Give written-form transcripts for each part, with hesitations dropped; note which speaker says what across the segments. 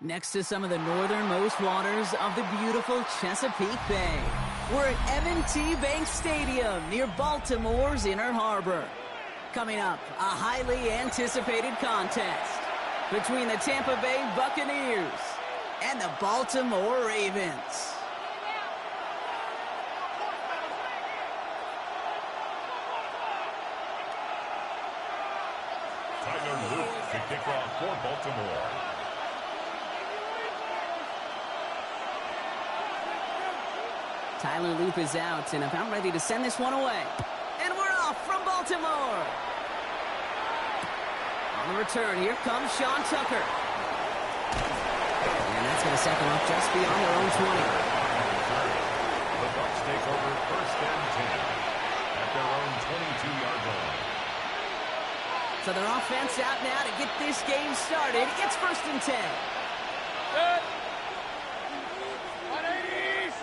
Speaker 1: Next to some of the northernmost waters of the beautiful Chesapeake Bay, we're at M&T Bank Stadium near Baltimore's Inner Harbor. Coming up, a highly anticipated contest between the Tampa Bay Buccaneers and the Baltimore Ravens.
Speaker 2: To kick off for Baltimore.
Speaker 1: Tyler Loop is out and about ready to send this one away. And we're off from Baltimore. On the return, here comes Sean Tucker. And that's going to set them up just beyond their own 20.
Speaker 2: The Bucs take over first and 10 at their own 22-yard line.
Speaker 1: So their offense out now to get this game started. It's first and 10.
Speaker 3: Good. 180s.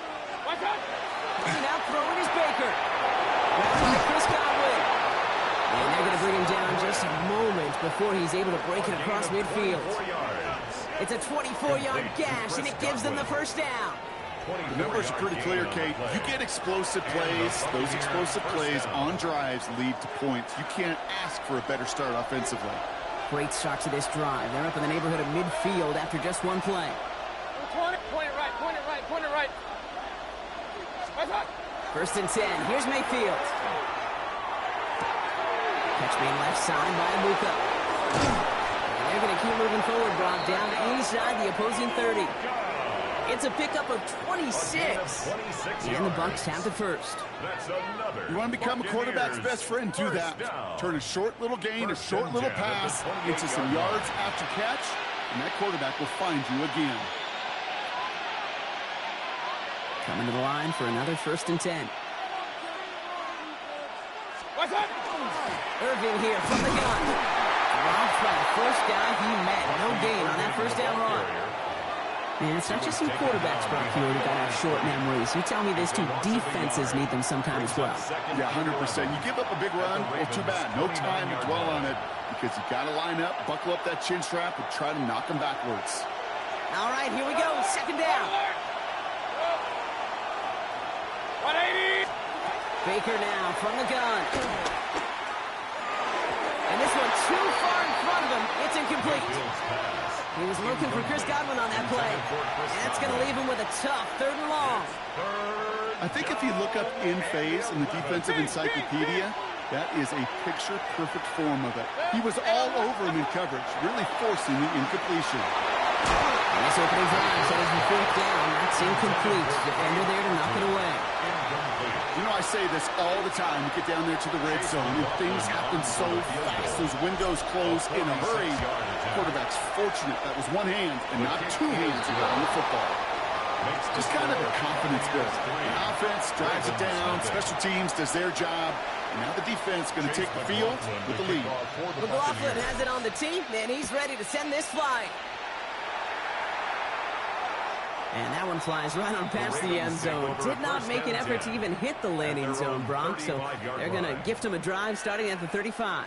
Speaker 3: What's up?
Speaker 1: And now throwing is Baker. That's by Chris Godwin. And they're going to bring him down just a moment before he's able to break it across midfield. It's a 24-yard gash, and it gives them the first down.
Speaker 4: The numbers are pretty clear, Kate. You get explosive plays. Those explosive plays on drives lead to points. You can't ask for a better start offensively.
Speaker 1: Great start to this drive. They're up in the neighborhood of midfield after just one play.
Speaker 3: Point it right, point it right, point it right.
Speaker 1: First and 10. Here's Mayfield. Catch being left side by Amuka. And they're going to keep moving forward, Brock, down inside the opposing 30. It's a pickup of 26. And the Bucs have the first.
Speaker 4: You want to become a quarterback's best friend, do that. Turn a short little gain, a short little pass into some yards after catch, and that quarterback will find you again.
Speaker 1: Coming to the line for another first and 10.
Speaker 3: What's up?
Speaker 1: Irving here from the gun. Dropped by the first guy he met. No gain on that first down run. And it's not just some quarterbacks, Brock, here that have short memories. You tell me this too, defenses need them sometimes as well.
Speaker 4: Yeah, 100%. You give up a big run, well, too bad. No time to dwell on it because you got to line up, buckle up that chin strap, and try to knock them backwards.
Speaker 1: All right, here we go. Second down.
Speaker 3: 180.
Speaker 1: Baker now from the gun. And this one too far in front of him. It's incomplete. He was looking for Chris Godwin on that play. And that's going to leave him with a tough third and long.
Speaker 4: I think if you look up in phase in the defensive encyclopedia, that is a picture-perfect form of it. He was all over him in coverage, really forcing the incompletion.
Speaker 1: And this opening drive says the fourth down. That's incomplete. Defender there to knock it away.
Speaker 4: You know, I say this all the time. You get down there to the red zone, and things happen so fast. Those windows close in a hurry. Quarterback's fortunate that was one hand and not two hands on the football. Just kind of a confidence build. The offense drives it down. Special teams does their job. And now the defense going to take the field with the lead.
Speaker 1: McLaughlin has it on the tee, and he's ready to send this flying. And that one flies right on past the end zone. Did not make an effort to even hit the landing zone, Brock. So they're going to gift him a drive starting at the 35.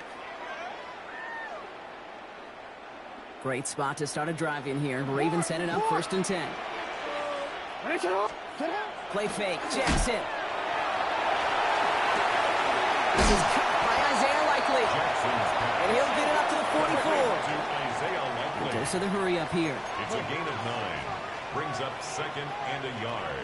Speaker 1: Great spot to start a drive in here. Ravens set it up first and 10. Play fake. Jackson. This is caught by Isaiah Likely. And he'll get it up to the 44. Goes to the hurry up here.
Speaker 2: It's a gain of 9. Brings up second and a yard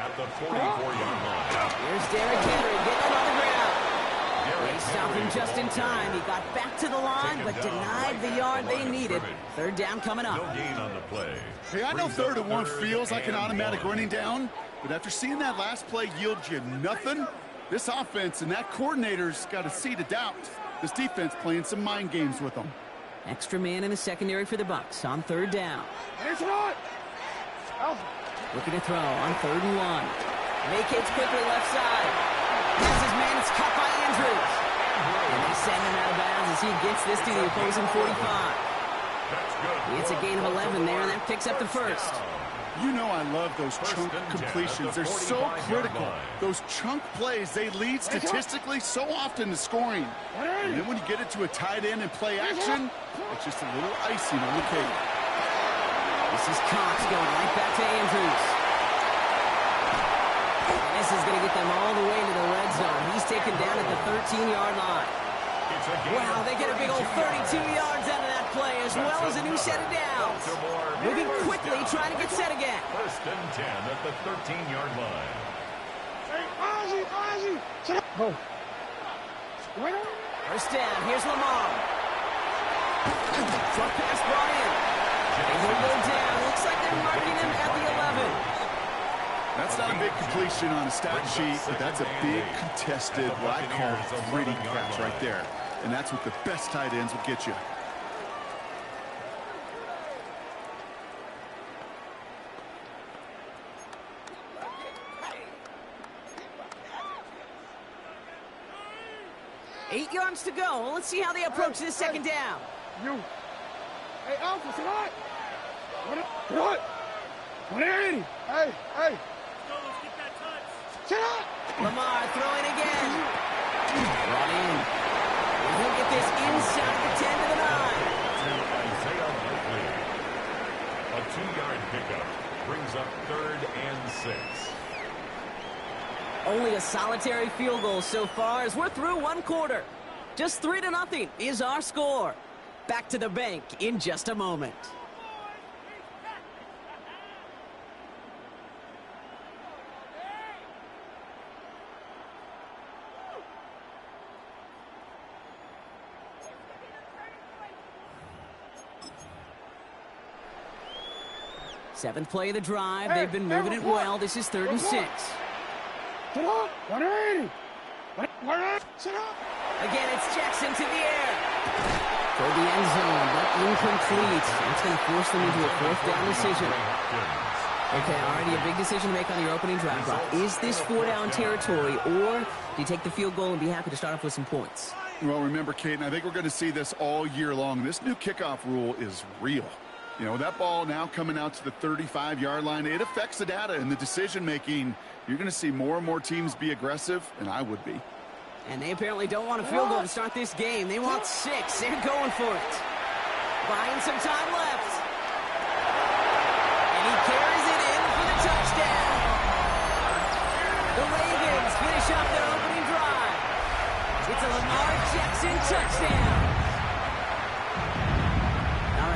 Speaker 2: at the 44-yard line.
Speaker 1: Here's Derrick Henry getting on the ground. They stopped him just in time. He got back to the line, but denied the yard they needed. Third down coming up.
Speaker 2: No gain on the play.
Speaker 4: Hey, I know 3rd and 1 feels like an automatic running down, but after seeing that last play yield you nothing, this offense and that coordinator's got a seed of doubt. This defense playing some mind games with them.
Speaker 1: Extra man in the secondary for the Bucs on third down. Looking to throw on 3rd and 1. Vacates quickly left side. Has his man. It's caught by Andrews. And they send him out of bounds as he gets this to the opposing 45. It's a gain of 11 there, and that picks up the first.
Speaker 4: You know I love those chunk completions. They're so critical. Those chunk plays, they lead statistically so often to scoring. And then when you get it to a tight end and play action, it's just a little icing on the cake.
Speaker 1: This is Cox going right back to Andrews. And this is going to get them all the way to the red zone. He's taken down at the 13-yard line. Wow, they get a big old 32 yards out of that play, as well as a new set of downs. Moving quickly, trying to get set again.
Speaker 2: First and 10 at the 13-yard line.
Speaker 3: Go.
Speaker 1: First down, here's Lamar. Short pass brought in. They will go down. Looks like they're marking him at the 11.
Speaker 4: That's not a big completion on a stat sheet, but that's a big contested, what I call gritty catch right there. And that's what the best tight ends will get you.
Speaker 1: Eight yards to go. Let's see how they approach this second down.
Speaker 3: You. Hey, Alpha, sit on. What? 180. Hey. Sit up!
Speaker 1: Lamar throwing again. Brought in. He'll get this inside the 10 to the 9.
Speaker 2: To Isaiah Likely. A 2-yard pickup brings up 3rd and 6.
Speaker 1: Only a solitary field goal so far as we're through one quarter. Just 3-0 is our score. Back to the bank in just a moment. Seventh play of the drive. They've been moving it well. This is 3rd and 6.
Speaker 3: Sit up! 180! 180! Sit up!
Speaker 1: Again, it's Jackson to the air. For the end zone, but incomplete. That's going to force them into a 4th down decision. Okay, already a big decision to make on your opening drive, Brock. Is this 4-down territory, or do you take the field goal and be happy to start off with some points?
Speaker 4: Well, remember, Kate, and I think we're going to see this all year long. This new kickoff rule is real. You know, that ball now coming out to the 35-yard line, it affects the data and the decision-making. You're going to see more and more teams be aggressive, and I would be.
Speaker 1: And they apparently don't want a field goal to start this game. They want 6. They're going for it. Buying some time left. And he carries it in for the touchdown. The Ravens finish off their opening drive. It's a Lamar Jackson touchdown.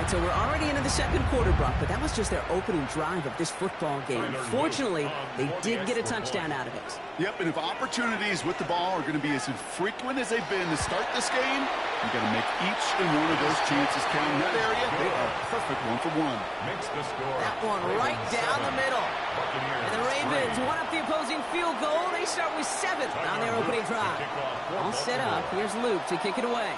Speaker 1: So we're already into the second quarter, Brock, but that was just their opening drive of this football game. Fortunately, they did get a touchdown out of it.
Speaker 4: Yep, and if opportunities with the ball are going to be as infrequent as they've been to start this game, you got to make each and one of those chances count. In that area, they are perfect 1-for-1.
Speaker 2: Makes the score.
Speaker 1: That one right down the middle. And the Ravens one up the opposing field goal. They start with 7th on their opening drive. All set up. Here's Luke to kick it away.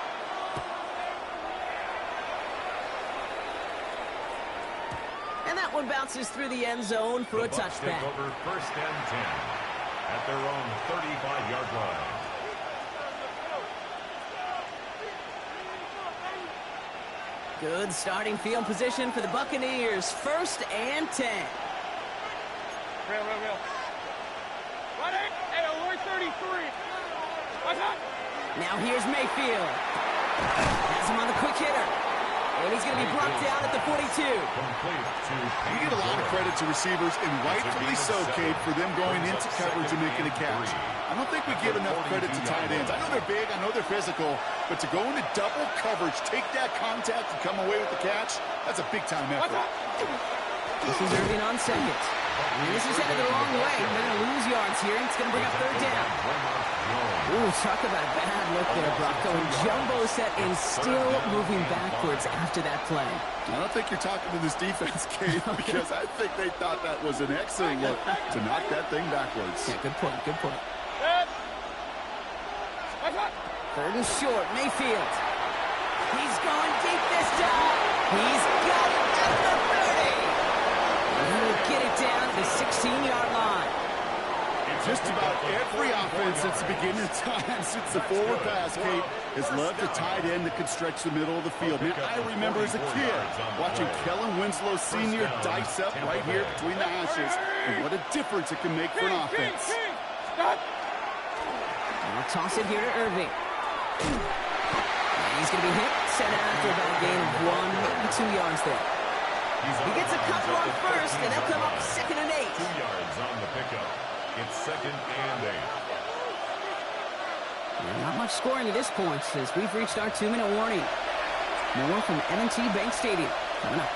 Speaker 1: And that one bounces through the end zone for a touchback.
Speaker 2: Take over 1st and 10 at their own 35-yard line.
Speaker 1: Good starting field position for the Buccaneers. 1st and 10.
Speaker 3: Real. 33. What's up?
Speaker 1: Now here's Mayfield. Has him on the quick hitter. And he's going to be brought down at the 42.
Speaker 4: You get a lot of credit to receivers, and rightfully so, Kate, for them going into coverage and making a catch. I don't think we give enough credit to tight ends. I know they're big, I know they're physical, but to go into double coverage, take that contact, and come away with the catch, that's a big-time effort.
Speaker 1: This is Irving on 2nd. And this is headed the wrong way. They're going to lose yards here. It's going to bring up 3rd down. Ooh, talk about a bad look there, Brock. Going jumbo set and still moving backwards after that play.
Speaker 4: I don't think you're talking to this defense, Kate, because I think they thought that was an excellent look to knock that thing backwards.
Speaker 1: Yeah, good point. 3rd and short, Mayfield. He's going deep this time. He's got it at the 30. And he'll get it down to the 16-yard line.
Speaker 4: Just about every offense since the beginning of time, since the forward pass, Kate, has loved a tight end that can stretch the middle of the field. Man, I remember as a kid watching Kellen Winslow Sr. dice up right here between the hashes, and what a difference it can make for an offense.
Speaker 1: I'll toss it here to Irving. And he's going to be hit, set after about a gain of 1, maybe 2 yards there. He gets a couple on first, and they'll come up 2nd and 8.
Speaker 2: 2 yards on the pickup. It's 2nd and 8.
Speaker 1: Not much scoring at this point as we've reached our 2-minute warning. More from M&T Bank Stadium coming up.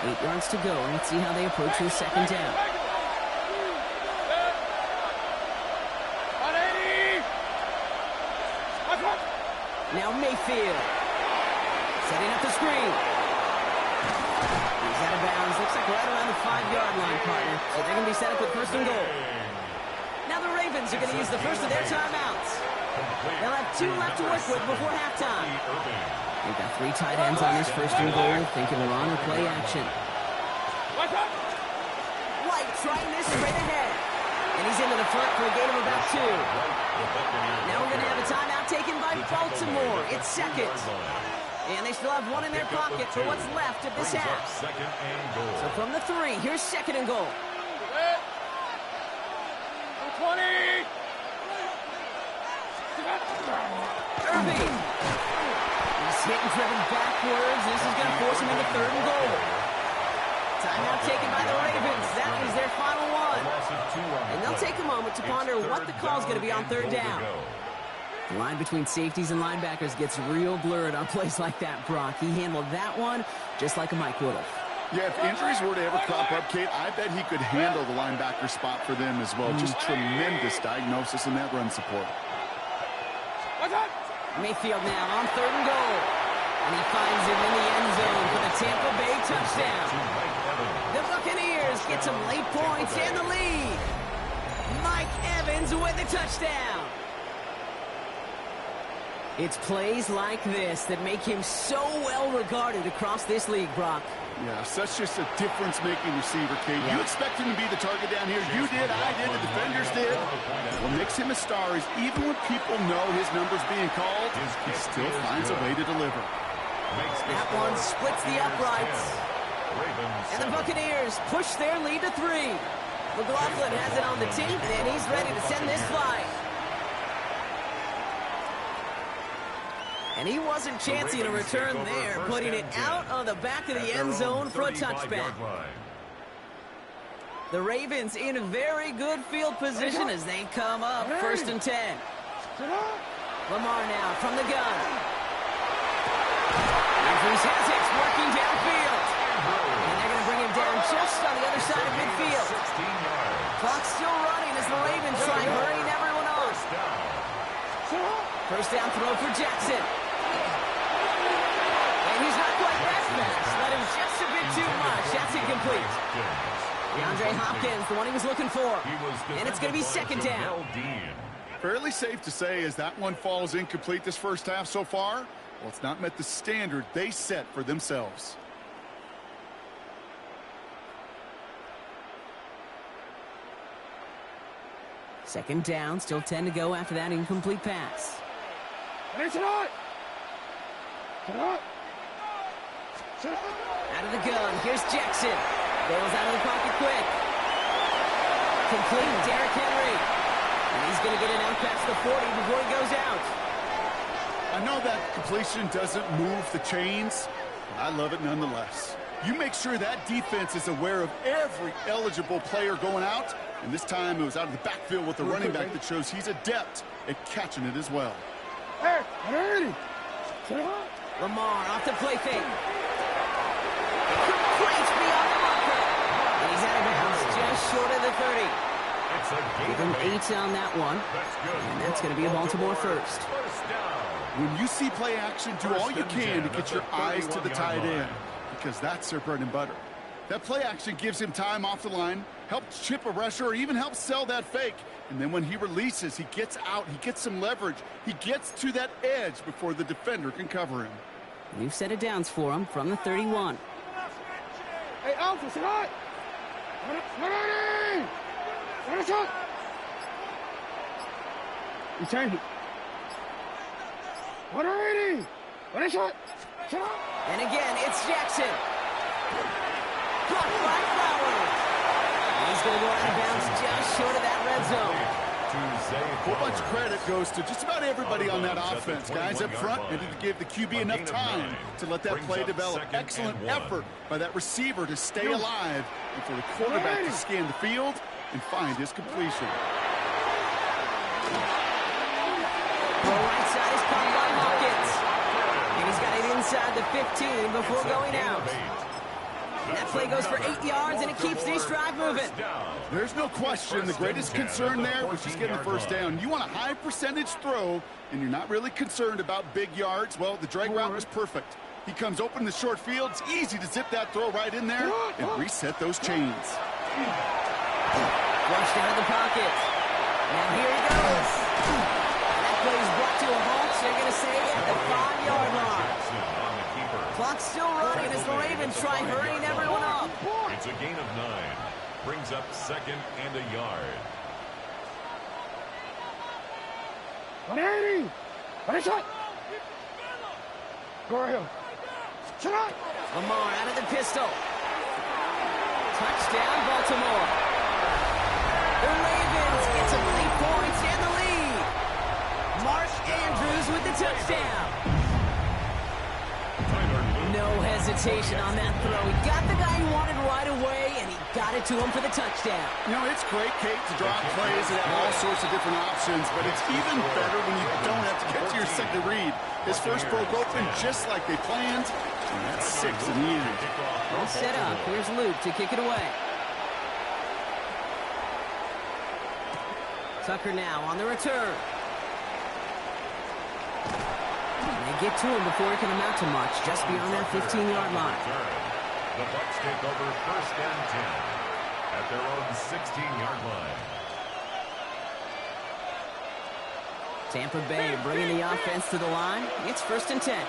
Speaker 1: 8 yards to go. Let's see how they approach this 2nd down. Now Mayfield. Setting up the screen. He's out of bounds. Looks like right around the 5-yard line, partner. So they're going to be set up with 1st and goal. Now the Ravens are going to use the first of their timeouts. They'll have 2 left to work with before halftime. They've got 3 tight ends on this 1st and goal. Thinking of run or play action. White trying this straight ahead. And he's into the front for a gain of about 2. Now we're going to have a timeout taken by Baltimore. It's 2nd. And they still have 1 in their pocket for what's left of this half. So from the 3, here's 2nd and goal.
Speaker 3: 20.
Speaker 1: Irving. He's hit and driven backwards. This is going to force him into 3rd and goal. Timeout taken by the Ravens. That is their final one. And they'll take a moment to ponder what the call is going to be on 3rd down. The line between safeties and linebackers gets real blurred on plays like that, Brock. He handled that one just like a Mike would have.
Speaker 4: Yeah, if injuries were to ever crop up, Kate, I bet he could handle the linebacker spot for them as well. Just tremendous diagnosis in that run support.
Speaker 1: Mayfield now on 3rd and goal. And he finds him in the end zone for the Tampa Bay touchdown. The Buccaneers get some late points and the lead. Mike Evans with the touchdown. It's plays like this that make him so well regarded across this league, Brock.
Speaker 4: Yeah, such just a difference-making receiver, Kate. You expect him to be the target down here. You did, I did, the defenders did. What makes him a star is even when people know his number's being called, he still finds a way to deliver.
Speaker 1: That one splits the uprights. And the Buccaneers push their lead to 3. McLaughlin has it on the tee, and he's ready to send this flight. And he wasn't chancing a return there, putting it out on the back of the end zone for a touchback. The Ravens in a very good field position as they come up 1st and 10. Lamar now from the gun. Andrews has it, working downfield. And they're going to bring him down just on the other side of midfield. Clock's still running as the Ravens try hurrying everyone on. 1st down throw for Jackson. And he's not quite that fast. Let him just a bit too much. That's incomplete. DeAndre Hopkins, the one he was looking for. And it's going to be 2nd down.
Speaker 4: Fairly safe to say as that one falls incomplete this first half so far, well, it's not met the standard they set for themselves.
Speaker 1: Second down, still 10 to go after that incomplete pass. Out of the gun, here's Jackson. Bails out of the pocket quick. Complete, Derrick Henry. And he's going to get it out past the 40 before he goes out.
Speaker 4: I know that completion doesn't move the chains, but I love it nonetheless. You make sure that defense is aware of every eligible player going out, and this time it was out of the backfield with the running back that shows he's adept at catching it as well.
Speaker 1: Lamar off the play fake. Complete beyond the marker. And he's out of bounds just short of the 30. Give him 8 on that one. And that's going to be a Baltimore 1st.
Speaker 4: When you see play action, do all you can to get your eyes to the tight end, because that's their bread and butter. That play action gives him time off the line, helps chip a rusher, or even helps sell that fake. And then when he releases, he gets out, he gets some leverage. He gets to that edge before the defender can cover him.
Speaker 1: New set of downs for him from the 31.
Speaker 3: Hey, Alpha, sit on! Return it. 180! What a shot!
Speaker 1: And again, it's Jackson. Blocked by Flowers. And he's going to go out of bounds just short of that red zone.
Speaker 4: whole bunch of credit goes to just about everybody on that offense. Guys up front needed to give the QB enough time to let that play develop. Excellent effort by that receiver to stay alive and for the quarterback to scan the field and find his completion.
Speaker 1: The right side is caught by Hawkins. And he's got it inside the 15 before going out. That play goes for 8 yards, and it keeps this drive moving.
Speaker 4: There's no question the greatest concern there was just getting the first down. You want a high percentage throw, and you're not really concerned about big yards. Well, the drag route was perfect. He comes open in the short field. It's easy to zip that throw right in there and reset those chains.
Speaker 1: Flushed out of the pocket. Now here he goes. That play is brought to a halt, so they're going to say at the 5-yard line. Clock's still running as the Ravens try hurrying everyone up.
Speaker 2: It's a gain of 9. Brings up 2nd and a yard.
Speaker 3: 180. What is it? Go ahead. Shut up.
Speaker 1: Lamar out of the pistol. Touchdown, Baltimore. The Ravens get some late points and the lead. Mark Andrews with the touchdown. No hesitation on that throw. He got the guy he wanted right away, and he got it to him for the touchdown.
Speaker 4: You know, it's great, Kate, to draw plays and have all sorts of different options, but it's even better when you don't have to get to your second read. His first broke open just like they planned, and that's 6 in the end.
Speaker 1: All set up. Here's Luke to kick it away. Tucker now on the return. They get to him before it can amount to much, just beyond that 15-yard line.
Speaker 2: The Bucs take over 1st and 10 at their own 16-yard line.
Speaker 1: Tampa Bay bringing the offense to the line. It's 1st and 10.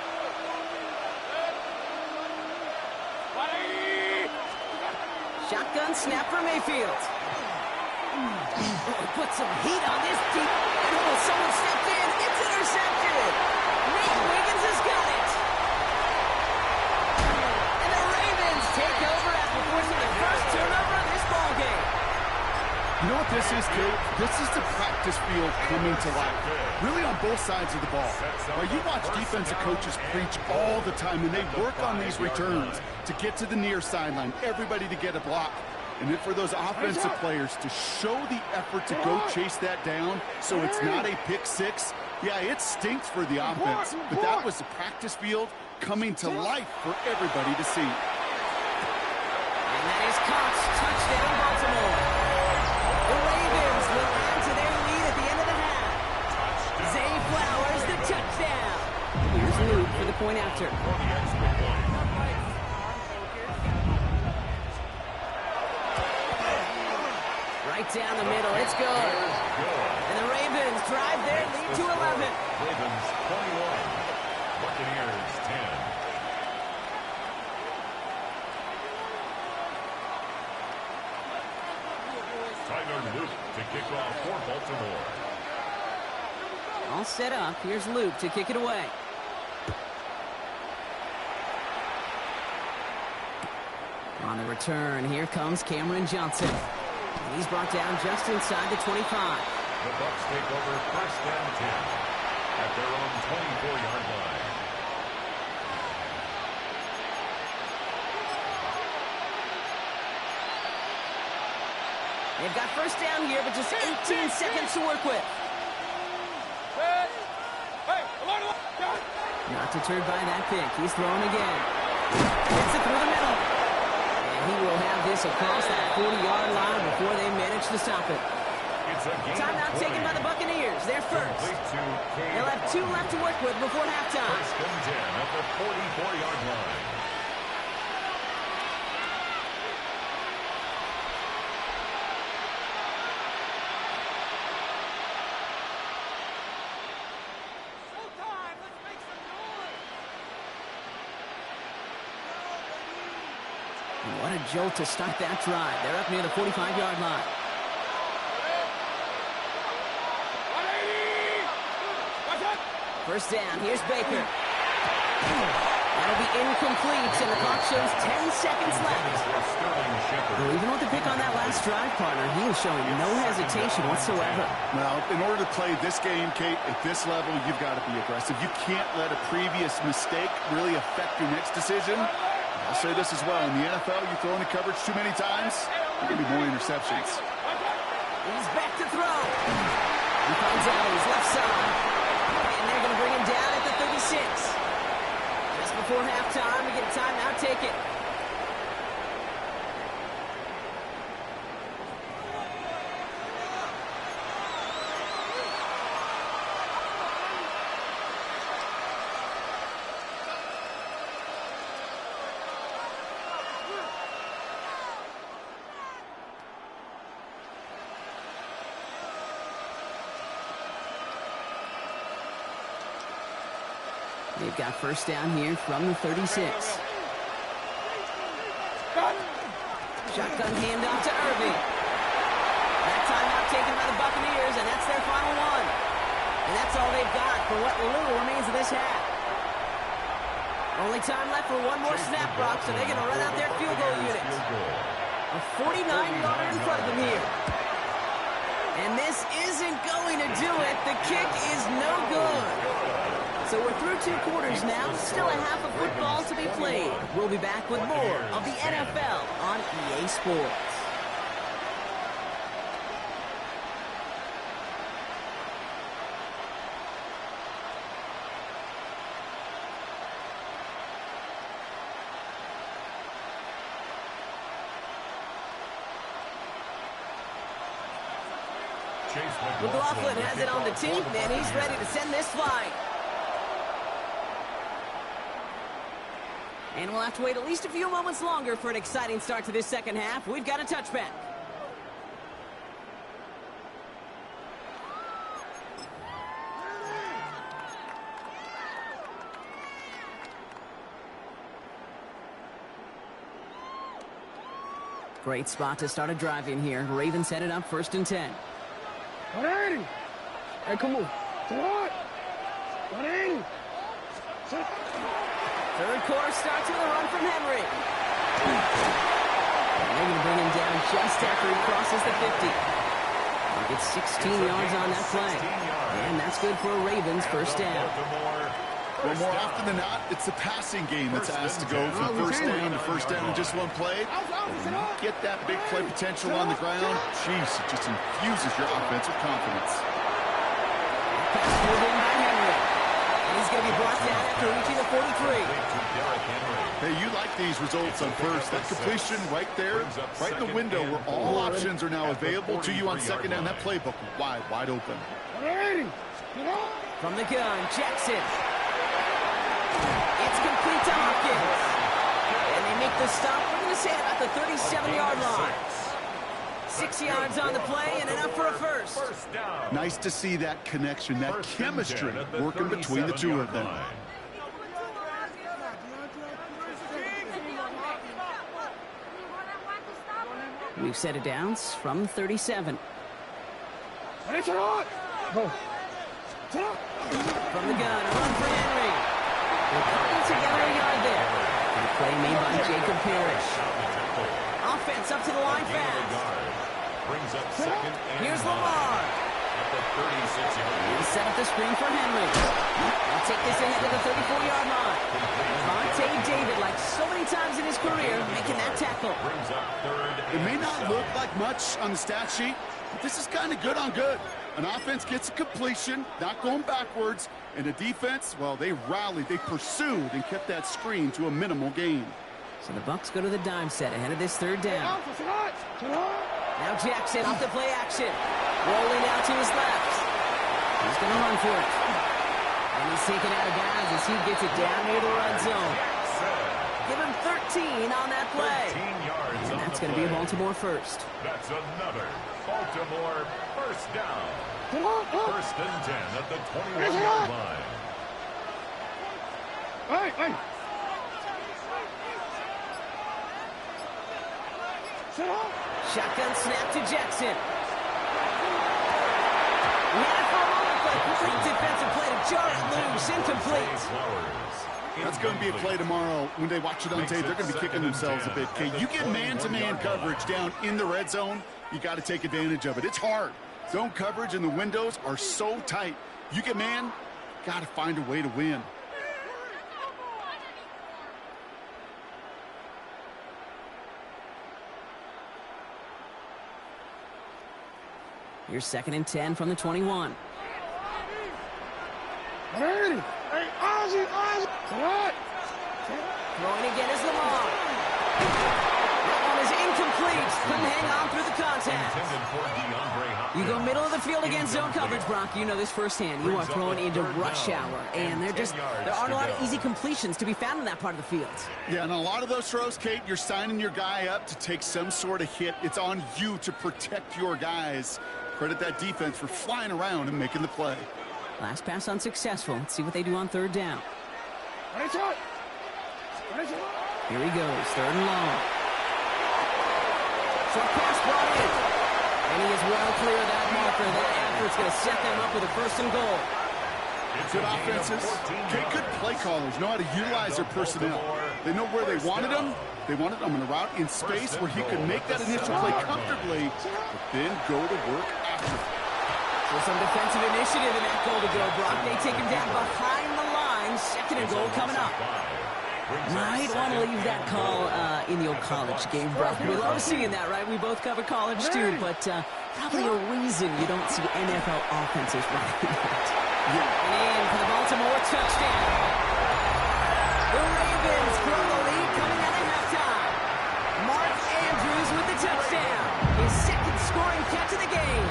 Speaker 1: Shotgun snap for Mayfield. Put some heat on this deep. Oh, someone stepped in. It's intercepted. Nate Wiggins has got it. And the Ravens take over after forcing the first turnover of this ballgame.
Speaker 4: You know what this is, Kate? This is the practice field coming to life. Really on both sides of the ball. Now, you watch defensive coaches preach all the time, and they work on these returns to get to the near sideline, everybody to get a block. And then for those offensive players to show the effort to go chase that down so it's not a pick six, yeah, it stinks for the offense. But that was the practice field coming to life for everybody to see.
Speaker 1: And that is Cox. Touchdown, Baltimore. The Ravens will add to their lead at the end of the half. Zay Flowers, the touchdown. Here's Luke for the point after. Right down the middle. It's good. And the Ravens drive their lead to 11.
Speaker 2: Ravens 21. Buccaneers 10. Tyler Luke to kick off for Baltimore.
Speaker 1: All set up. Here's Luke to kick it away. On the return, here comes Cameron Johnson. And he's brought down just inside the 25.
Speaker 2: The Bucs take over 1st and 10 at their own 24-yard line.
Speaker 1: They've got first down here, but just 18 seconds to work with. Not deterred by that pick. He's throwing again. Hits it through the middle. And he will have this across that 40-yard line before they manage to stop it. Timeout taken by the Buccaneers. They're first. They'll have 2 left to work with before halftime.
Speaker 2: 1st and 10 at the 44-yard line.
Speaker 1: What a jolt to start that drive. They're up near the 45-yard line. First down. Here's Baker. That'll be incomplete, and the clock shows 10 seconds left. Well, even with the pick on that last drive, partner, he was showing no hesitation whatsoever.
Speaker 4: Well, in order to play this game, Kate, at this level, you've got to be aggressive. You can't let a previous mistake really affect your next decision. I'll say this as well. In the NFL, you throw into coverage too many times, there are going to be more interceptions.
Speaker 1: He's back to throw. He finds out his left side. And they're going to bring him down at the 36. Just before halftime, we get a timeout, take it. They've got first down here from the 36. Shotgun handoff to Irving. That timeout taken by the Buccaneers, and that's their final one. And that's all they've got for what little remains of this half. Only time left for one more snap block, so they're going to run out their field goal unit. A 49-yarder in front of them here. And this isn't going to do it. The kick is no good. So we're through 2 quarters now. Still a half of football to be played. We'll be back with more of the NFL on EA Sports. McLaughlin has it on the tee, and he's ready to send this flying. And we'll have to wait at least a few moments longer for an exciting start to this second half. We've got a touchback. Great spot to start a drive in here. Ravens set it up 1st and 10.
Speaker 3: 180. Hey, come on. Come on. 180.
Speaker 1: Third quarter starts with a run from Henry. And they're going to bring him down just after he crosses the 50. He gets 16 yards on that play. And that's good for a Ravens first down.
Speaker 4: Well, more often than not, it's the passing game that's asked to go from first down to first down in just one play. When you get that big play potential on the ground, geez, it just infuses your offense with confidence.
Speaker 1: Pass pulled in by Henry. And he's going to be brought down after reaching the 43.
Speaker 4: Hey, you like these results on first. That completion right there, right in the window where all options are now available to you on second down. That playbook wide open.
Speaker 3: 180.
Speaker 1: From the gun, Jackson. It's complete to Hopkins. And they make the stop. We're going to say about the 37-yard line. 6 yards on the play and enough for a first.
Speaker 4: Nice to see that connection, that chemistry working between the two of them.
Speaker 1: We've set it down from 37.
Speaker 3: Hey, turn on. Go. Turn on.
Speaker 1: From the gun, a run for Henry. They're cutting together a yard there. And a play made by Jacob Parrish. Offense up to the line fast.
Speaker 2: Brings up second and
Speaker 1: Here's Lamar.
Speaker 2: At the 36-yard line.
Speaker 1: He'll set up the screen for Henry. They'll take this ahead to the 34-yard line. Vontae David, like so many times in his career, making that tackle.
Speaker 2: Brings up third.
Speaker 4: It may not look like much on the stat sheet, but this is kind of good on good. An offense gets a completion, not going backwards, and a defense, well, they rallied, they pursued, and kept that screen to a minimal gain.
Speaker 1: So the Bucs go to the dime set ahead of this third down. Now Jackson off the play action. Rolling out to his left. He's going to run for it. And he's taken out of bounds as he gets it down near the red zone. Give him 13 on that play.
Speaker 2: 13 yards
Speaker 1: and that's going to be a Baltimore first.
Speaker 2: That's another Baltimore first down. First and 10 at the 21-yard line.
Speaker 3: Hey.
Speaker 1: Shotgun snap to Jackson. He had it for a moment, but great defensive play to jar it loose. Incomplete.
Speaker 4: That's going to be a play tomorrow. When they watch it on tape, they're going to be kicking themselves a bit. Okay, you get man-to-man coverage down in the red zone, you got to take advantage of it. It's hard. Zone coverage and the windows are so tight. You get man, got to find a way to win.
Speaker 1: Here's 2nd and 10 from the 21.
Speaker 3: Hey, Ozzy, what?
Speaker 1: Throwing again is Lamar. That one is incomplete. Couldn't hang on through the contact. You go middle of the field against zone coverage, Brock. You know this firsthand. You are throwing into rush hour, and there aren't a lot of easy completions to be found in that part of the field.
Speaker 4: Yeah, and a lot of those throws, Kate, you're signing your guy up to take some sort of hit. It's on you to protect your guys. Credit that defense for flying around and making the play.
Speaker 1: Last pass unsuccessful. Let's see what they do on 3rd down. Here he goes, 3rd and long. Short pass brought in. And he is well clear of that marker. That effort's going to set them up with a 1st and goal.
Speaker 4: Good offenses. Okay, good play callers know how to utilize their personnel. They know where they wanted them. They wanted them in a route in space where he could make that initial play comfortably, but then go to work after.
Speaker 1: So some defensive initiative in that goal to go, Brock. They take him down behind the line. 2nd and goal coming up. Might want to leave that call in the old college game, Brock. We love seeing that, right? We both cover college, too, but probably a reason you don't see NFL offenses running that. And in for the Baltimore touchdown. The Ravens grow the lead coming out of halftime. Mark Andrews with the touchdown. His 2nd scoring catch of the game.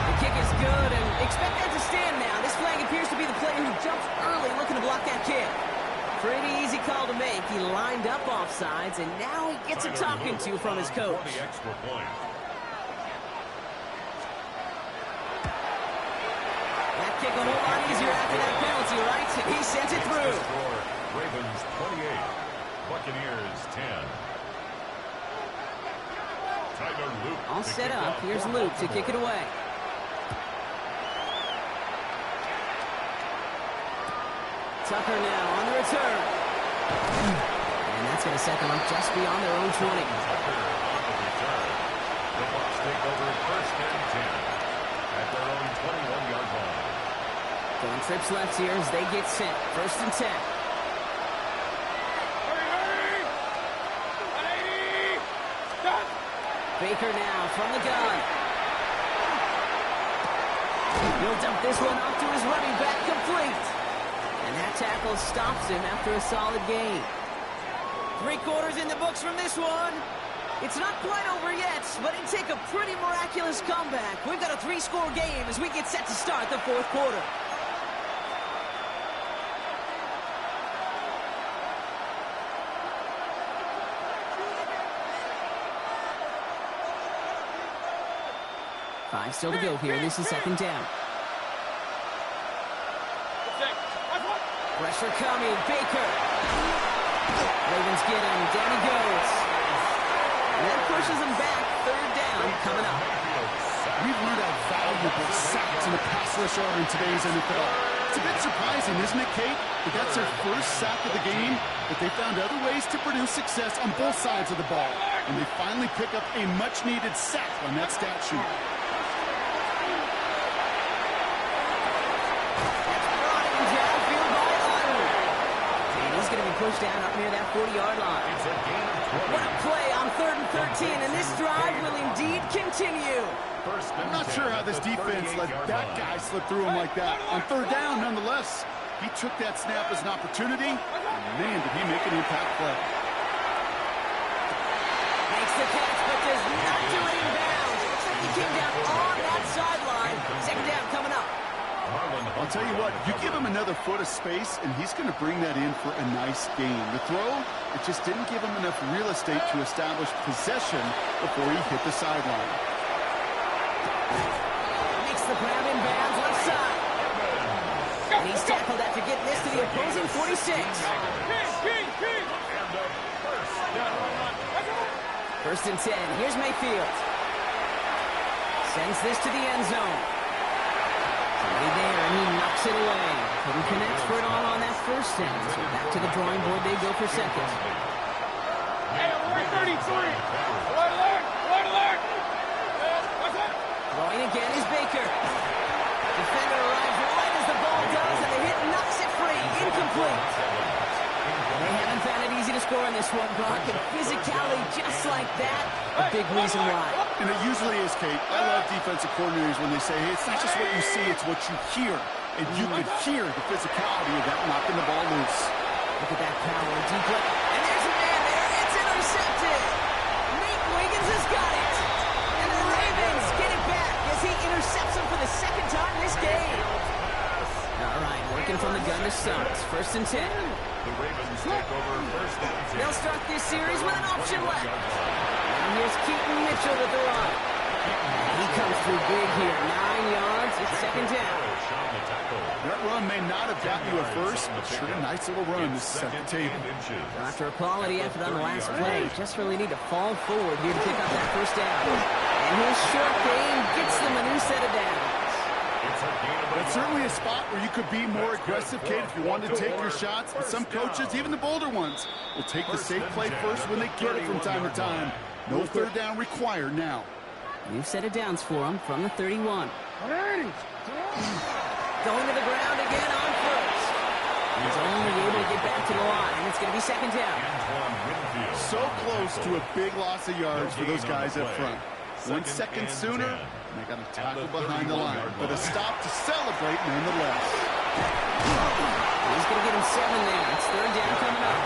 Speaker 1: The kick is good, and expect that to stand now. This flag appears to be the player who jumps early looking to block that kick. Pretty easy call to make. He lined up offsides, and now he gets a talking to from his coach. That kick a whole lot easier after that penalty, right? He sends it through.
Speaker 2: Ravens 28, Buccaneers 10. Tyler Luke.
Speaker 1: All set up. Here's Luke to kick it away. Tucker now on the return. And that's going to set them up just beyond their own 20.
Speaker 2: Tucker on the return. The Bucs take over 1st and 10 at their own 21-yard line.
Speaker 1: Going trips left here as they get set. 1st and 10. Baker now from the gun. He'll dump this one off to his running back, complete. And that tackle stops him after a solid gain. 3 quarters in the books from this one. It's not quite over yet, but it'd take a pretty miraculous comeback. We've got a 3-score game as we get set to start the 4th quarter. Five still to go here. This is 2nd down. Pressure coming. Baker. Ravens get him. Down he goes. And that pushes him back. 3rd down coming up.
Speaker 4: We've learned how valuable sacks in the pass rush are in today's NFL. It's a bit surprising, isn't it, Kate? That that's their 1st sack of the game, but they found other ways to produce success on both sides of the ball. And they finally pick up a much-needed sack on that stat sheet.
Speaker 1: Pushed down up near that 40-yard line. What a play on 3rd and 13, and this drive will indeed continue.
Speaker 4: I'm not sure how this defense let that guy slip through him like that. On 3rd down, nonetheless, he took that snap as an opportunity, and man, did he make an impact play.
Speaker 1: Makes the catch, but does not do it in bounds. Looks like he came down on that sideline. 2nd down coming up.
Speaker 4: I'll tell you what, you give him another foot of space, and he's going to bring that in for a nice gain. The throw, it just didn't give him enough real estate to establish possession before he hit the sideline.
Speaker 1: Makes the grab in bounds left side. And he's tackled after getting this to the opposing 46. 1st and 10. Here's Mayfield. Sends this to the end zone. Somebody there, and he knocks it away. Couldn't connect for it all on that first down. So back to the drawing board they go for second.
Speaker 3: Hey, alert 33. Alert, alert. Alert, alert. What's up?
Speaker 1: Throwing again is Baker. Defender arrives right as the ball does, and the hit knocks it free. Incomplete. They haven't found it easy to score in this one, Brock, and physicality just like that, a big reason why.
Speaker 4: And it usually is, Kate. I love defensive coordinators when they say, hey, it's not just what you see, it's what you hear. And you could hear the physicality of that knocking the ball loose.
Speaker 1: Look at that power, deep left. And there's a man there. It's intercepted. Nate Wiggins has got it. And the Ravens get it back as he intercepts him for the second time this game. All right, working from the gun to start. First and 10.
Speaker 2: The Ravens take over first and 10.
Speaker 1: They'll start this series with an option left. And here's Keaton Mitchell with the run. He comes through big here. 9 yards. It's second down.
Speaker 4: That run may not have gotten you a first, but sure a nice little run to set the table.
Speaker 1: After a quality effort on the last play, just really need to fall forward here to pick up that first down. And his short game gets them a new set of downs.
Speaker 4: That's certainly a spot where you could be more aggressive, Kate, if you wanted to take your shots. But some coaches, even the bolder ones, will take the safe play first when they get it from time to time. No third down required now.
Speaker 1: New set of downs for him from the 31. Going to the ground again on first. He's only able to get back to the line. It's going to be second down.
Speaker 4: So close to a big loss of yards for those guys up front. 1 second sooner, and they got a tackle behind the line. But a stop to celebrate nonetheless.
Speaker 1: He's going to get him 7 there. It's third down coming up.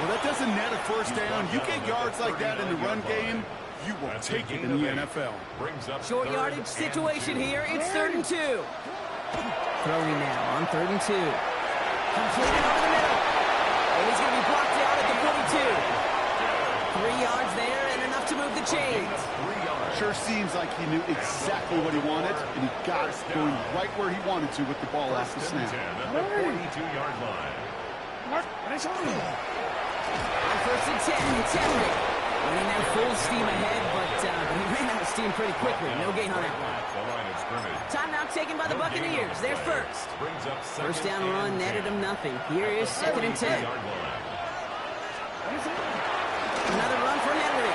Speaker 4: Well, that doesn't net a first down. You get yards like that in the run game, you will take it in the NFL.
Speaker 1: Short yardage situation here. It's third and 2. Throwing now on third and 2. Completed over the middle. And he's going to be blocked out at the 42. 3 yards there and enough to move the chains.
Speaker 4: Sure seems like he knew exactly what he wanted, and he got it going right where he wanted to with the ball after the snap.
Speaker 2: At the 42-yard line.
Speaker 1: On first and 10, it's Henry. Running that full steam ahead, but he ran out of steam pretty quickly. No gain on that one. Timeout taken by the Buccaneers. They're first. First down run netted them nothing. Here is second and 10. Another run for Henry.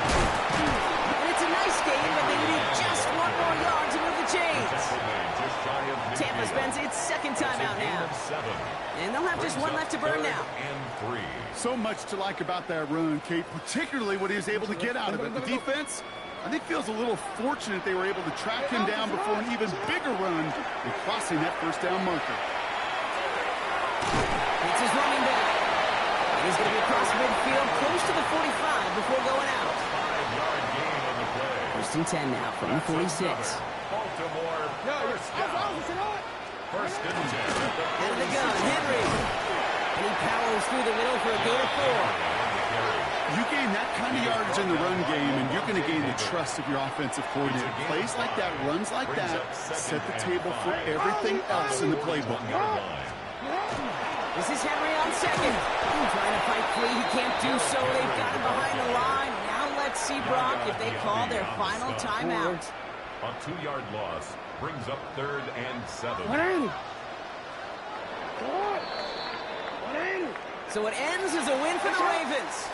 Speaker 1: And it's a nice game, but they need just 1 more yard to move the chains. Tampa spends its second timeout now. And they'll have just 1 left to burn now.
Speaker 4: So much to like about that run, Kate, particularly what he was able to get out of it. The defense, I think, feels a little fortunate they were able to track him down before an even bigger run in crossing that first down marker.
Speaker 1: It's his running back. He's going to be across midfield close to the 45 before going out. 1st and 10 now from the 46.
Speaker 2: Baltimore first down. First and 10.
Speaker 1: Out of the gun, Henry. And he powers through the middle for a gain of 4.
Speaker 4: You gain that kind of yardage in the run game, and you're going to gain the trust of your offensive coordinator. Plays like that, runs like that, set the table for everything else in the playbook.
Speaker 1: This is Henry on second. Trying to fight free. He can't do so. They've got him behind the line. Now let's see, Brock, if they call their final timeout.
Speaker 2: A 2-yard loss brings up 3rd and 7.
Speaker 1: So it ends as a win for the Ravens.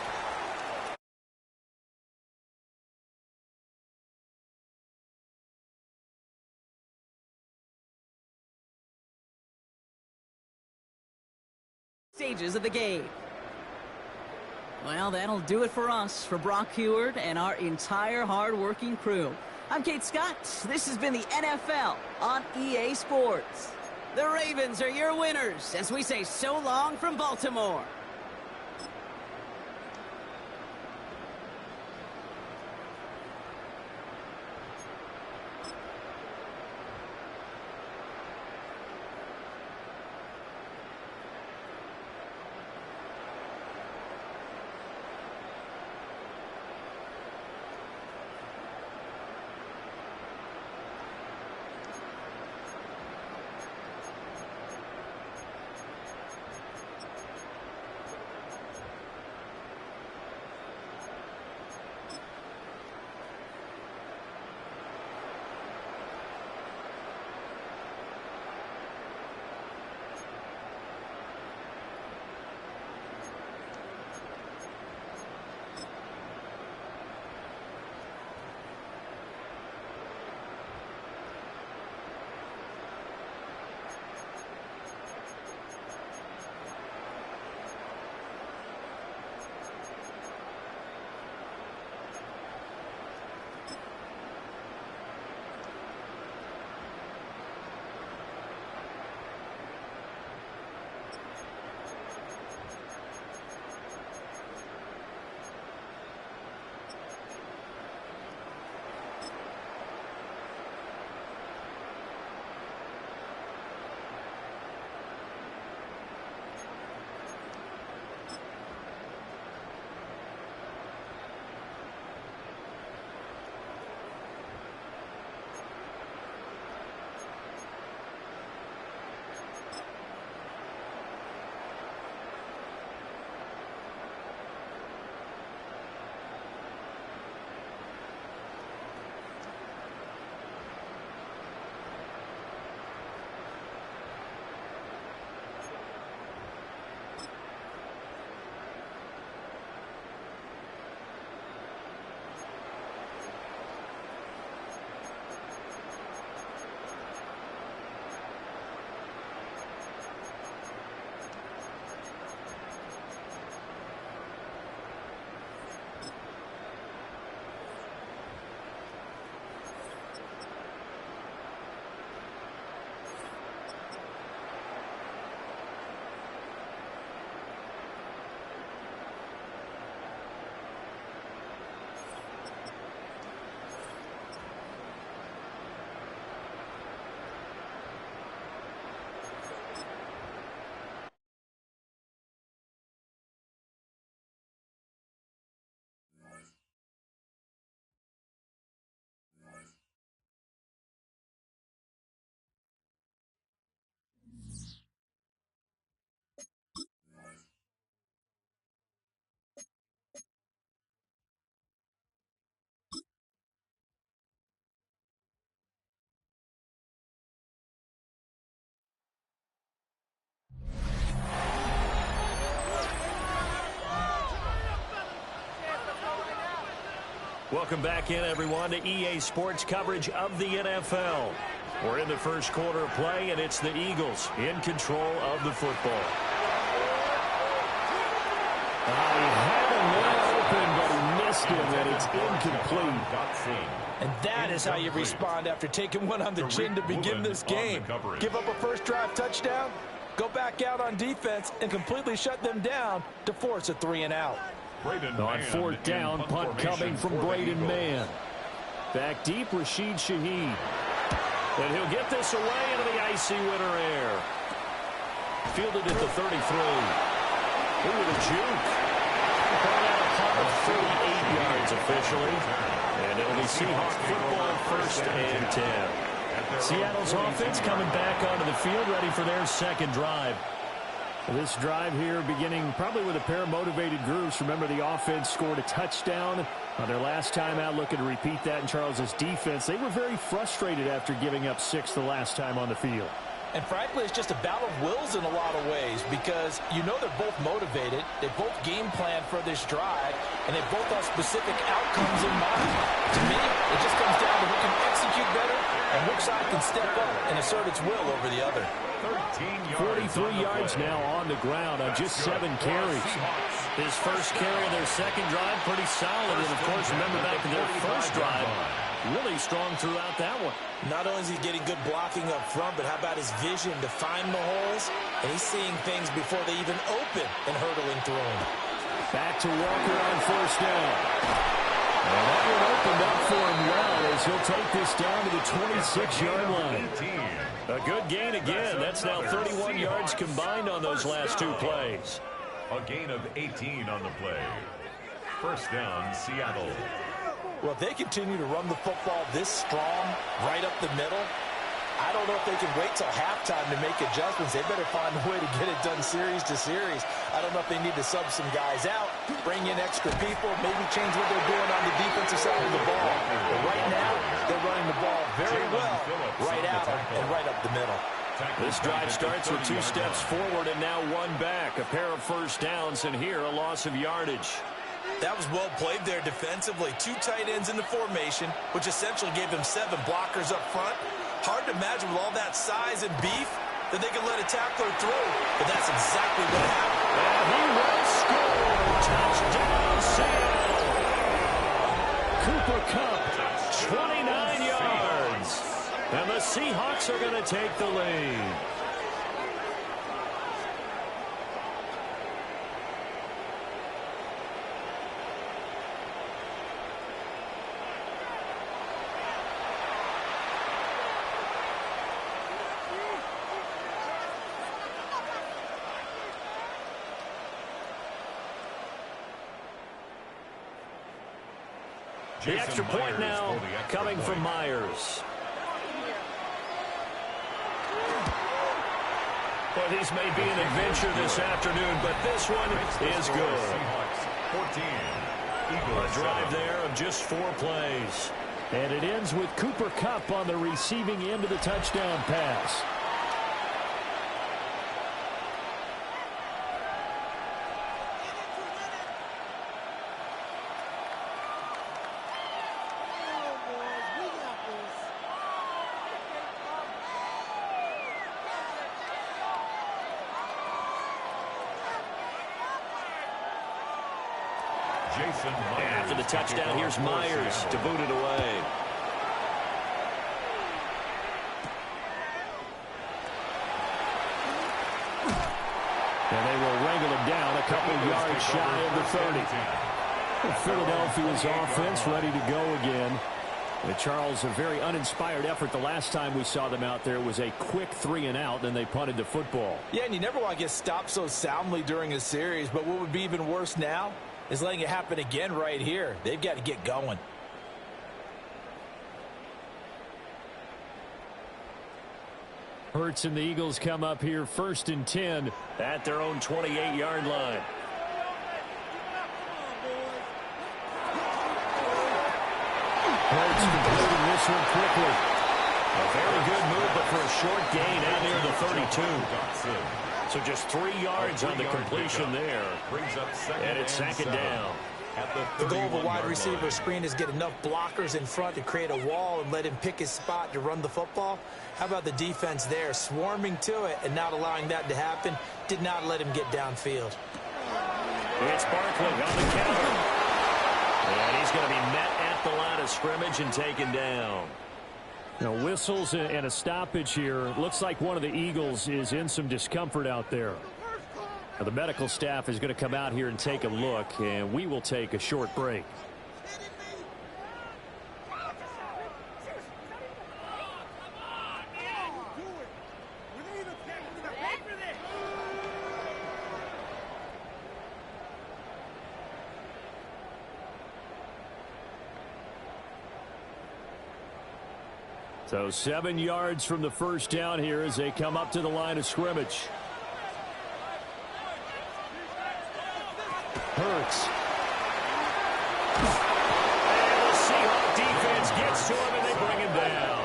Speaker 1: Stages of the game. Well, that'll do it for us, for Brock Heward and our entire hard-working crew. I'm Kate Scott. This has been the NFL on EA Sports. The Ravens are your winners as we say so long from Baltimore.
Speaker 5: Welcome back in, everyone, to EA Sports coverage of the NFL. We're in the first quarter of play, and it's the Eagles in control of the football. He had a man open, but he missed him, and it's incomplete.
Speaker 6: And that is how you respond after taking one on the chin to begin this game. Give up a first-drive touchdown, go back out on defense, and completely shut them down to force a 3-and-out.
Speaker 5: On fourth down, punt coming from Braden Mann. Back deep, Rashid Shaheed. And he'll get this away into the icy winter air. Fielded at the 33. Ooh, with a juke. Brought out a punt of 38 yards officially. And it'll be Seahawk football, first and 10. Seattle's offense coming back onto the field, ready for their second drive. This drive here beginning probably with a pair of motivated groups. Remember, the offense scored a touchdown on their last time out, looking to repeat that in Charles's defense. They were very frustrated after giving up 6 the last time on the field.
Speaker 6: And frankly, it's just a battle of wills in a lot of ways because you know they're both motivated, they both game plan for this drive, and they both have specific outcomes in mind. To me, it just comes down to who can execute better and which side can step up and assert its will over the other.
Speaker 5: 43 yards now on the ground on just 7 carries. His first carry of their second drive, pretty solid. And, of course, remember back to their first drive, really strong throughout that one.
Speaker 6: Not only is he getting good blocking up front, but how about his vision to find the holes? And he's seeing things before they even open and hurtling through them.
Speaker 5: Back to Walker on first down. And that one opened up for him well as he'll take this down to the 26-yard line. A good gain again. That's now 31 yards combined on those last 2 plays.
Speaker 2: A gain of 18 on the play. First down, Seattle.
Speaker 6: Well, if they continue to run the football this strong, right up the middle, I don't know if they can wait till halftime to make adjustments. They better find a way to get it done series to series. I don't know if they need to sub some guys out, bring in extra people, maybe change what they're doing on the defensive side of the ball. But right now, they're running the ball very well, right out and right up the middle.
Speaker 5: This drive starts with 2 steps forward and now 1 back. A pair of first downs, and here a loss of yardage.
Speaker 6: That was well played there defensively. 2 tight ends in the formation, which essentially gave them 7 blockers up front. Hard to imagine with all that size and beef that they could let a tackler through, but that's exactly what happened.
Speaker 5: And he will score. Touchdown, Seattle. Cooper Kupp, 29 yards. And the Seahawks are going to take the lead. The extra point now coming from Myers. Well, these may be an adventure this afternoon, but this one is good.
Speaker 2: 14.
Speaker 5: A drive there of just 4 plays. And it ends with Cooper Kupp on the receiving end of the touchdown pass. After the touchdown, here's Myers to boot it away. And they will wrangle him down a couple yards shy of the 30. Philadelphia's offense ready to go again. And Charles, a very uninspired effort the last time we saw them out there was a quick 3-and-out, and they punted the football.
Speaker 6: Yeah, and you never want to get stopped so soundly during a series, but what would be even worse now is letting it happen again right here. They've got to get going.
Speaker 5: Hurts and the Eagles come up here 1st and 10 at their own 28-yard line. Hurts completing this one quickly. A very good move, but for a short gain out near the 32. So just 3 yards on the completion there. And it's 2nd down.
Speaker 6: The goal of a wide receiver screen is get enough blockers in front to create a wall and let him pick his spot to run the football. How about the defense there, swarming to it and not allowing that to happen? Did not let him get downfield.
Speaker 5: It's Barkley on the counter. And he's going to be met at the line of scrimmage and taken down. Now, whistles and a stoppage here. Looks like one of the Eagles is in some discomfort out there. Now, the medical staff is going to come out here and take a look, and we will take a short break. So 7 yards from the first down here as they come up to the line of scrimmage. Hurts. And the Seahawks defense gets to him and they bring him down.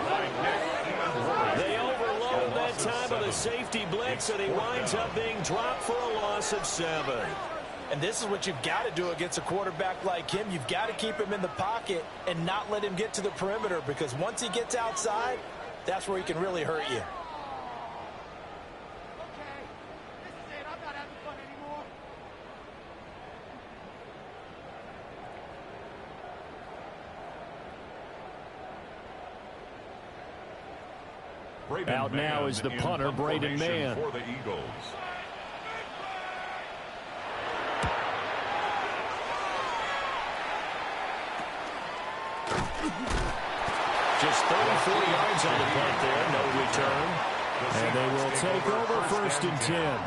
Speaker 5: They overload that time of the safety blitz and he winds up being dropped for a loss of 7.
Speaker 6: And this is what you've got to do against a quarterback like him. You've got to keep him in the pocket and not let him get to the perimeter, because once he gets outside, that's where he can really hurt you.
Speaker 5: Out now is the punter, Braden Mann.
Speaker 2: For the Eagles.
Speaker 5: Just 34 yards on the punt there, no return. And they will take over first and 10.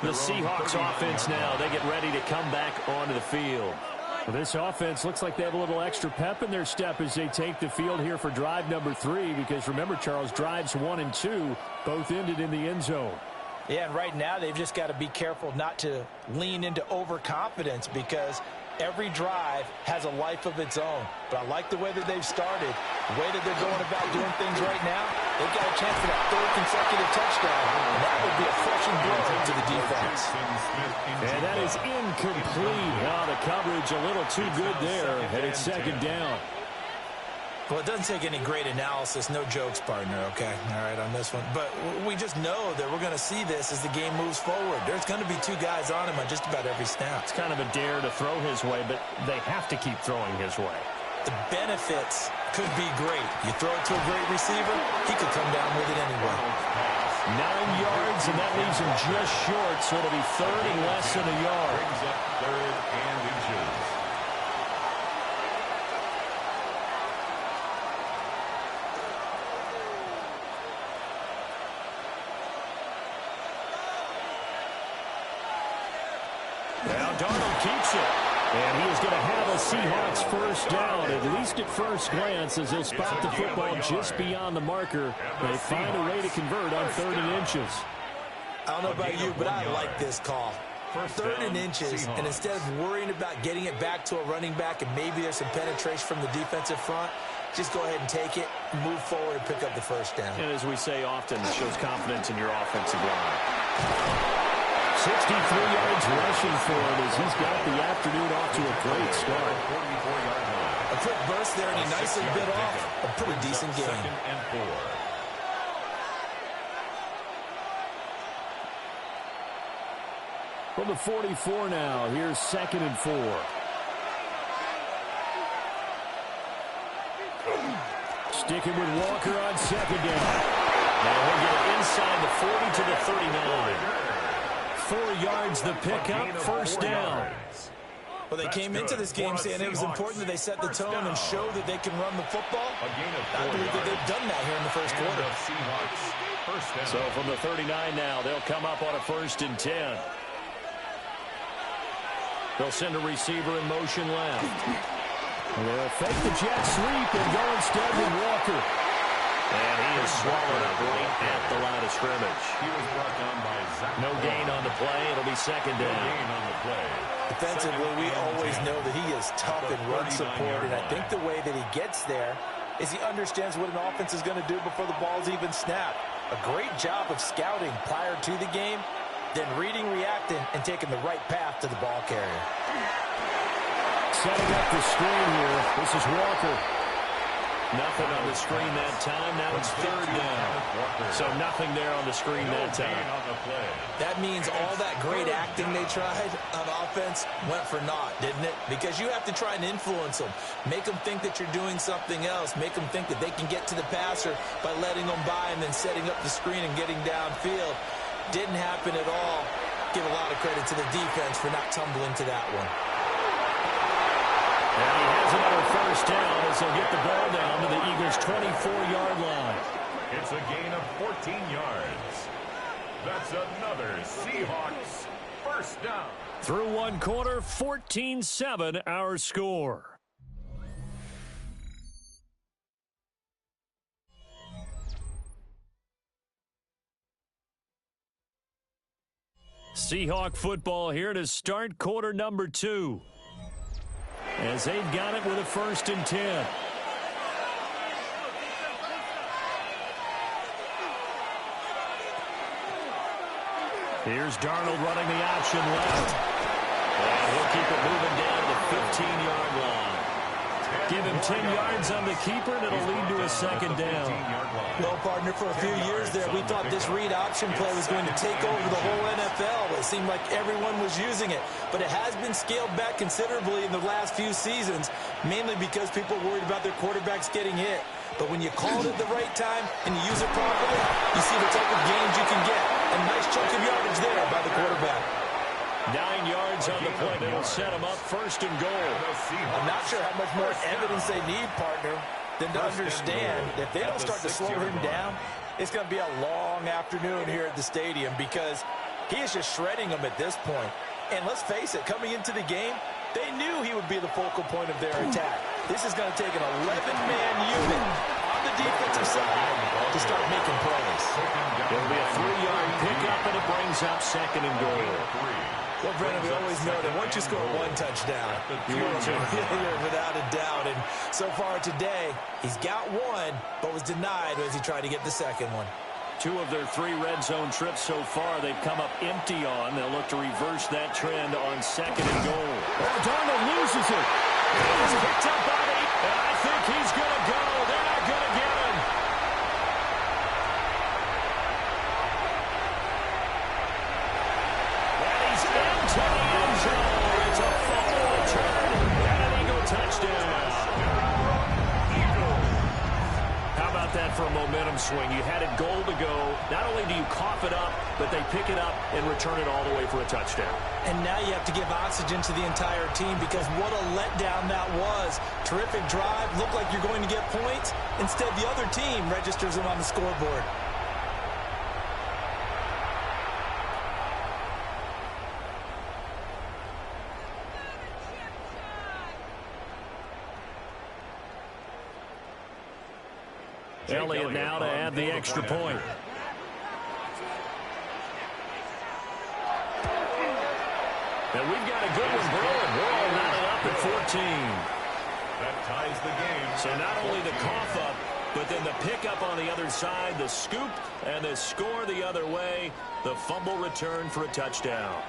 Speaker 5: The Seahawks offense now, they get ready to come back onto the field. Well, this offense looks like they have a little extra pep in their step as they take the field here for drive number 3, because remember, Charles, drives 1 and 2 both ended in the end zone.
Speaker 6: Yeah, and right now they've just got to be careful not to lean into overconfidence, because every drive has a life of its own. But I like the way that they've started, the way that they're going about doing things right now. They've got a chance for that 3rd consecutive touchdown, and that would be a crushing blow to the defense.
Speaker 5: And that is incomplete. Oh, the coverage a little too good there, and it's 2nd down.
Speaker 6: Well, it doesn't take any great analysis. No jokes, partner, okay? All right, on this one. But we just know that we're going to see this as the game moves forward. There's going to be 2 guys on him on just about every snap.
Speaker 5: It's kind of a dare to throw his way, but they have to keep throwing his way.
Speaker 6: The benefits could be great. You throw it to a great receiver, he could come down with it anyway.
Speaker 5: 9 yards, and that leaves him just short, so it'll be 3rd and less than a yard.
Speaker 2: Brings up 3rd and inches.
Speaker 5: Now Darnold keeps it. And he is going to have a Seahawks first down, at least at first glance, as they'll spot the football just beyond the marker. They find a way to convert on 3rd and inches.
Speaker 6: I don't know about you, but I like this call. 3rd and inches, and instead of worrying about getting it back to a running back and maybe there's some penetration from the defensive front, just go ahead and take it, move forward, and pick up the first down.
Speaker 5: And as we say often, it shows confidence in your offensive line. 63 yards rushing for him as he's got the afternoon off to a great start.
Speaker 6: A quick burst there, and he nicely bit off a pretty decent game.
Speaker 2: 2nd and 4.
Speaker 5: From the 44 now, here's 2nd and 4. Sticking with Walker on 2nd down. Now he'll get it inside the 40 to the 39. 4 yards the pickup, first down.
Speaker 6: Well, they came into this game saying it was important that they set the tone and show that they can run the football. I believe that they've done that here in the first quarter.
Speaker 2: Seahawks.
Speaker 5: So from the 39 now, they'll come up on a 1st and 10. They'll send a receiver in motion left. They'll fake the jet sweep and go instead with Walker. And he is swallowed up right at the line of scrimmage.
Speaker 2: He was brought down by Zach.
Speaker 5: No gain on the play. It'll be 2nd down.
Speaker 2: No gain on the play.
Speaker 6: Defensively, we always know that he is tough in run support, and I think the way that he gets there is he understands what an offense is going to do before the ball's even snapped. A great job of scouting prior to the game, then reading, reacting, and taking the right path to the ball carrier.
Speaker 5: setting up the screen here. This is Walker. Nothing on the screen that time. Now it's third down. So nothing there on the screen that time.
Speaker 6: That means all that great acting they tried on offense went for naught, didn't it? Because you have to try and influence them. Make them think that you're doing something else. Make them think that they can get to the passer by letting them by and then setting up the screen and getting downfield. Didn't happen at all. Give a lot of credit to the defense for not tumbling to that one.
Speaker 5: And he has another first down as he'll get the ball down to the Eagles' 24-yard line.
Speaker 2: It's a gain of 14 yards. That's another Seahawks first down.
Speaker 5: Through one quarter, 14-7 our score. Seahawk football here to start quarter number 2. As they've got it with a 1st and 10. Here's Darnold running the option left. And he'll keep it moving down to the 15-yard line. Give him 10 yards on the keeper, and it'll lead to a 2nd down.
Speaker 6: Well, partner, for a few years there, we thought this read option play was going to take over the whole NFL. It seemed like everyone was using it. But it has been scaled back considerably in the last few seasons, mainly because people are worried about their quarterbacks getting hit. But when you call it at the right time and you use it properly, you see the type of gains you can get. A nice chunk of yardage there by the quarterback.
Speaker 5: 9 yards on the play. That'll set them up 1st and goal.
Speaker 6: I'm not sure how much more evidence they need, partner, than to understand that if they don't start to slow him down, it's going to be a long afternoon here at the stadium because he is just shredding them at this point. And let's face it, coming into the game, they knew he would be the focal point of their attack. This is going to take an 11-man unit on the defensive side to start making plays.
Speaker 5: It'll be a 3-yard pickup, and it brings up 2nd and goal.
Speaker 6: Well, Brennan, we always know that once you score one touchdown, you're without a doubt. And so far today, he's got one, but was denied as he tried to get the second one.
Speaker 5: 2 of their 3 red zone trips so far, they've come up empty on. They'll look to reverse that trend on 2nd and goal. Oh, Darnold loses it. He's picked up by 8, and I think he's going to go. They're not going to get him. And he's into the end zone. It's a fumble return and an Eagle touchdown. How about that for a momentum swing? You had it goal to go. Not only do you cough it up, but they pick it up and return it all the way for a touchdown.
Speaker 6: And now you have to give oxygen to the entire team because what a letdown that was. Terrific drive. Looked like you're going to get points. Instead, the other team registers them on the scoreboard.
Speaker 5: Elliott now to add the extra point. And we've got a good one brewing. We're all knotted up at 14.
Speaker 2: That ties the game.
Speaker 5: So not only the cough up, but then the pickup on the other side, the scoop, and the score the other way. The fumble return for a touchdown.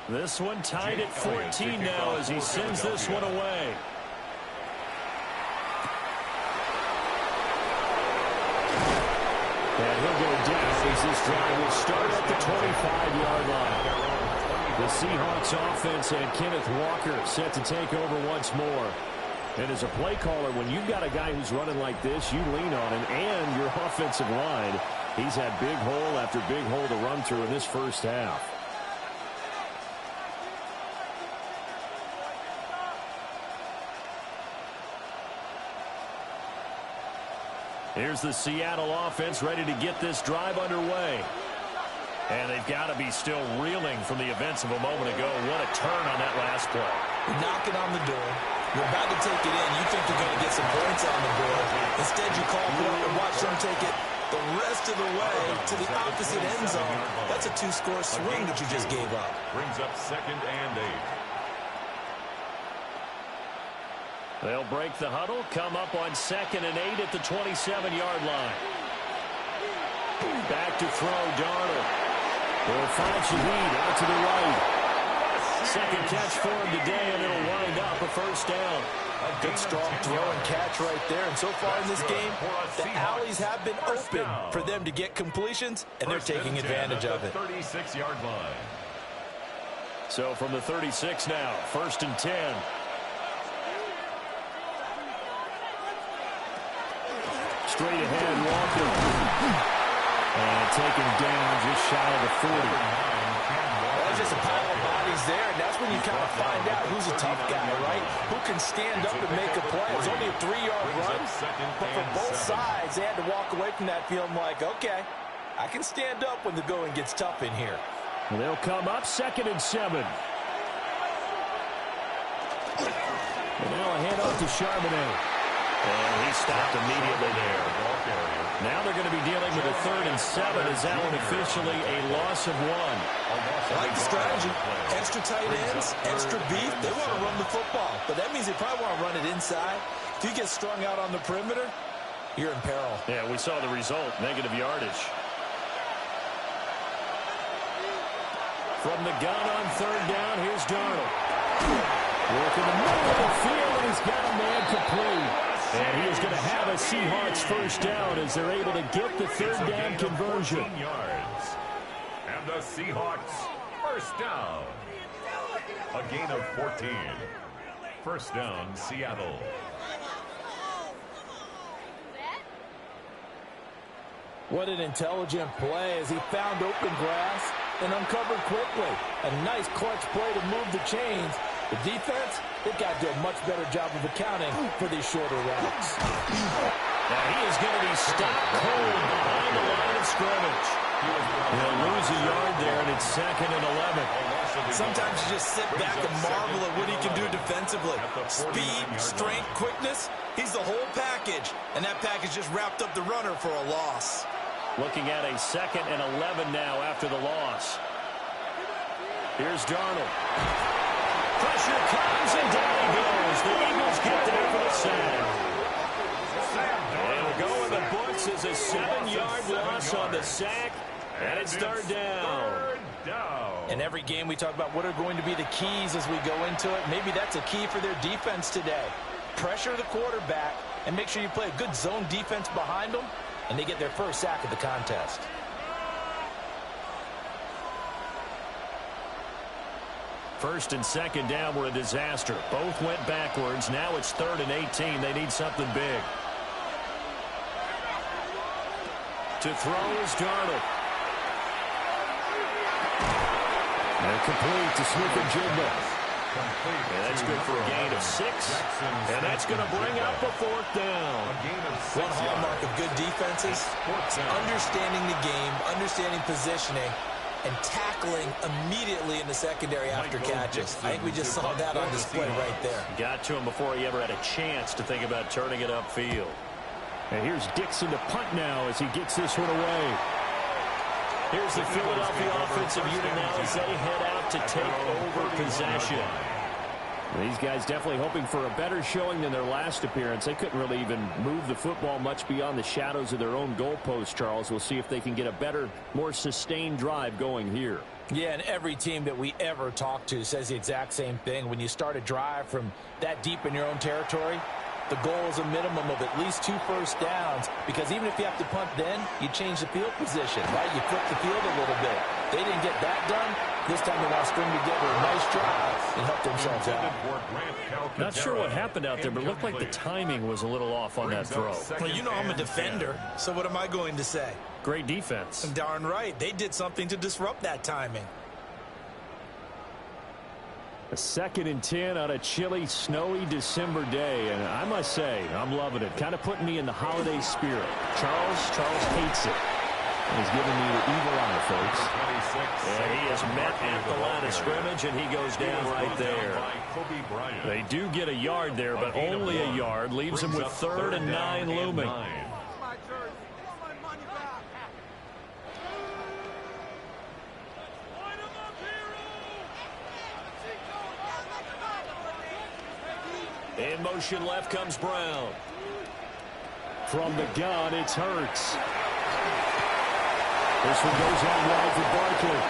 Speaker 5: This one tied at 14 now as he sends this one away. And he'll go down as this drive will start at the 25-yard line. The Seahawks offense and Kenneth Walker set to take over once more. And as a play caller, when you've got a guy who's running like this, you lean on him and your offensive line. He's had big hole after big hole to run through in this first half. Here's the Seattle offense ready to get this drive underway. And they've got to be still reeling from the events of a moment ago. What a turn on that last play.
Speaker 6: You're knocking on the door. You're about to take it in. You think you're going to get some points on the board. Instead, you call for it and watch them take it the rest of the way to the opposite end zone. That's a two-score swing that you just gave up.
Speaker 2: Brings up 2nd and 8.
Speaker 5: They'll break the huddle, come up on 2nd and 8 at the 27-yard line. Back to throw, Darnold. They'll find Shaheed out to the right. Second catch for him today, and it'll wind up a first down.
Speaker 6: A good strong throw and catch right there. And so far in this game, the alleys have been open for them to get completions, and they're taking advantage of it.
Speaker 2: 36-yard line.
Speaker 5: So from the 36 now, 1st and 10. Straight ahead, Walker. And taken down just shy of the 40.
Speaker 6: There's just a pile of bodies there, and that's when you kind of find out who's a tough guy, right? Who can stand up and make a play. It was only a 3-yard run, but for both sides, they had to walk away from that feeling like, okay, I can stand up when the going gets tough in here.
Speaker 5: And they'll come up 2nd and 7. And now a handoff to Charbonnet. And he stopped immediately there. Now they're going to be dealing with a 3rd and 7 as that one officially a loss of 1.
Speaker 6: I like the strategy. Extra tight ends, extra beef. They want to run the football, but that means they probably want to run it inside. If you get strung out on the perimeter, you're in peril.
Speaker 5: Yeah, we saw the result, negative yardage. From the gun on 3rd down, here's Darnold. Working the middle of the field, and he's got a man complete. And he is going to have a Seahawks first down as they're able to get the 3rd down conversion.
Speaker 2: Yards. And the Seahawks first down. A gain of 14. First down, Seattle.
Speaker 6: What an intelligent play as he found open grass and uncovered quickly. A nice clutch play to move the chains. The defense, they've got to do a much better job of accounting for these shorter routes.
Speaker 5: Now he is going to be stopped cold behind the line of scrimmage. He'll lose a yard there, and it's 2nd and 11.
Speaker 6: Sometimes you just sit back and marvel at what he can do defensively. Speed, strength, quickness, he's the whole package. And that package just wrapped up the runner for a loss.
Speaker 5: Looking at a 2nd and 11 now after the loss. Here's Darnold. Pressure comes, and down he goes. The Eagles get there for the sack. It'll go in the books as a 7-yard loss on the sack, and it's 3rd down.
Speaker 6: In every game we talk about what are going to be the keys as we go into it. Maybe that's a key for their defense today. Pressure the quarterback and make sure you play a good zone defense behind them, and they get their first sack of the contest.
Speaker 5: First and 2nd down were a disaster. Both went backwards. Now it's 3rd and 18. They need something big. To throw is Darnold. And complete to Smith-Njigba. And that's good for a gain of 6. And that's going to bring up a 4th down.
Speaker 6: One hallmark of good defenses, understanding the game, understanding positioning, and tackling immediately in the secondary after catches. I think we just saw that on display right there.
Speaker 5: Got to him before he ever had a chance to think about turning it upfield. And here's Dixon to punt now as he gets this one away. Here's the Philadelphia offensive unit now as they head out to take over possession. These guys definitely hoping for a better showing than their last appearance. They couldn't really even move the football much beyond the shadows of their own goalpost, Charles. We'll see if they can get a better, more sustained drive going here.
Speaker 6: Yeah, and every team that we ever talk to says the exact same thing. When you start a drive from that deep in your own territory, the goal is a minimum of at least 2 first downs, because even if you have to punt then, you change the field position, right? You flip the field a little bit. They didn't get that done. This time they want to string together a nice drive and help themselves out.
Speaker 5: Not sure what happened out there, but it looked like the timing was a little off on that throw.
Speaker 6: Well, you know I'm a defender, so what am I going to say?
Speaker 5: Great defense.
Speaker 6: Darn right. They did something to disrupt that timing.
Speaker 5: A 2nd and 10 on a chilly, snowy December day, and I must say, I'm loving it. Kind of putting me in the holiday spirit. Charles hates it. He's giving me the evil eye, folks. And he is met at the line of scrimmage, and he goes down right there. They do get a yard there, but only a yard. Leaves him with 3rd and 9 looming. In motion left comes Brown. From the gun, it's Hurts. This one goes out wide for Barkley.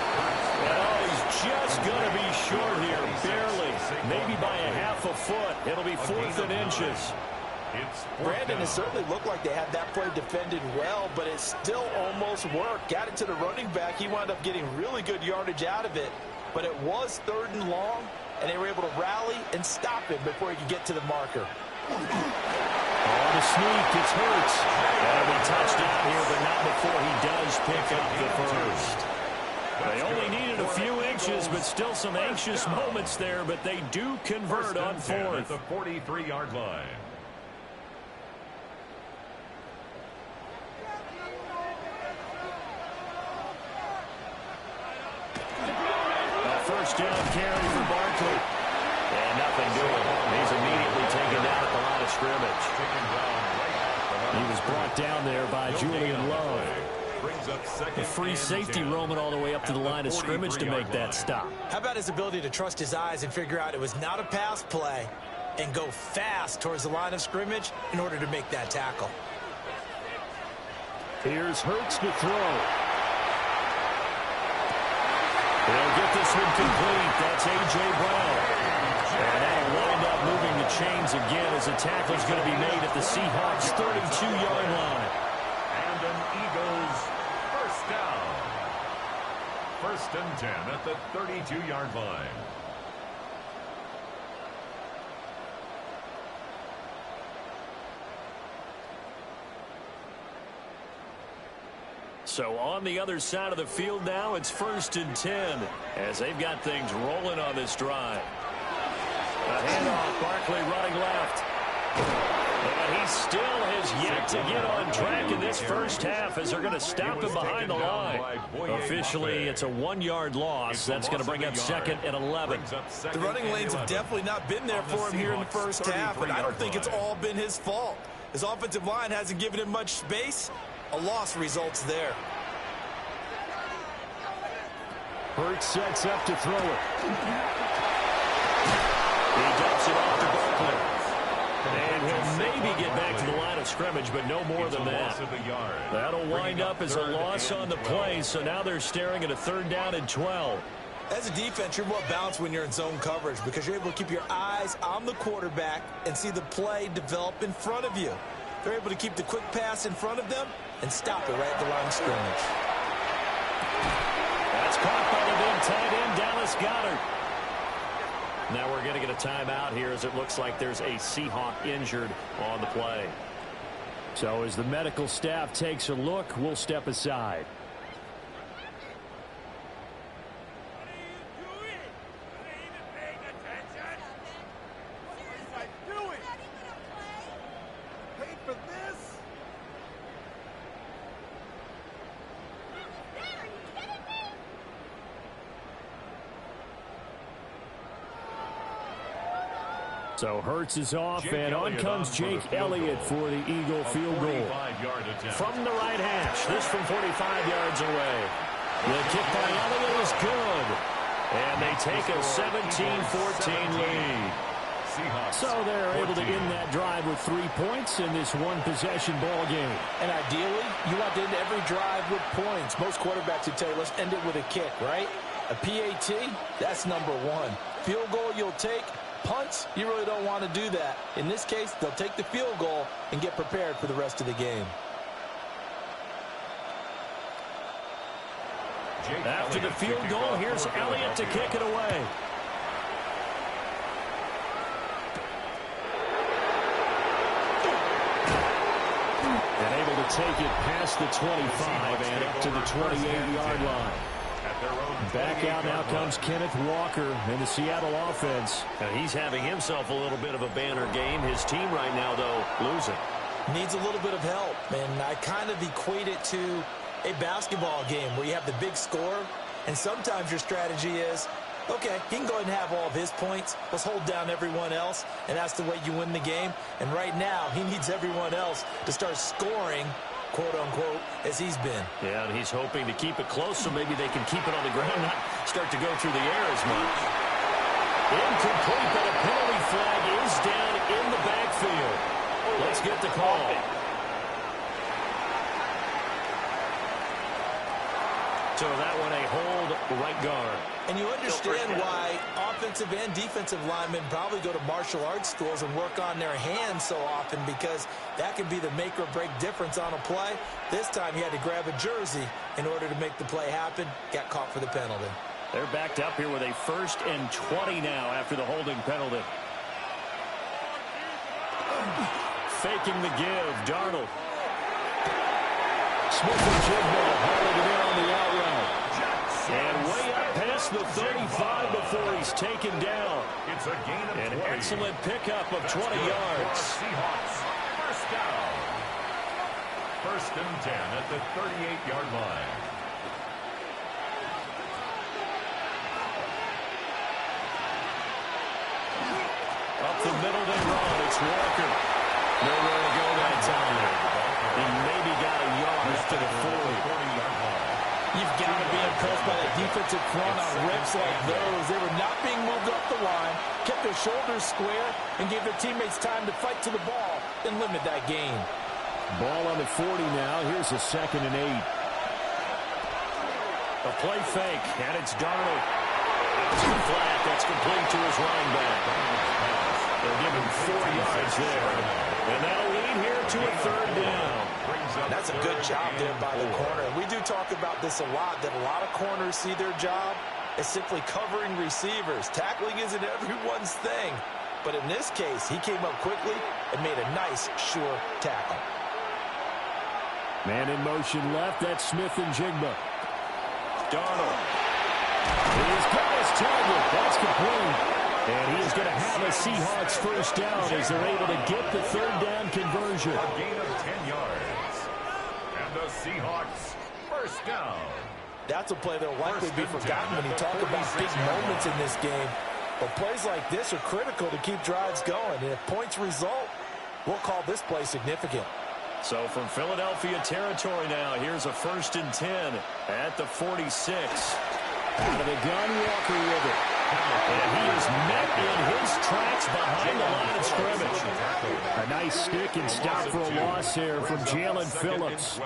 Speaker 5: Oh, he's just going to be short here, barely. Maybe by a half a foot. It'll be 4th and inches.
Speaker 6: Brandon, it certainly looked like they had that play defended well, but it still almost worked. Got it to the running back. He wound up getting really good yardage out of it, but it was 3rd and long, and they were able to rally and stop him before he could get to the marker.
Speaker 5: On the sneak, it's Hurts. That'll be touchdown here, but not before he does pick up the first. They only needed a few inches, but still some anxious moments there, but they do convert on 4th.
Speaker 2: At the 43-yard line.
Speaker 5: First down carry for Barkley. And nothing doing. He's immediately taken down at the line of scrimmage. He was brought down there by Julian Love. A free safety roaming all the way up to the line of scrimmage to make that stop.
Speaker 6: How about his ability to trust his eyes and figure out it was not a pass play and go fast towards the line of scrimmage in order to make that tackle.
Speaker 5: Here's Hurts to throw. They'll get this one complete. That's A.J. Brown. And that'll wind up moving the chains again as a tackle's going to be made at the Seahawks' 32-yard line.
Speaker 2: And an Eagles first down. 1st and 10 at the 32-yard line.
Speaker 5: So on the other side of the field now, it's 1st and 10 as they've got things rolling on this drive. A handoff, Barkley running left. And he still has yet to get on track in this first half as they're going to stop him behind the line. Officially, it's a 1-yard loss. That's going to bring up 2nd and 11.
Speaker 6: The running lanes have definitely not been there for him here in the first half, and I don't think it's all been his fault. His offensive line hasn't given him much space. A loss results there.
Speaker 5: Hurts sets up to throw it. He dumps it off to Barkley. And he'll maybe get back to the line of scrimmage, but no more than that. That'll wind up as a loss on the play, so now they're staring at a 3rd down and 12.
Speaker 6: As a defense, you're more balanced when you're in zone coverage because you're able to keep your eyes on the quarterback and see the play develop in front of you. They're able to keep the quick pass in front of them and stop it right at the line of scrimmage.
Speaker 5: That's caught by the big tight end, Dallas Goedert. Now we're going to get a timeout here as it looks like there's a Seahawk injured on the play. So as the medical staff takes a look, we'll step aside. So Hurts is off, and on comes Jake Elliott for the Eagle field goal. From the right hash, this from 45 yards away. The kick by Elliott is good. And they take a 17-14 lead. So they're able to end that drive with 3 points in this one-possession ball game.
Speaker 6: And ideally, you want to end every drive with points. Most quarterbacks would tell you, let's end it with a kick, right? A PAT, that's number 1. Field goal you'll take. Punts, you really don't want to do that. In this case, they'll take the field goal and get prepared for the rest of the game.
Speaker 5: After the field goal, here's Elliott to kick it away. And able to take it past the 25 and up to the 28-yard line. Back out now comes Kenneth Walker in the Seattle offense. And he's having himself a little bit of a banner game. His team right now, though, losing.
Speaker 6: Needs a little bit of help, and I kind of equate it to a basketball game where you have the big score, and sometimes your strategy is, okay, he can go ahead and have all of his points. Let's hold down everyone else, and that's the way you win the game. And right now, he needs everyone else to start scoring, quote-unquote, as he's been.
Speaker 5: Yeah, and he's hoping to keep it close so maybe they can keep it on the ground, not start to go through the air as much. Incomplete, but a penalty flag is down Chiefs get the call. So that one a hold right guard.
Speaker 6: And you understand why offensive and defensive linemen probably go to martial arts schools and work on their hands so often, because that can be the make or break difference on a play. This time he had to grab a jersey in order to make the play happen. Got caught for the penalty.
Speaker 5: They're backed up here with a 1st and 20 now after the holding penalty. Faking the give, Darnold. Smith-Njigba holding it in on the out route. And way up past the 35 before he's taken down.
Speaker 2: It's a gain of 20.
Speaker 5: An excellent pickup of 20 yards.
Speaker 2: Seahawks, first down. 1st and 10 at the 38-yard line.
Speaker 5: Up the middle they run. It's Walker. Nowhere to go that time. He maybe got a yard to the 40-yard line.
Speaker 6: You've got to be impressed by that defensive front on rips like those. They were not being moved up the line, kept their shoulders square, and gave their teammates time to fight to the ball and limit that gain.
Speaker 5: Ball on the 40 now. Here's a 2nd and 8. A play fake, and it's Darnold. It's the flat. That's complete to his running back. They'll give him 4 yards there. And that'll lead here to a 3rd down.
Speaker 6: That's a good job there by the corner. And we do talk about this a lot, that a lot of corners see their job as simply covering receivers. Tackling isn't everyone's thing. But in this case, he came up quickly and made a nice, sure tackle.
Speaker 5: Man in motion left. That's Smith-Njigba. Darnold. He's got his target. That's complete. And he is going to have a Seahawks 1st down as they're able to get the 3rd down conversion.
Speaker 2: A gain of 10 yards. And the Seahawks 1st down.
Speaker 6: That's a play that will likely be forgotten when you talk about big moments in this game. But plays like this are critical to keep drives going. And if points result, we'll call this play significant.
Speaker 5: So from Philadelphia territory now, here's a 1st and 10 at the 46. Out of the gun, Walker with it. And he is met in his tracks behind the line of scrimmage. A nice stick and stop for a loss here from Jalen Phillips.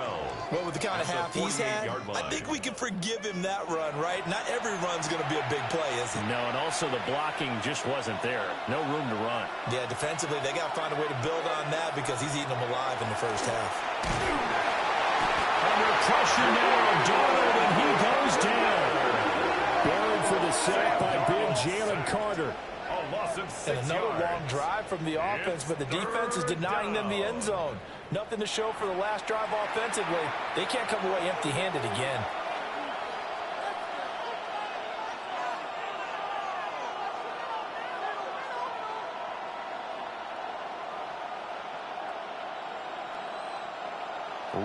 Speaker 6: Well, with the kind of half he's had, I think we can forgive him that run, right? Not every run's going to be a big play, is it?
Speaker 5: No, and also the blocking just wasn't there. No room to run.
Speaker 6: Yeah, defensively, they got to find a way to build on that because he's eating them alive in the 1st half.
Speaker 5: Under pressure now, Darnold, and he goes down. Buried for the sack by big Jalen Carter.
Speaker 6: And another long drive from the offense, but the defense is denying them the end zone. Nothing to show for the last drive offensively. They can't come away empty-handed again.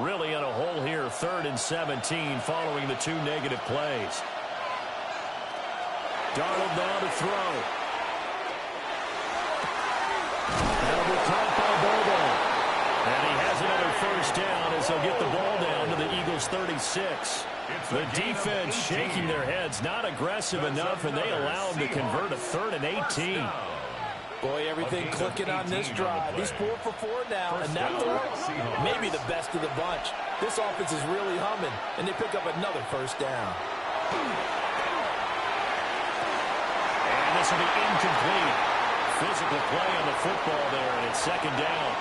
Speaker 5: Really in a hole here, 3rd and 17 following the 2 negative plays. Darnold now to throw. That'll be caught by Bobo. And he has another 1st down as they'll get the ball down to the Eagles' 36. The defense shaking their heads, not aggressive enough, and they allow them to convert a 3rd and 18.
Speaker 6: Boy, everything clicking on this drive. He's 4 for 4 now, and that throw, maybe the best of the bunch. This offense is really humming, and they pick up another 1st down.
Speaker 5: And this will be incomplete. Physical play on the football there, and it's 2nd down.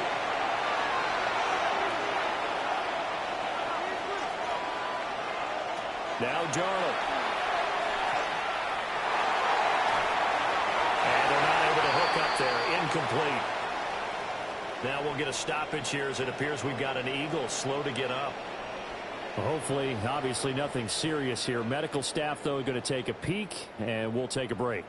Speaker 5: Now Darnold. And they're not able to hook up there. Incomplete. Now we'll get a stoppage here as it appears we've got an Eagle slow to get up. Well, hopefully, obviously nothing serious here. Medical staff, though, are going to take a peek, and we'll take a break.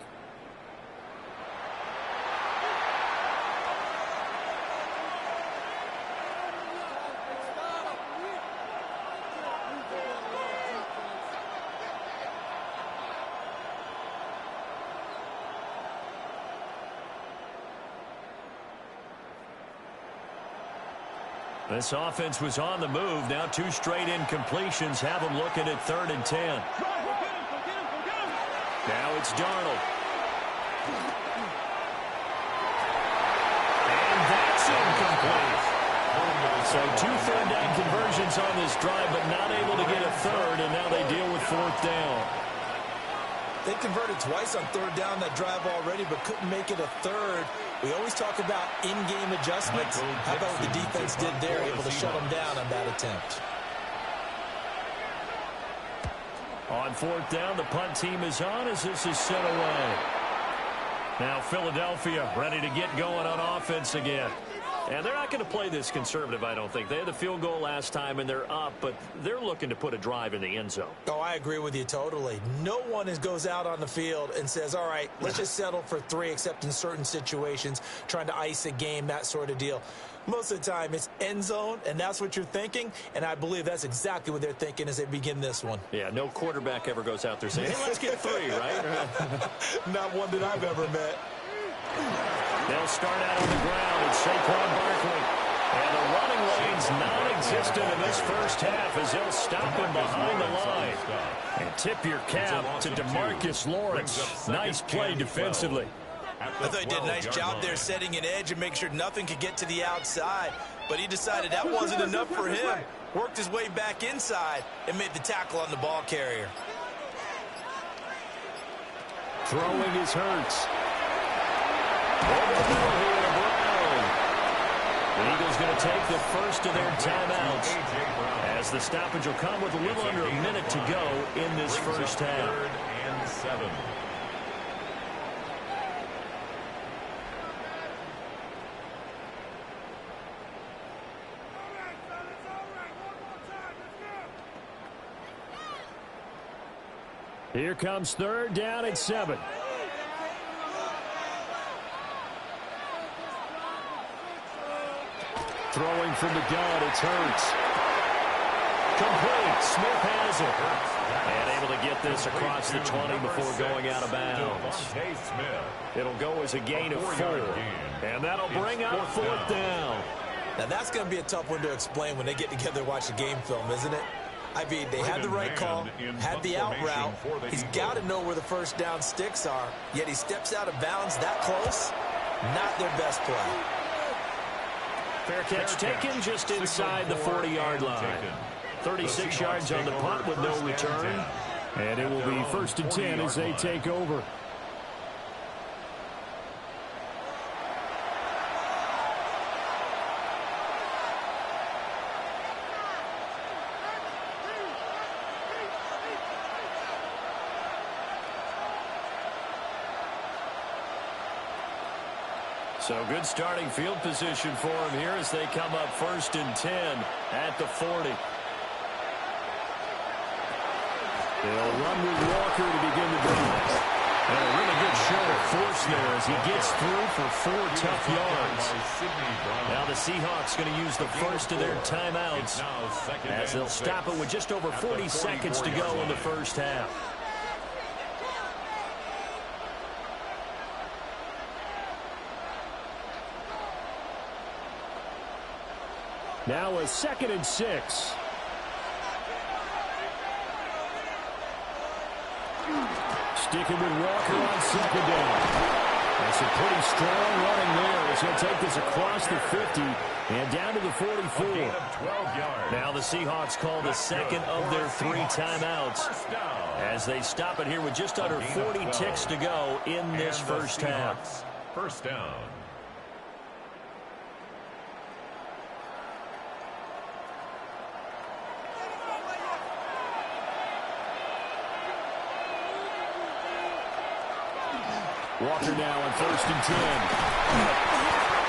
Speaker 5: This offense was on the move. Now 2 straight incompletions have them looking at 3rd and 10. Now it's Darnold. And that's incomplete. 2 third-down conversions on this drive, but not able to get a third, and now they deal with 4th down.
Speaker 6: They converted twice on 3rd down that drive already, but couldn't make it a third. We always talk about in-game adjustments. How about what the defense did there, able to shut them down on that attempt?
Speaker 5: On 4th down, the punt team is on as this is set away. Now Philadelphia ready to get going on offense again. And they're not going to play this conservative, I don't think. They had the field goal last time, and they're up, but they're looking to put a drive in the end zone.
Speaker 6: Oh, I agree with you totally. No one goes out on the field and says, all right, let's just settle for 3, except in certain situations, trying to ice a game, that sort of deal. Most of the time, it's end zone, and that's what you're thinking, and I believe that's exactly what they're thinking as they begin this one.
Speaker 5: Yeah, no quarterback ever goes out there saying, hey, let's get 3, right?
Speaker 6: Not one that I've ever met.
Speaker 5: They'll start out on the ground. It's Saquon Barkley. And the running lane's non-existent in this first half as they'll stop him behind the line. And tip your cap to DeMarcus Lawrence. Nice play defensively.
Speaker 6: I thought he did a nice job there setting an edge and make sure nothing could get to the outside. But he decided that wasn't enough for him. Worked his way back inside and made the tackle on the ball carrier.
Speaker 5: Throwing is Hurts. Over the middle here to Brown. The Eagles going to take the first of their timeouts as the stoppage will come with a little under a minute to go in this first half.
Speaker 2: 3rd and 7.
Speaker 5: Here comes 3rd down at 7. Throwing from the gun, it's Hurts. Complete. Smith has it. And able to get this across the 20 before going out of bounds. It'll go as a gain of 4. And that'll bring out 4th down.
Speaker 6: Now, that's going to be a tough one to explain when they get together and watch the game film, isn't it? I mean, they had the right call, had the out route. He's got to know where the first down sticks are, yet he steps out of bounds that close. Not their best play.
Speaker 5: Fair catch taken just inside the 40-yard line. 36 yards on the punt with no return. And it will be 1st and 10 as they take over. So good starting field position for him here as they come up 1st and 10 at the 40. They'll run with Walker to begin the drive. And a really good show of force there as he gets through for 4 tough yards. Now the Seahawks going to use the first of their timeouts as they'll stop it with just over 40 seconds to go in the first half. Now a 2nd and 6. Sticking with Walker on 2nd down. That's a pretty strong running there as he'll take this across the 50 and down to the 44. Now the Seahawks call the 2nd of their 3 timeouts as they stop it here with just under 40 ticks to go in this first half.
Speaker 2: First down.
Speaker 5: Walker now on 1st and 10.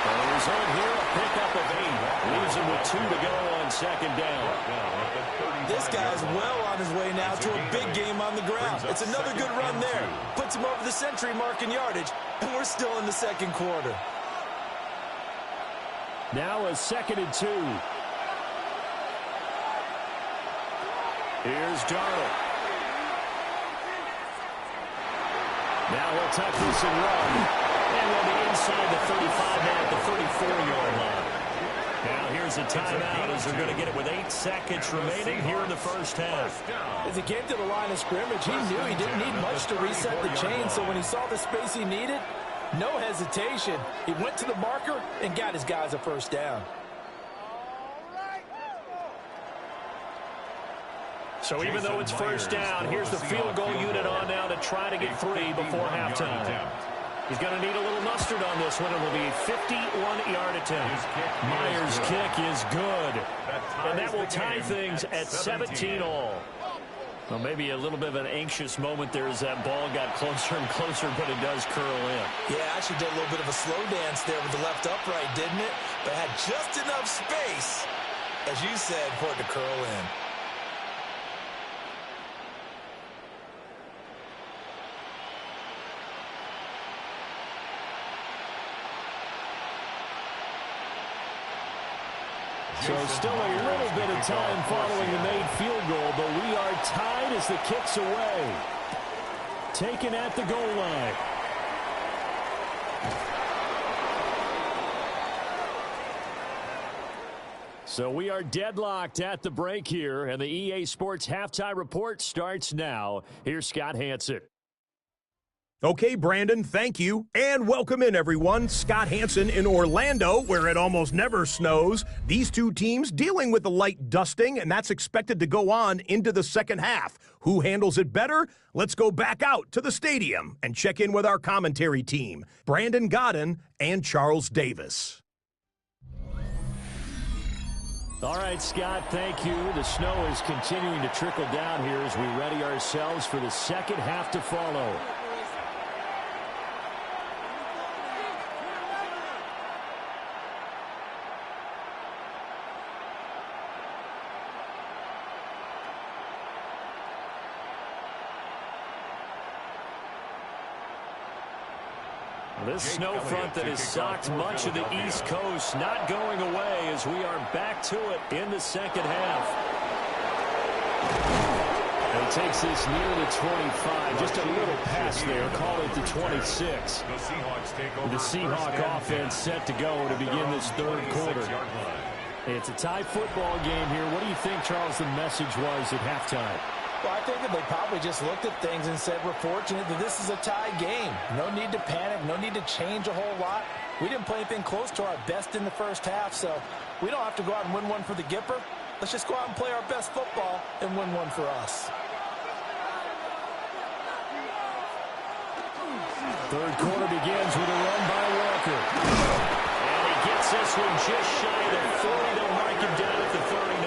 Speaker 5: The result here, a pickup of 8. Leaves him with 2 to go on 2nd down.
Speaker 6: This guy's well on his way now to a big game on the ground. It's another good run there. Puts him over the century mark in yardage, and we're still in the 2nd quarter.
Speaker 5: Now a 2nd and 2. Here's Darnold. Now he'll tuck this and run. And we'll be inside the 35 now at the 34-yard line. Now here's a timeout as they're going to get it with 8 seconds remaining here in the first half.
Speaker 6: As he came to the line of scrimmage, he knew he didn't need much to reset the chain, so when he saw the space he needed, no hesitation. He went to the marker and got his guys a first down.
Speaker 5: So even though it's first down, here's the field goal unit on now to try to get 3 before halftime. He's going to need a little mustard on this one. It will be a 51-yard attempt. Myers' kick is good. And that will tie things at 17-all. Well, maybe a little bit of an anxious moment there as that ball got closer and closer, but it does curl in.
Speaker 6: Yeah, actually did a little bit of a slow dance there with the left upright, didn't it? But had just enough space, as you said, for it to curl in.
Speaker 5: So still a little bit of time following the made field goal, but we are tied as the kick's away. Taken at the goal line. So we are deadlocked at the break here, and the EA Sports Halftime Report starts now. Here's Scott Hansen.
Speaker 7: Okay, Brandon, thank you. And welcome in, everyone. Scott Hansen in Orlando, where it almost never snows. These two teams dealing with a light dusting, and that's expected to go on into the second half. Who handles it better? Let's go back out to the stadium and check in with our commentary team, Brandon Godden and Charles Davis.
Speaker 5: All right, Scott, thank you. The snow is continuing to trickle down here as we ready ourselves for the second half to follow. This snow front that has socked much of the East Coast not going away as we are back to it in the second half. And he takes this near the 25. Just a little pass there. Call it the 26. The Seahawk offense set to go to begin this third quarter. It's a tie football game here. What do you think, Charles, the message was at halftime?
Speaker 6: Well, I think that they probably just looked at things and said, we're fortunate that this is a tie game. No need to panic. No need to change a whole lot. We didn't play anything close to our best in the first half, so we don't have to go out and win one for the Gipper. Let's just go out and play our best football and win one for us.
Speaker 5: Third quarter begins with a run by Walker. And he gets this one just shy of 40. They'll mark him down at the 39.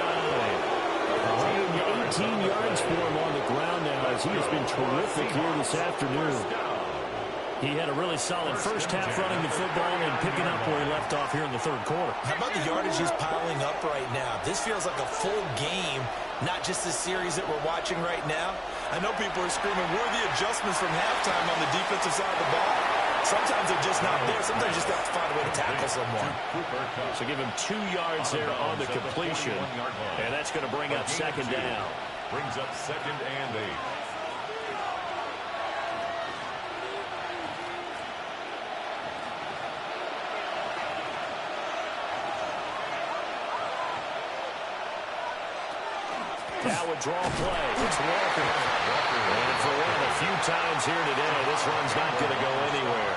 Speaker 5: 118 yards for him on the ground now as he has been terrific here this afternoon. He had a really solid first half running the football and picking up where he left off here in the third quarter.
Speaker 6: How about the yardage he's piling up right now? This feels like a full game, not just the series that we're watching right now. I know people are screaming, where are the adjustments from halftime on the defensive side of the ball? Sometimes they're just not there. Sometimes you just have to find a way to tackle someone.
Speaker 5: So give him 2 yards there on the completion, and that's going to bring up second down.
Speaker 2: Brings up second and 8.
Speaker 5: Now a draw play. It's Walker. And for one of the few times here today, this run's not going to go anywhere.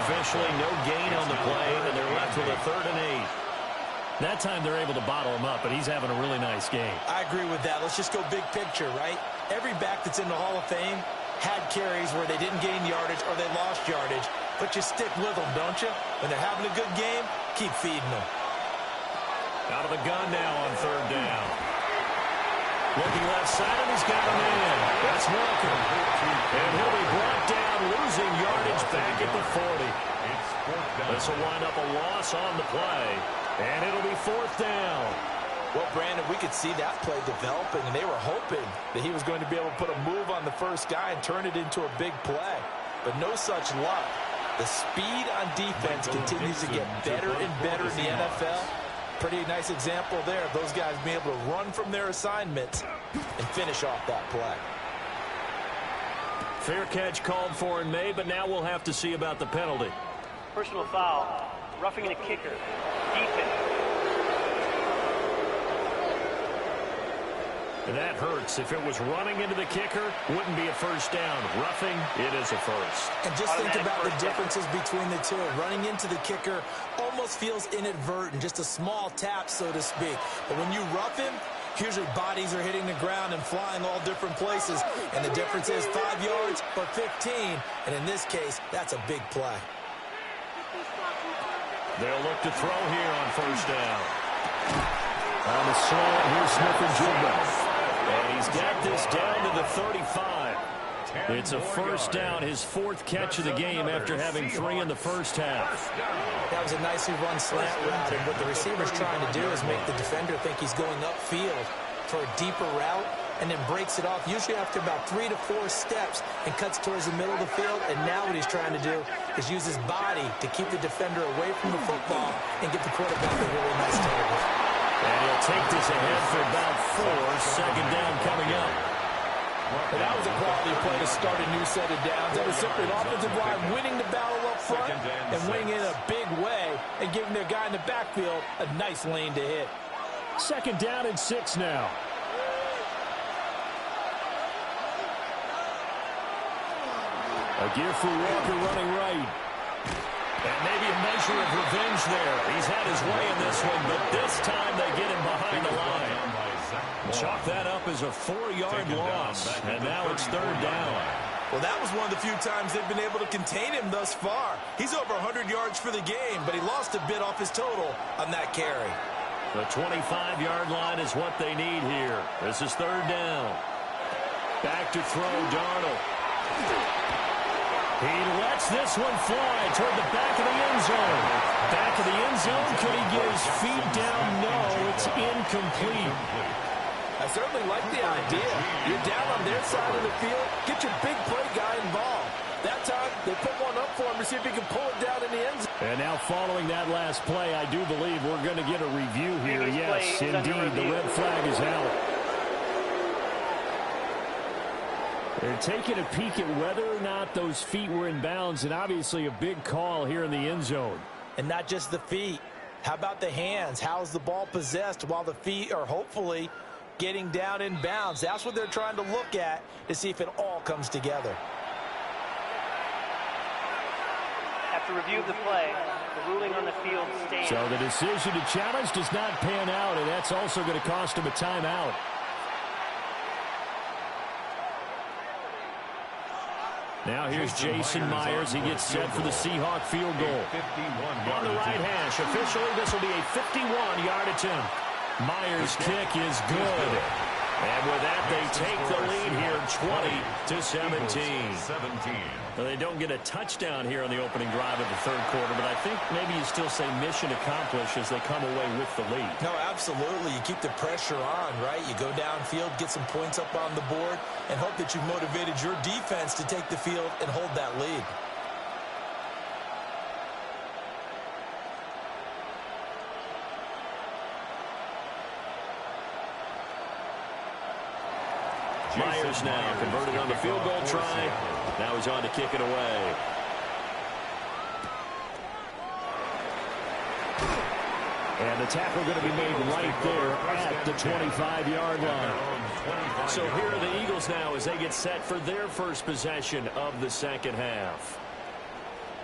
Speaker 5: Officially, no gain on the play, and they're left with a 3rd and 8. That time they're able to bottle him up, but he's having a really nice game.
Speaker 6: I agree with that. Let's just go big picture, right? Every back that's in the Hall of Fame had carries where they didn't gain yardage or they lost yardage, but you stick with them, don't you? When they're having a good game, keep feeding them.
Speaker 5: Out of the gun now on 3rd down. Looking left side, and he's got a man. That's Walker. And he'll be brought down, losing yardage back at the 40. This will wind up a loss on the play, and it'll be 4th down.
Speaker 6: Well, Brandon, we could see that play developing, and they were hoping that he was going to be able to put a move on the first guy and turn it into a big play. But no such luck. The speed on defense continues to get better and better in the NFL. Pretty nice example there of those guys being able to run from their assignments and finish off that play.
Speaker 5: Fair catch called for and made, but now we'll have to see about the penalty.
Speaker 8: Personal foul, roughing the kicker, defense.
Speaker 5: And that hurts. If it was running into the kicker, wouldn't be a first down. Roughing, it is a first.
Speaker 6: And just think about the differences between the two. Running into the kicker almost feels inadvertent, just a small tap, so to speak. But when you rough him, Usually bodies are hitting the ground and flying all different places, and the difference is 5 yards or 15, and in this case, that's a big play.
Speaker 5: They'll look to throw here on first down. On the slant, here's Smith-Njigba. And he's got this down to the 35. It's a first down, his 4th catch of the game after having 3 in the first half.
Speaker 6: That was a nicely run slant route, and what the receiver's trying to do is make the defender think he's going upfield for a deeper route, and then breaks it off, usually after about 3 to 4 steps, and cuts towards the middle of the field. And now what he's trying to do is use his body to keep the defender away from the football and get the quarterback a really nice target.
Speaker 5: And he'll take this ahead for about 4. Second down coming up.
Speaker 6: And that was a quality play to start a new set of downs. That was simply an offensive line winning the battle up front and winning in a big way and giving their guy in the backfield a nice lane to hit.
Speaker 5: Second down and 6 now. A gift for Walker running right. And maybe a measure of revenge there. He's had his way in this one, but this time they get him behind the line. Chalk that up as a 4-yard loss, and now it's third down.
Speaker 6: Well, that was one of the few times they've been able to contain him thus far. He's over 100 yards for the game, but he lost a bit off his total on that carry.
Speaker 5: The 25-yard line is what they need here. This is third down. Back to throw, Darnold. He lets this one fly toward the back of the end zone. Back of the end zone. Could he get his feet down? No, it's incomplete.
Speaker 6: I certainly like the idea. You're down on their side of the field. Get your big play guy involved. That time, they put one up for him to see if he can pull it down in the end zone.
Speaker 5: And now following that last play, I do believe we're going to get a review here. Yes, indeed, the red flag is out. They're taking a peek at whether or not those feet were in bounds, and obviously a big call here in the end zone.
Speaker 6: And not just the feet. How about the hands? How's the ball possessed while the feet are hopefully getting down in bounds? That's what they're trying to look at to see if it all comes together.
Speaker 8: After review of the play, the ruling on the field stands.
Speaker 5: So the decision to challenge does not pan out, and that's also going to cost him a timeout. Now here's Jason Myers. He gets set for the Seahawk field goal. On the right hash, officially this will be a 51-yard attempt. Myers' kick is good. And with that, they take the lead here 20-17. Well, they don't get a touchdown here on the opening drive of the third quarter, but I think maybe you still say mission accomplished as they come away with the lead.
Speaker 6: No, absolutely. You keep the pressure on, right? You go downfield, get some points up on the board, and hope that you've motivated your defense to take the field and hold that lead.
Speaker 5: Myers now converted on the field goal try. Now he's on to kick it away. And the tackle going to be made right there at the 25-yard line. So here are the Eagles now as they get set for their first possession of the second half.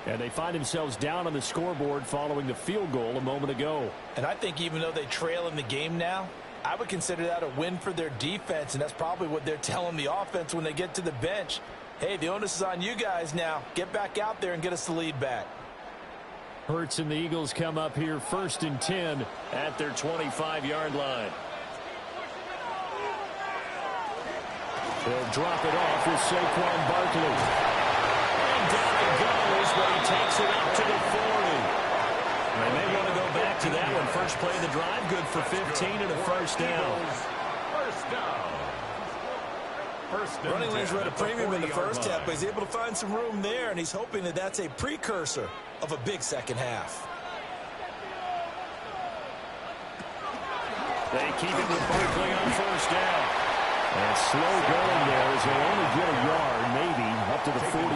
Speaker 5: And they find themselves down on the scoreboard following the field goal a moment ago.
Speaker 6: And I think even though they trail in the game now, I would consider that a win for their defense, and that's probably what they're telling the offense when they get to the bench. Hey, the onus is on you guys now. Get back out there and get us the lead back.
Speaker 5: Hurts and the Eagles come up here first and 10 at their 25-yard line. They'll drop it off with Saquon Barkley. And down it goes, but he takes it up to the 40. They may want to go back to that one. First play of the drive, good for 15 and a first down.
Speaker 6: Running lanes were at a premium in the first half, but he's able to find some room there, and he's hoping that that's a precursor of a big second half.
Speaker 5: They keep it with Barkley on first down. And slow going there as they'll only get a yard, maybe, up to the 41.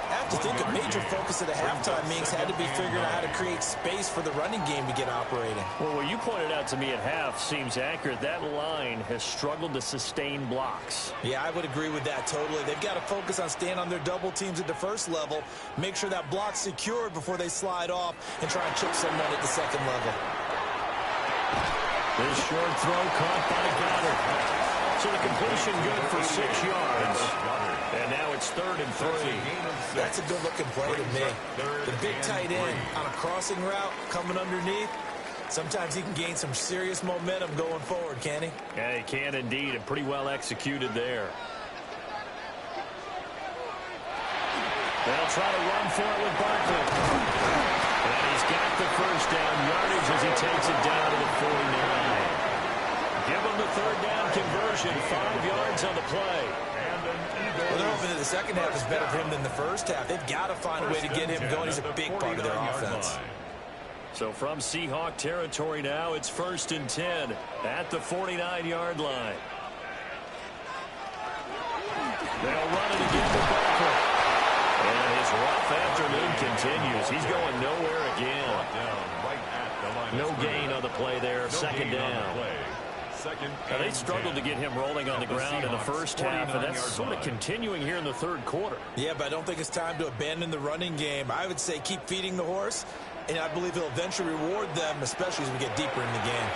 Speaker 6: I have to think a major focus of the halftime meetings had to be figuring out how to create space for the running game to get operating.
Speaker 5: Well, what you pointed out to me at half seems accurate. That line has struggled to sustain blocks.
Speaker 6: Yeah, I would agree with that totally. They've got to focus on staying on their double teams at the first level, make sure that block's secured before they slide off and try and chip someone at the second level.
Speaker 5: This short throw caught by Goddard. So the completion good for 6 yards. And now it's 3rd and 3.
Speaker 6: That's a good-looking play to me. The big tight end on a crossing route coming underneath. Sometimes he can gain some serious momentum going forward, can he?
Speaker 5: Yeah, he can indeed, and pretty well executed there. They'll try to run for it with Barkley. And he's got the first down yardage as he takes it down to the 49. Give him the 3rd down conversion, 5 yards on the play.
Speaker 6: Well, they're hoping that the second half is better for him than the first half. They've got to find a way to get him going. He's a big part of their offense.
Speaker 5: So from Seahawk territory now, it's 1st and 10 at the 49-yard line. They'll run it again with Barkley. And his rough afternoon continues. He's going nowhere again. No gain on the play there. 2nd down. Now, they struggled to get him rolling on the ground in the first half, and that's sort of continuing here in the 3rd quarter.
Speaker 6: Yeah, but I don't think it's time to abandon the running game. I would say keep feeding the horse, and I believe he'll eventually reward them, especially as we get deeper in the game.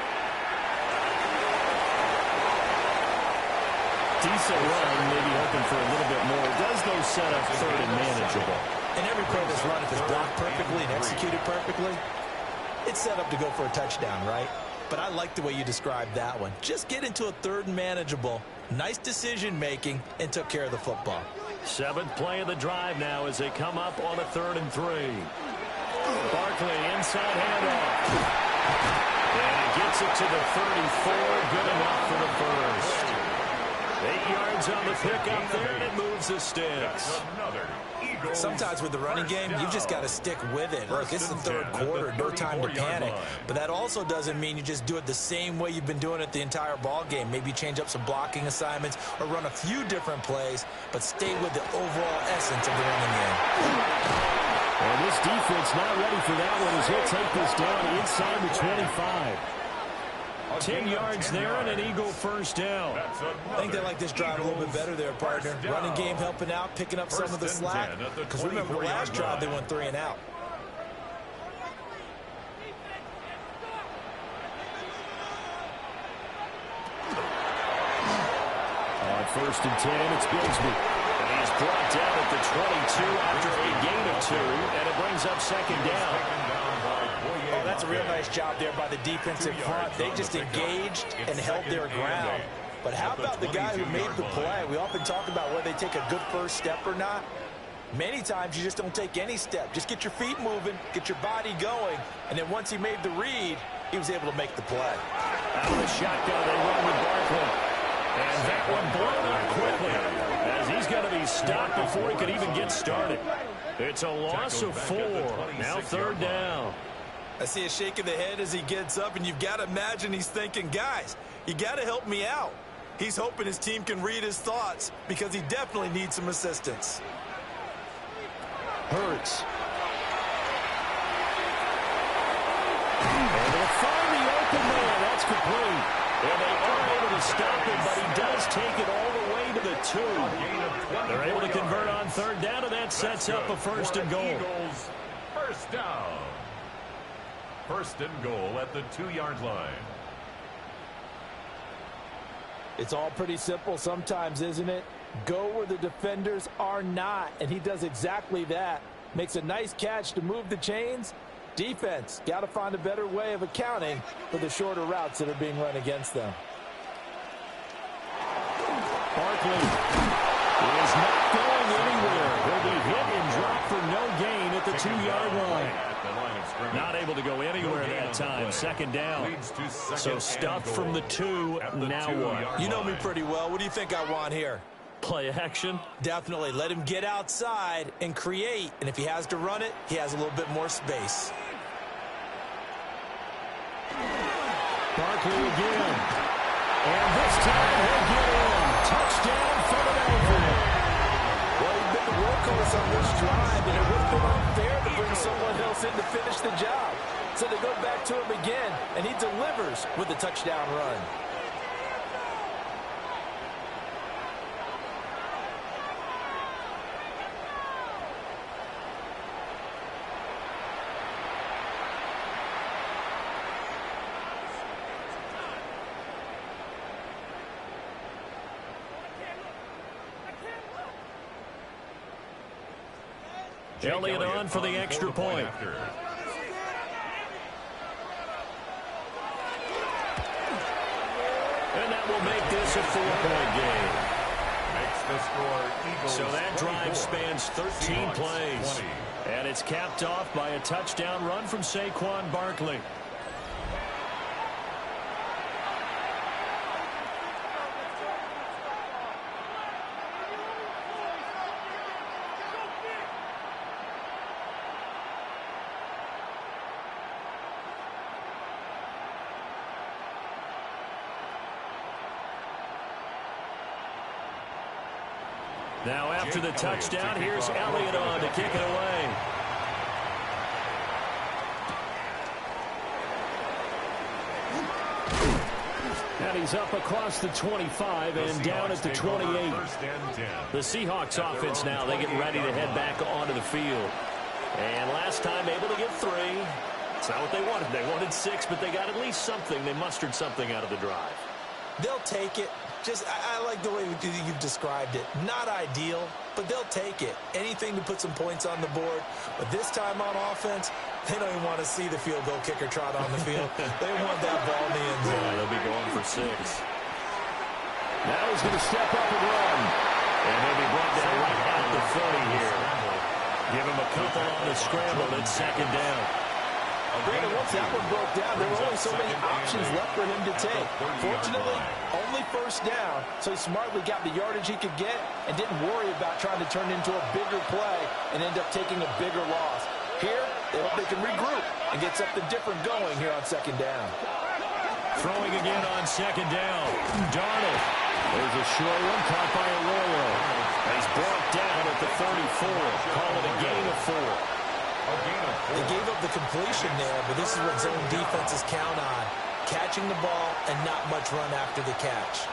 Speaker 5: Decent run, maybe hoping for a little bit more. Does those set up 3rd and manageable?
Speaker 6: And every play that's run, if it's blocked perfectly and executed perfectly, it's set up to go for a touchdown, right? But I like the way you described that one. Just get into a 3rd and manageable, nice decision-making, and took care of the football.
Speaker 5: 7th play of the drive now as they come up on a 3rd and 3. Barkley inside handoff. And he gets it to the 34. Good enough for the first. 8 yards on the pickup there, and it moves the sticks.
Speaker 6: Sometimes with the running game, you've just got to stick with it. Look, it's the 3rd quarter, no time to panic. But that also doesn't mean you just do it the same way you've been doing it the entire ball game. Maybe change up some blocking assignments or run a few different plays, but stay with the overall essence of the running game.
Speaker 5: Well, this defense not ready for that one as he'll take this down inside the 25. 10 yards there and an Eagle first down.
Speaker 6: I think they like this drive a little bit better there, partner. Running game helping out, picking up some of the slack. Because remember, the last drive they went 3 and out.
Speaker 5: On 1st and 10, it's Bigsby. And he's brought down at the 22 after a gain of 2, and it brings up 2nd down.
Speaker 6: Oh, that's a real nice job there by the defensive front. They just engaged and held their ground. But how about the guy who made the play? We often talk about whether they take a good first step or not. Many times you just don't take any step. Just get your feet moving, get your body going, and then once he made the read, he was able to make the play.
Speaker 5: Out of the shotgun, they run with Barkley. And that one blown up quickly as he's going to be stopped before he could even get started. It's a loss of 4. Now 3rd down.
Speaker 6: I see a shake of the head as he gets up, and you've got to imagine he's thinking, guys, you got to help me out. He's hoping his team can read his thoughts because he definitely needs some assistance.
Speaker 5: Hurts. And they'll find the open man. That's complete. And they are able to stop him, but he does take it all the way to the 2. They're able to convert on 3rd down, and that sets up a 1st and goal.
Speaker 2: First down. 1st and goal at the 2-yard line.
Speaker 6: It's all pretty simple sometimes, isn't it? Go where the defenders are not, and he does exactly that. Makes a nice catch to move the chains. Defense, got to find a better way of accounting for the shorter routes that are being run against them.
Speaker 5: Barkley is not going anywhere. He'll be hit and dropped for no gain at the 2-yard line. Not able to go anywhere that time. 2nd down. So stuffed from the 2. Now what?
Speaker 6: You know me pretty well. What do you think I want here?
Speaker 5: Play action?
Speaker 6: Definitely. Let him get outside and create. And if he has to run it, he has a little bit more space.
Speaker 5: Barkley again. And this time he'll get in. Touchdown, Philadelphia.
Speaker 6: Well, he's been the workhorse on this drive, and it would have been unfair to bring someone else in to finish the job. So they go back to him again, and he delivers with a touchdown run.
Speaker 5: Elliott on for the extra point. And that will make this a 4-point game.
Speaker 2: Makes the score Eagles.
Speaker 5: So that drive
Speaker 2: 24,
Speaker 5: spans 13
Speaker 2: Seahawks
Speaker 5: plays.
Speaker 2: 20.
Speaker 5: And it's capped off by a touchdown run from Saquon Barkley. Now after the touchdown, here's Elliott on to kick it away. And he's up across the 25 and down at the 28. The Seahawks offense now, they get ready to head back onto the field. And last time able to get 3. It's not what they wanted. They wanted 6, but they got at least something. They mustered something out of the drive.
Speaker 6: They'll take it. I like the way you've described it. Not ideal, but they'll take it. Anything to put some points on the board. But this time on offense, they don't even want to see the field goal kicker trot on the field. They want that ball in the end zone.
Speaker 5: Yeah, they'll be going for 6. Now he's going to step up and run. And he'll be brought down right at the 30 here. Give him a couple on the scramble. It's second down.
Speaker 6: Brandon, once that one broke down, there were only so many options left for him to take. Fortunately, only first down, so he smartly got the yardage he could get and didn't worry about trying to turn it into a bigger play and end up taking a bigger loss. Here, they hope they can regroup and get something different going here on second down.
Speaker 5: Throwing again on second down. Darnold. There's a short one caught by Arroyo. He's brought down at the 34. Call it a gain of 4.
Speaker 6: They gave up the completion there, but this is what zone defenses count on. Catching the ball and not much run after the catch.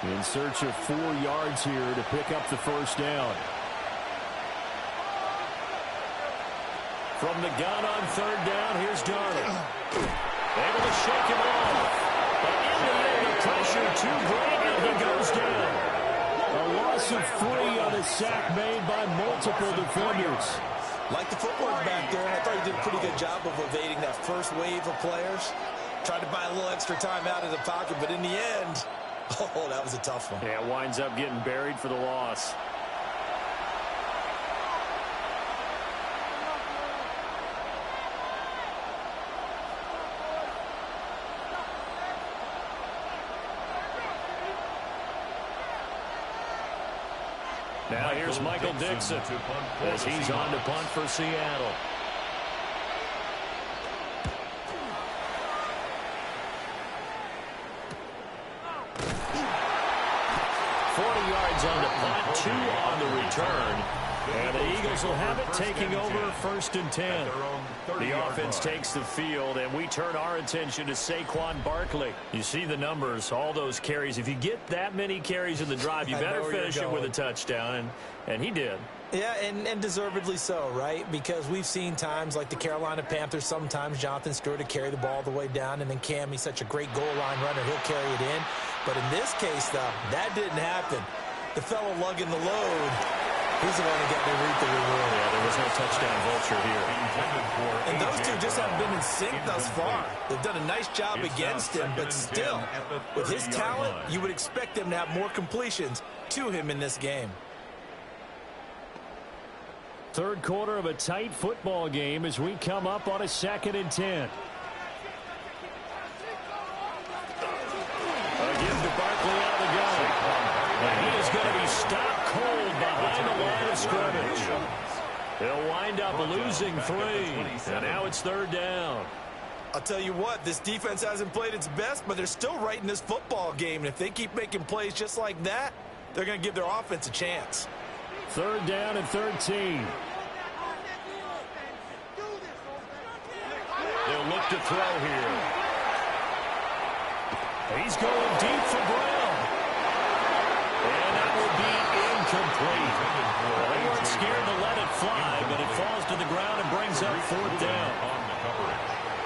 Speaker 5: In search of 4 yards here to pick up the first down. From the gun on third down, here's Darnold. Able to shake him off. But in the end, the pressure too great, and he goes down. A loss of 3 on a sack made by multiple defenders.
Speaker 6: Like the footwork back there, I thought he did a pretty good job of evading that first wave of players. Tried to buy a little extra time out of the pocket, but in the end, oh, that was a tough one.
Speaker 5: Yeah, winds up getting buried for the loss. Now here's Michael Dixon as he's on to punt for Seattle. On the punt, 2 on the return. And the Eagles will have it, taking over first and 10. The offense takes the field, and we turn our attention to Saquon Barkley. You see the numbers, all those carries. If you get that many carries in the drive, you better finish it with a touchdown, and he did.
Speaker 6: Yeah, and deservedly so, right? Because we've seen times like the Carolina Panthers, sometimes Jonathan Stewart to carry the ball all the way down, and then Cam, he's such a great goal line runner, he'll carry it in. But in this case, though, that didn't happen. The fellow lugging the load, he's the one who got to reap the reward.
Speaker 5: Yeah, there was no touchdown vulture here.
Speaker 6: And those two just haven't been in sync thus far. They've done a nice job against him, but still, with his talent, you would expect them to have more completions to him in this game.
Speaker 5: Third quarter of a tight football game as we come up on a 2nd and 10. A give to Barkley out of the gun. And he is going to be stopped cold behind the line of scrimmage. He'll wind up losing 3. And now it's third down.
Speaker 6: I'll tell you what, this defense hasn't played its best, but they're still right in this football game. And if they keep making plays just like that, they're going to give their offense a chance.
Speaker 5: Third down and 13. They'll look to throw here. He's going deep for Brown. And that will be incomplete. Well, they weren't scared to let it fly, but it falls to the ground and brings up fourth down.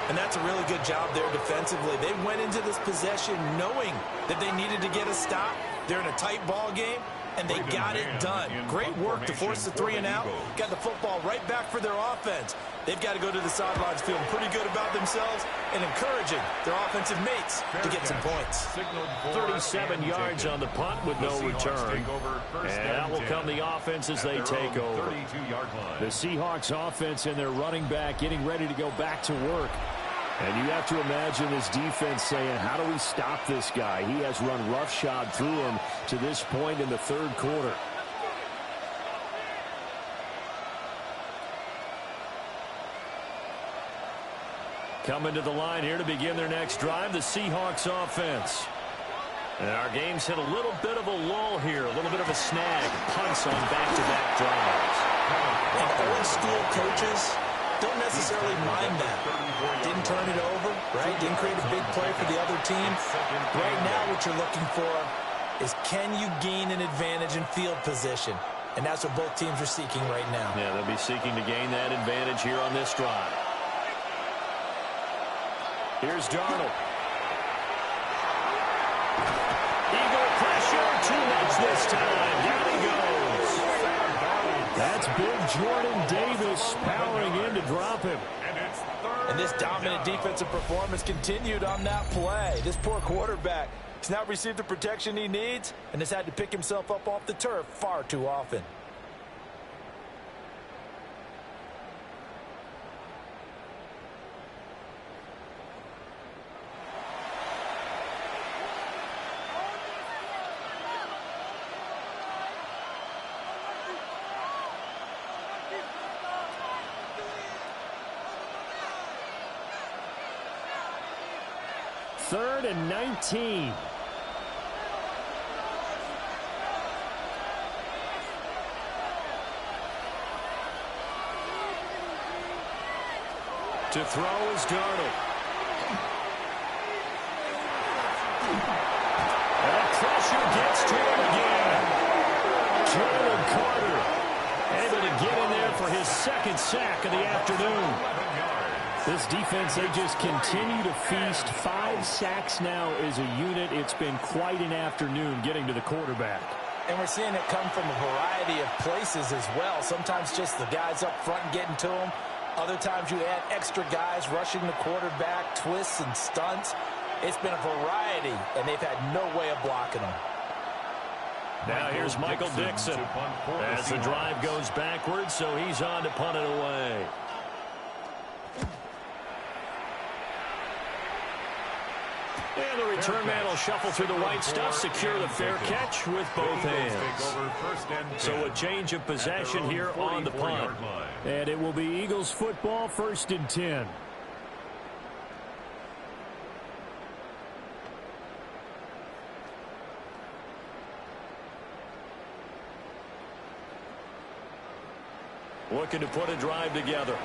Speaker 6: And that's a really good job there defensively. They went into this possession knowing that they needed to get a stop. They're in a tight ball game. and they got it done. Great work to force the 3 and out. Got the football right back for their offense. They've got to go to the sidelines feeling pretty good about themselves and encouraging their offensive mates to get some points.
Speaker 5: 37 yards on the punt with no return. And that will come the offense as they take over. The Seahawks offense and their running back getting ready to go back to work. And you have to imagine this defense saying, how do we stop this guy? He has run roughshod through him to this point in the third quarter. Coming to the line here to begin their next drive, the Seahawks offense. And our game's hit a little bit of a lull here, a little bit of a snag. Punts on back-to-back drives.
Speaker 6: And old-school coaches don't necessarily mind that. Didn't turn it over, right? Didn't create a big play for the other team. Right now what you're looking for is, can you gain an advantage in field position? And that's what both teams are seeking right now.
Speaker 5: Yeah, they'll be seeking to gain that advantage here on this drive. Here's Darnold. Eagle pressure, too much this time. Down he goes. That's big Jordan Davis powering in to drop him.
Speaker 6: And this dominant defensive performance continued on that play. This poor quarterback has now received the protection he needs and has had to pick himself up off the turf far too often.
Speaker 5: Third and 19. To throw is Darnold. And pressure gets to him again. Jalen Carter able to get in there for his second sack of the afternoon. This defense, they just continue to feast. 5 sacks now as a unit. It's been quite an afternoon getting to the quarterback.
Speaker 6: And we're seeing it come from a variety of places as well. Sometimes just the guys up front getting to him. Other times you add extra guys rushing the quarterback, twists and stunts. It's been a variety, and they've had no way of blocking them.
Speaker 5: Now here's Michael Dixon as the drive goes backwards, so he's on to punt it away. And the return man will shuffle through the white stuff, secure the fair catch with both hands. So a change of possession here on the punt. And it will be Eagles football, 1st and 10. Looking to put a drive together.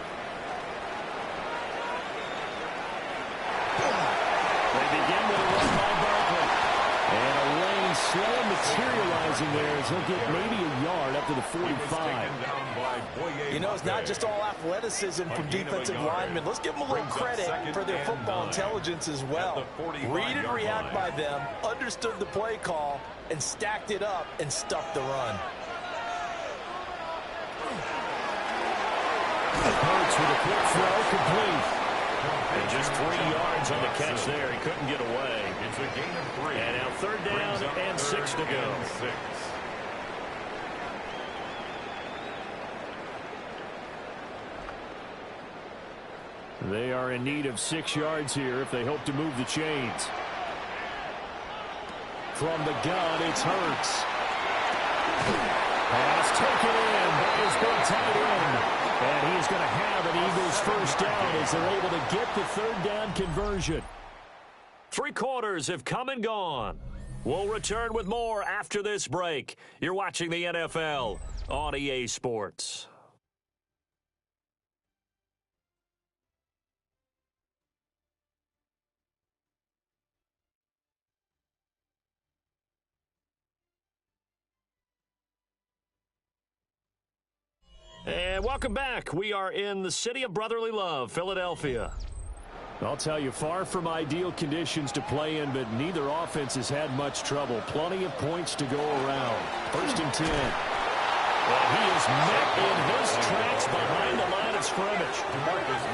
Speaker 5: They begin with a run by Barkley. And a lane slow materializing there as he'll get maybe a yard up to the 45.
Speaker 6: You know, it's not just all athleticism from defensive linemen. Let's give them a little credit for their football intelligence as well. Read and react by them, understood the play call, and stacked it up and stuffed the run.
Speaker 5: Hurts with a quick throw, complete. And just 3 yards on the catch there. He couldn't get away.
Speaker 2: It's a gain of 3.
Speaker 5: And now 3rd down and 6 to go. They are in need of 6 yards here if they hope to move the chains. From the gun, it's Hurts. Pass taken in by his big tight end. And he is going to have an Eagles 1st down as they're able to get the 3rd down conversion. 3 quarters have come and gone. We'll return with more after this break. You're watching the NFL on EA Sports. And welcome back. We are in the city of brotherly love, Philadelphia. I'll tell you, far from ideal conditions to play in, but neither offense has had much trouble. Plenty of points to go around. 1st and 10. Well, he is met in his tracks behind the line of scrimmage.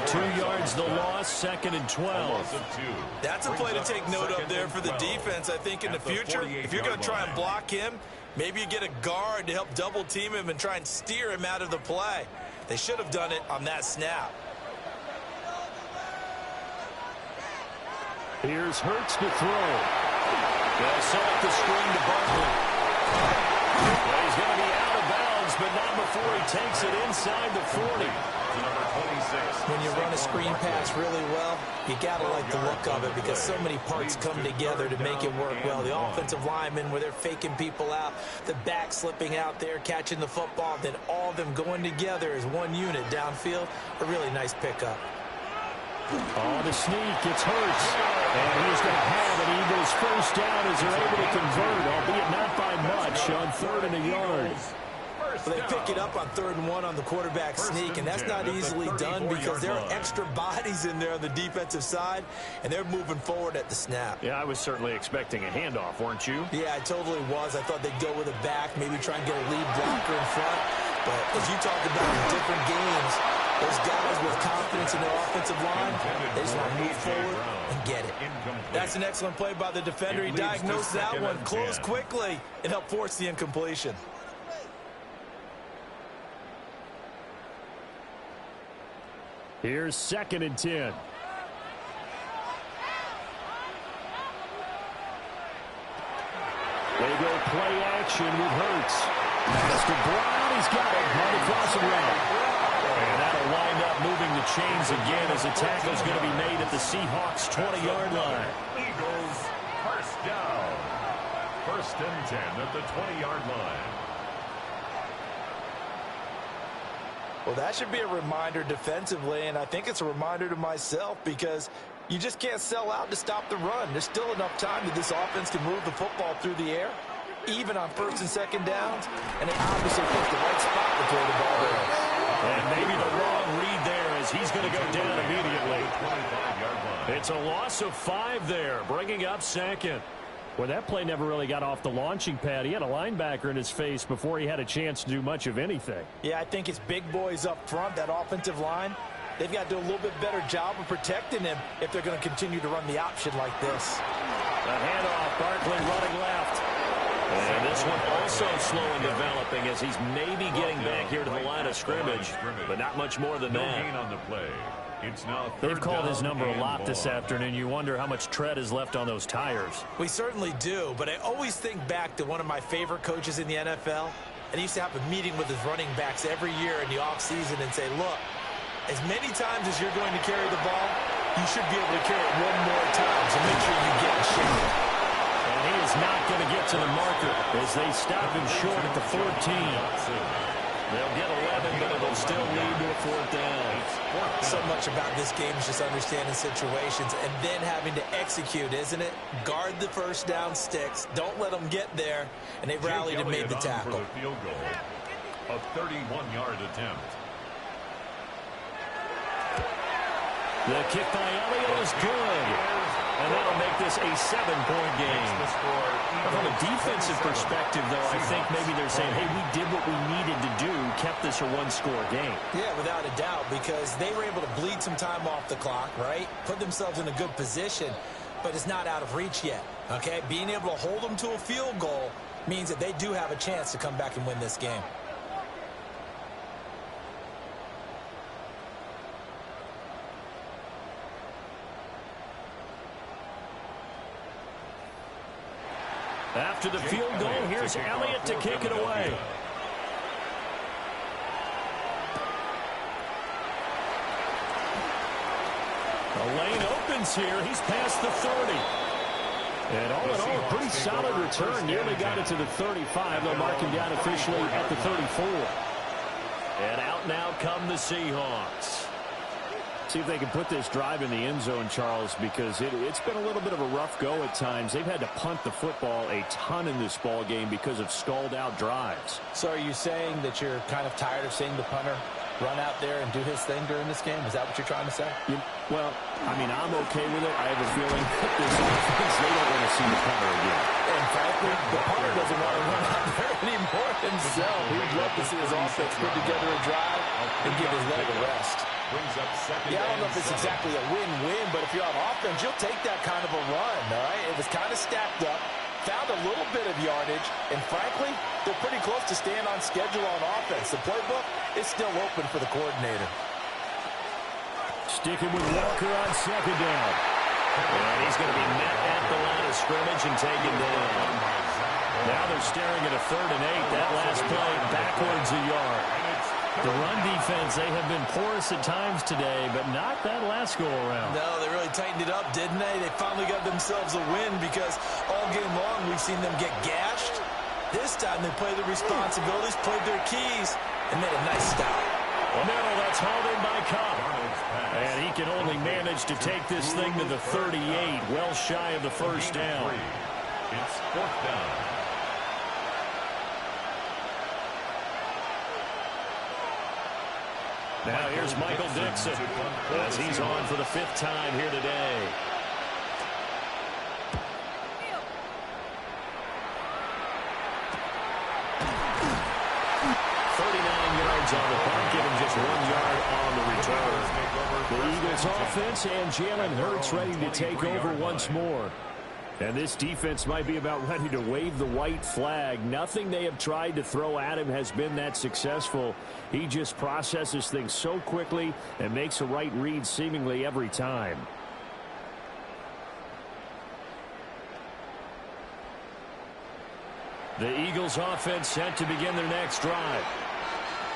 Speaker 5: 2 yards the loss, 2nd and 12.
Speaker 6: That's a play to take note of there for the defense. I think in the future, if you're going to try and block him, maybe you get a guard to help double team him and try and steer him out of the play. They should have done it on that snap.
Speaker 5: Here's Hurts to throw. They'll select the screen to Barkley. Well, he's going to be out of bounds, but not before he takes it inside the 40.
Speaker 6: When you run a screen pass really well, you got to like the look of it because so many parts come together to make it work well. The offensive linemen, where they're faking people out, the back slipping out there, catching the football, then all of them going together as one unit downfield. A really nice pickup.
Speaker 5: On the sneak, it's Hurts. And he's going to have an Eagles first down as they're able to convert, albeit not by much, on 3rd and a yard.
Speaker 6: Well, they pick it up on 3rd and 1 on the quarterback sneak, and that's not easily done because there are extra bodies in there on the defensive side, and they're moving forward at the snap.
Speaker 5: Yeah, I was certainly expecting a handoff, weren't you?
Speaker 6: Yeah, I totally was. I thought they'd go with a back, maybe try and get a lead blocker in front. But as you talked about in different games, those guys with confidence in their offensive line, they just want to move forward and get it. That's an excellent play by the defender. He diagnosed that one, closed quickly, and helped force the incompletion.
Speaker 5: Here's 2nd and 10. They go play action with Hurts. Pass to Brown. He's got it. On the crossing route. And that'll wind up moving the chains again as the tackle's going to be made at the Seahawks' 20-yard line.
Speaker 2: Eagles, first down. 1st and 10 at the 20-yard line.
Speaker 6: Well, that should be a reminder defensively, and I think it's a reminder to myself because you just can't sell out to stop the run. There's still enough time that this offense can move the football through the air, even on 1st and 2nd downs, and they obviously picked the right spot to throw the ball there.
Speaker 5: And maybe the wrong read there as he's going to go down immediately. It's a loss of 5 there, bringing up 2nd. Well, that play never really got off the launching pad. He had a linebacker in his face before he had a chance to do much of anything.
Speaker 6: Yeah, I think it's big boys up front, that offensive line. They've got to do a little bit better job of protecting him if they're going to continue to run the option like this.
Speaker 5: A handoff, Barkley running left. And this one also slow in developing as he's maybe getting back here to the line of scrimmage, but not much more than that.
Speaker 2: On the play. It's now
Speaker 5: They've called his number a lot this afternoon. You wonder how much tread is left on those tires.
Speaker 6: We certainly do, but I always think back to one of my favorite coaches in the NFL, and he used to have a meeting with his running backs every year in the offseason and say, look, as many times as you're going to carry the ball, you should be able to carry it one more time, so make sure you get in shape.
Speaker 5: And he is not going to get to the marker as they stop him short at the 14. They'll get 11, but it'll still lead to a 4th down.
Speaker 6: So much about this game is just understanding situations and then having to execute, isn't it? Guard the first down sticks. Don't let them get there. And they rallied and made the tackle.
Speaker 2: For the field goal, a 31-yard attempt.
Speaker 5: The kick by Elliott is good. And that'll make this a 7-point game. From a defensive perspective, though, I think maybe they're saying, hey, we did what we needed to do, kept this a 1-score game.
Speaker 6: Yeah, without a doubt, because they were able to bleed some time off the clock, right? Put themselves in a good position, but it's not out of reach yet, okay? Being able to hold them to a field goal means that they do have a chance to come back and win this game.
Speaker 5: After the field goal, here's Elliott to kick it away. The lane opens here. He's past the 30. And all in all, a pretty solid return. Nearly got it to the 35. They'll mark him down officially at the 34. And out now come the Seahawks. See if they can put this drive in the end zone, Charles, because it's been a little bit of a rough go at times. They've had to punt the football a ton in this ball game because of stalled out drives.
Speaker 6: So are you saying that you're kind of tired of seeing the punter run out there and do his thing during this game? Is that what you're trying to say?
Speaker 5: Well, I mean, I'm okay with it. I have a feeling that this offense, they don't want to see the punter again.
Speaker 6: And frankly, the punter doesn't want to run out there anymore himself. He'd love to see his offense put together a drive and give his leg a rest. Yeah, I don't know if it's exactly a win-win, but if you're on offense, you'll take that kind of a run, all right? It was kind of stacked up, found a little bit of yardage, and frankly, they're pretty close to staying on schedule on offense. The playbook is still open for the coordinator.
Speaker 5: Sticking with Walker on second down. And he's going to be met at the line of scrimmage and taken down. Now they're staring at a 3rd and 8. That last play backwards a yard. The run defense, they have been porous at times today, but not that last go-around.
Speaker 6: No, they really tightened it up, didn't they? They finally got themselves a win because all game long we've seen them get gashed. This time they played their responsibilities, played their keys, and made a nice stop.
Speaker 5: Middle, that's hauled in by Cobb. And he can only manage to take this thing to the 38, well shy of the first down.
Speaker 2: It's 4th down.
Speaker 5: Now here's Michael Dixon as he's on for the 5th time here today. On the punt, give him just 1 yard on the return. The Eagles offense and Jalen Hurts ready to take over once more. And this defense might be about ready to wave the white flag. Nothing they have tried to throw at him has been that successful. He just processes things so quickly and makes a right read seemingly every time. The Eagles offense set to begin their next drive.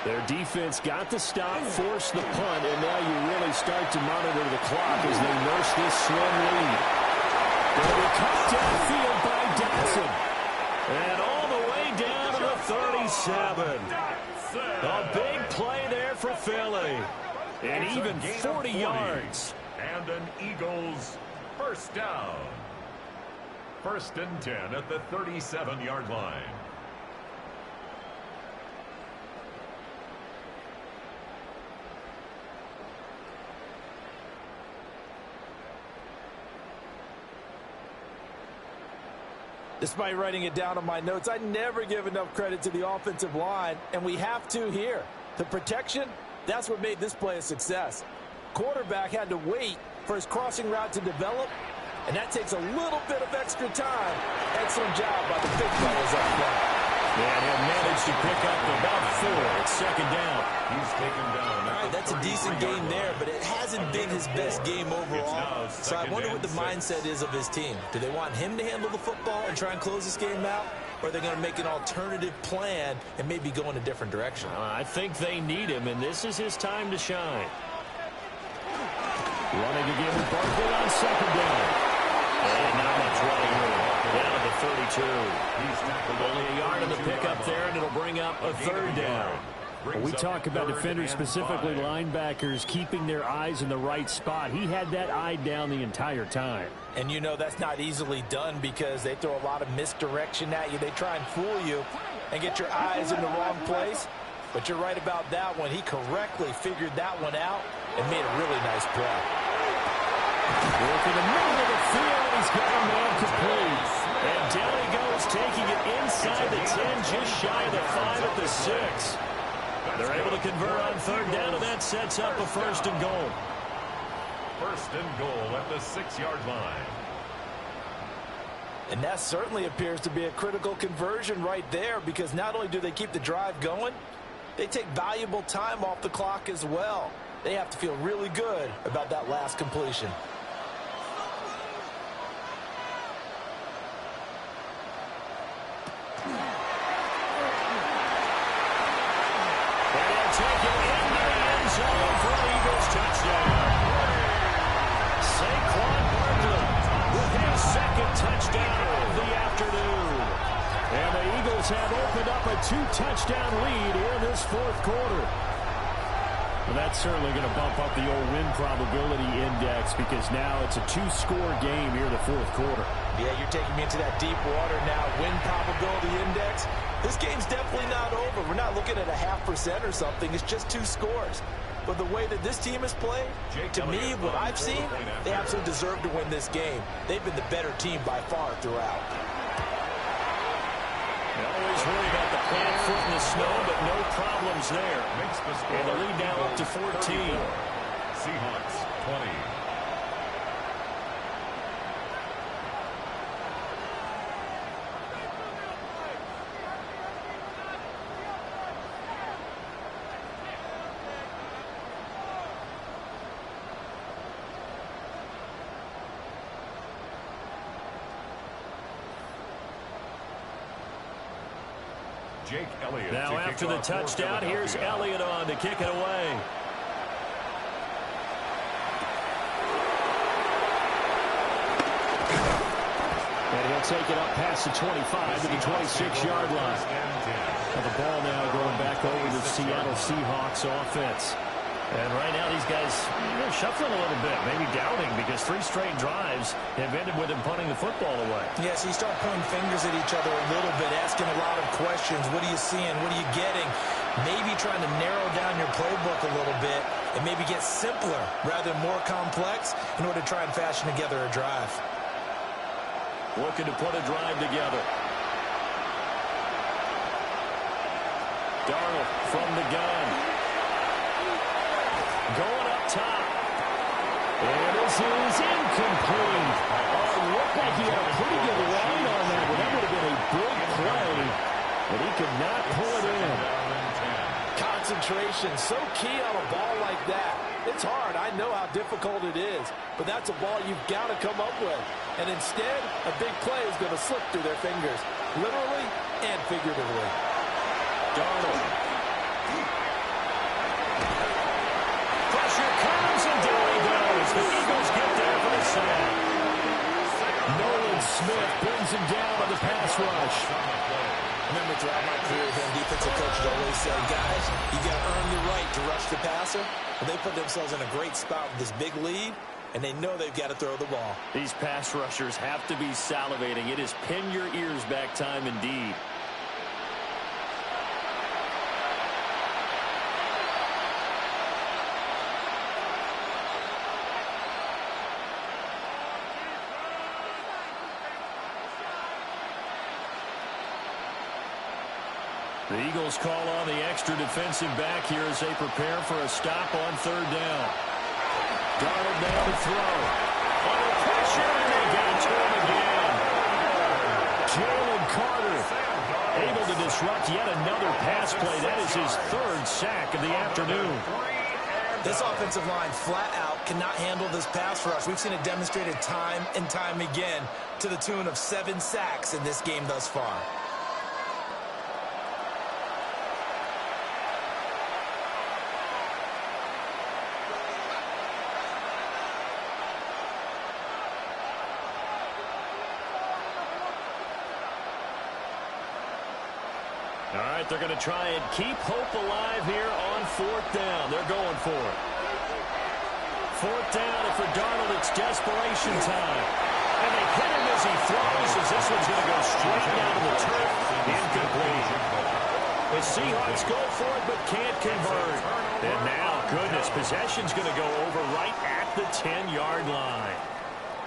Speaker 5: Their defense got the stop, forced the punt, and now you really start to monitor the clock as they nurse this slim lead. They'll be cut downfield by Dotson. And all the way down to the 37. A big play there for Philly. And even 40 yards.
Speaker 2: And an Eagles first down. 1st and 10 at the 37-yard line.
Speaker 6: Despite writing it down on my notes, I never give enough credit to the offensive line, and we have to here. The protection, that's what made this play a success. Quarterback had to wait for his crossing route to develop, and that takes a little bit of extra time. Excellent job by the big fellas up front.
Speaker 5: And he'll manage to pick up about 4 at 2nd down.
Speaker 2: He's taken down.
Speaker 6: All right, that's a decent game there, but it hasn't been his best game overall. So I wonder what the mindset is of his team. Do they want him to handle the football and try and close this game out? Or are they going to make an alternative plan and maybe go in a different direction?
Speaker 5: I think they need him, and this is his time to shine. Running again with Barkley on 2nd down. And not much running room. Down to the 32. Only a yard in the pickup there, and it'll bring up a 3rd down. We talk about defenders, specifically linebackers, keeping their eyes in the right spot. He had that eye down the entire time.
Speaker 6: And you know that's not easily done because they throw a lot of misdirection at you. They try and fool you and get your eyes in the wrong place. But you're right about that one. He correctly figured that one out and made a really nice play.
Speaker 5: Working the middle of the field, he's got a man complete. And down he goes, taking it inside the 10, just shy of the 5 at the 6. They're able to convert on 3rd down, and that sets up a 1st and goal.
Speaker 2: 1st and goal at the 6-yard line.
Speaker 6: And that certainly appears to be a critical conversion right there because not only do they keep the drive going, they take valuable time off the clock as well. They have to feel really good about that last completion.
Speaker 5: Take it into the end zone for an Eagles touchdown. Saquon Barkley with his 2nd touchdown of the afternoon. And the Eagles have opened up a 2-touchdown lead here in this 4th quarter. Well, that's certainly going to bump up the old win probability index because now it's a 2-score game here in the fourth quarter.
Speaker 6: Yeah, you're taking me into that deep water now. Win probability index. This game's definitely not over. We're not looking at a 0.5% or something. It's just 2 scores. But the way that this team has played, to me, what I've seen, they absolutely deserve to win this game. They've been the better team by far throughout.
Speaker 5: Always worry about the plant foot in the snow, but no problems there. And the lead now up to 14.
Speaker 2: Seahawks 20. Jake Elliott.
Speaker 5: Now after the touchdown, here's Elliott on to kick it away. And he'll take it up past the 25 to the 26-yard line. Now the ball now going back over to the Seattle Seahawks offense. And right now these guys shuffling a little bit, maybe doubting because 3 straight drives have ended with them punting the football away.
Speaker 6: Yeah, so you start pointing fingers at each other a little bit, asking a lot of questions. What are you seeing? What are you getting? Maybe trying to narrow down your playbook a little bit and maybe get simpler rather than more complex in order to try and fashion together a drive.
Speaker 5: Looking to put a drive together. Darnold from the gun. Going up top. And this is incomplete. Oh, looked like he had a pretty good line on that, but that would have been a big play. But he could not pull it in.
Speaker 6: Concentration, so key on a ball like that. It's hard. I know how difficult it is. But that's a ball you've got to come up with. And instead, a big play is going to slip through their fingers, literally and figuratively.
Speaker 5: Darnold. Pressure comes, and there he goes. The Eagles get there for the sack. Nolan Smith brings him down on the pass rush.
Speaker 6: Remember, throughout my career here, defensive coaches always say, guys, you got to earn the right to rush the passer. But they put themselves in a great spot with this big lead, and they know they've got to throw the ball.
Speaker 5: These pass rushers have to be salivating. It is pin your ears back time indeed. The Eagles call on the extra defensive back here as they prepare for a stop on 3rd down. Darnold down to throw. Under pressure, and they got to him again. Jalen Carter able to disrupt yet another pass play. That is his 3rd sack of the afternoon.
Speaker 6: This offensive line flat out cannot handle this pass rush. We've seen it demonstrated time and time again to the tune of 7 sacks in this game thus far.
Speaker 5: All right, they're going to try and keep hope alive here on 4th down. They're going for it. 4th down, and for Darnold, it's desperation time. And they hit him as he throws, as this one's going to go straight down to the turf. Incomplete. The Seahawks go for it, but can't convert. And now, goodness, possession's going to go over right at the 10-yard line.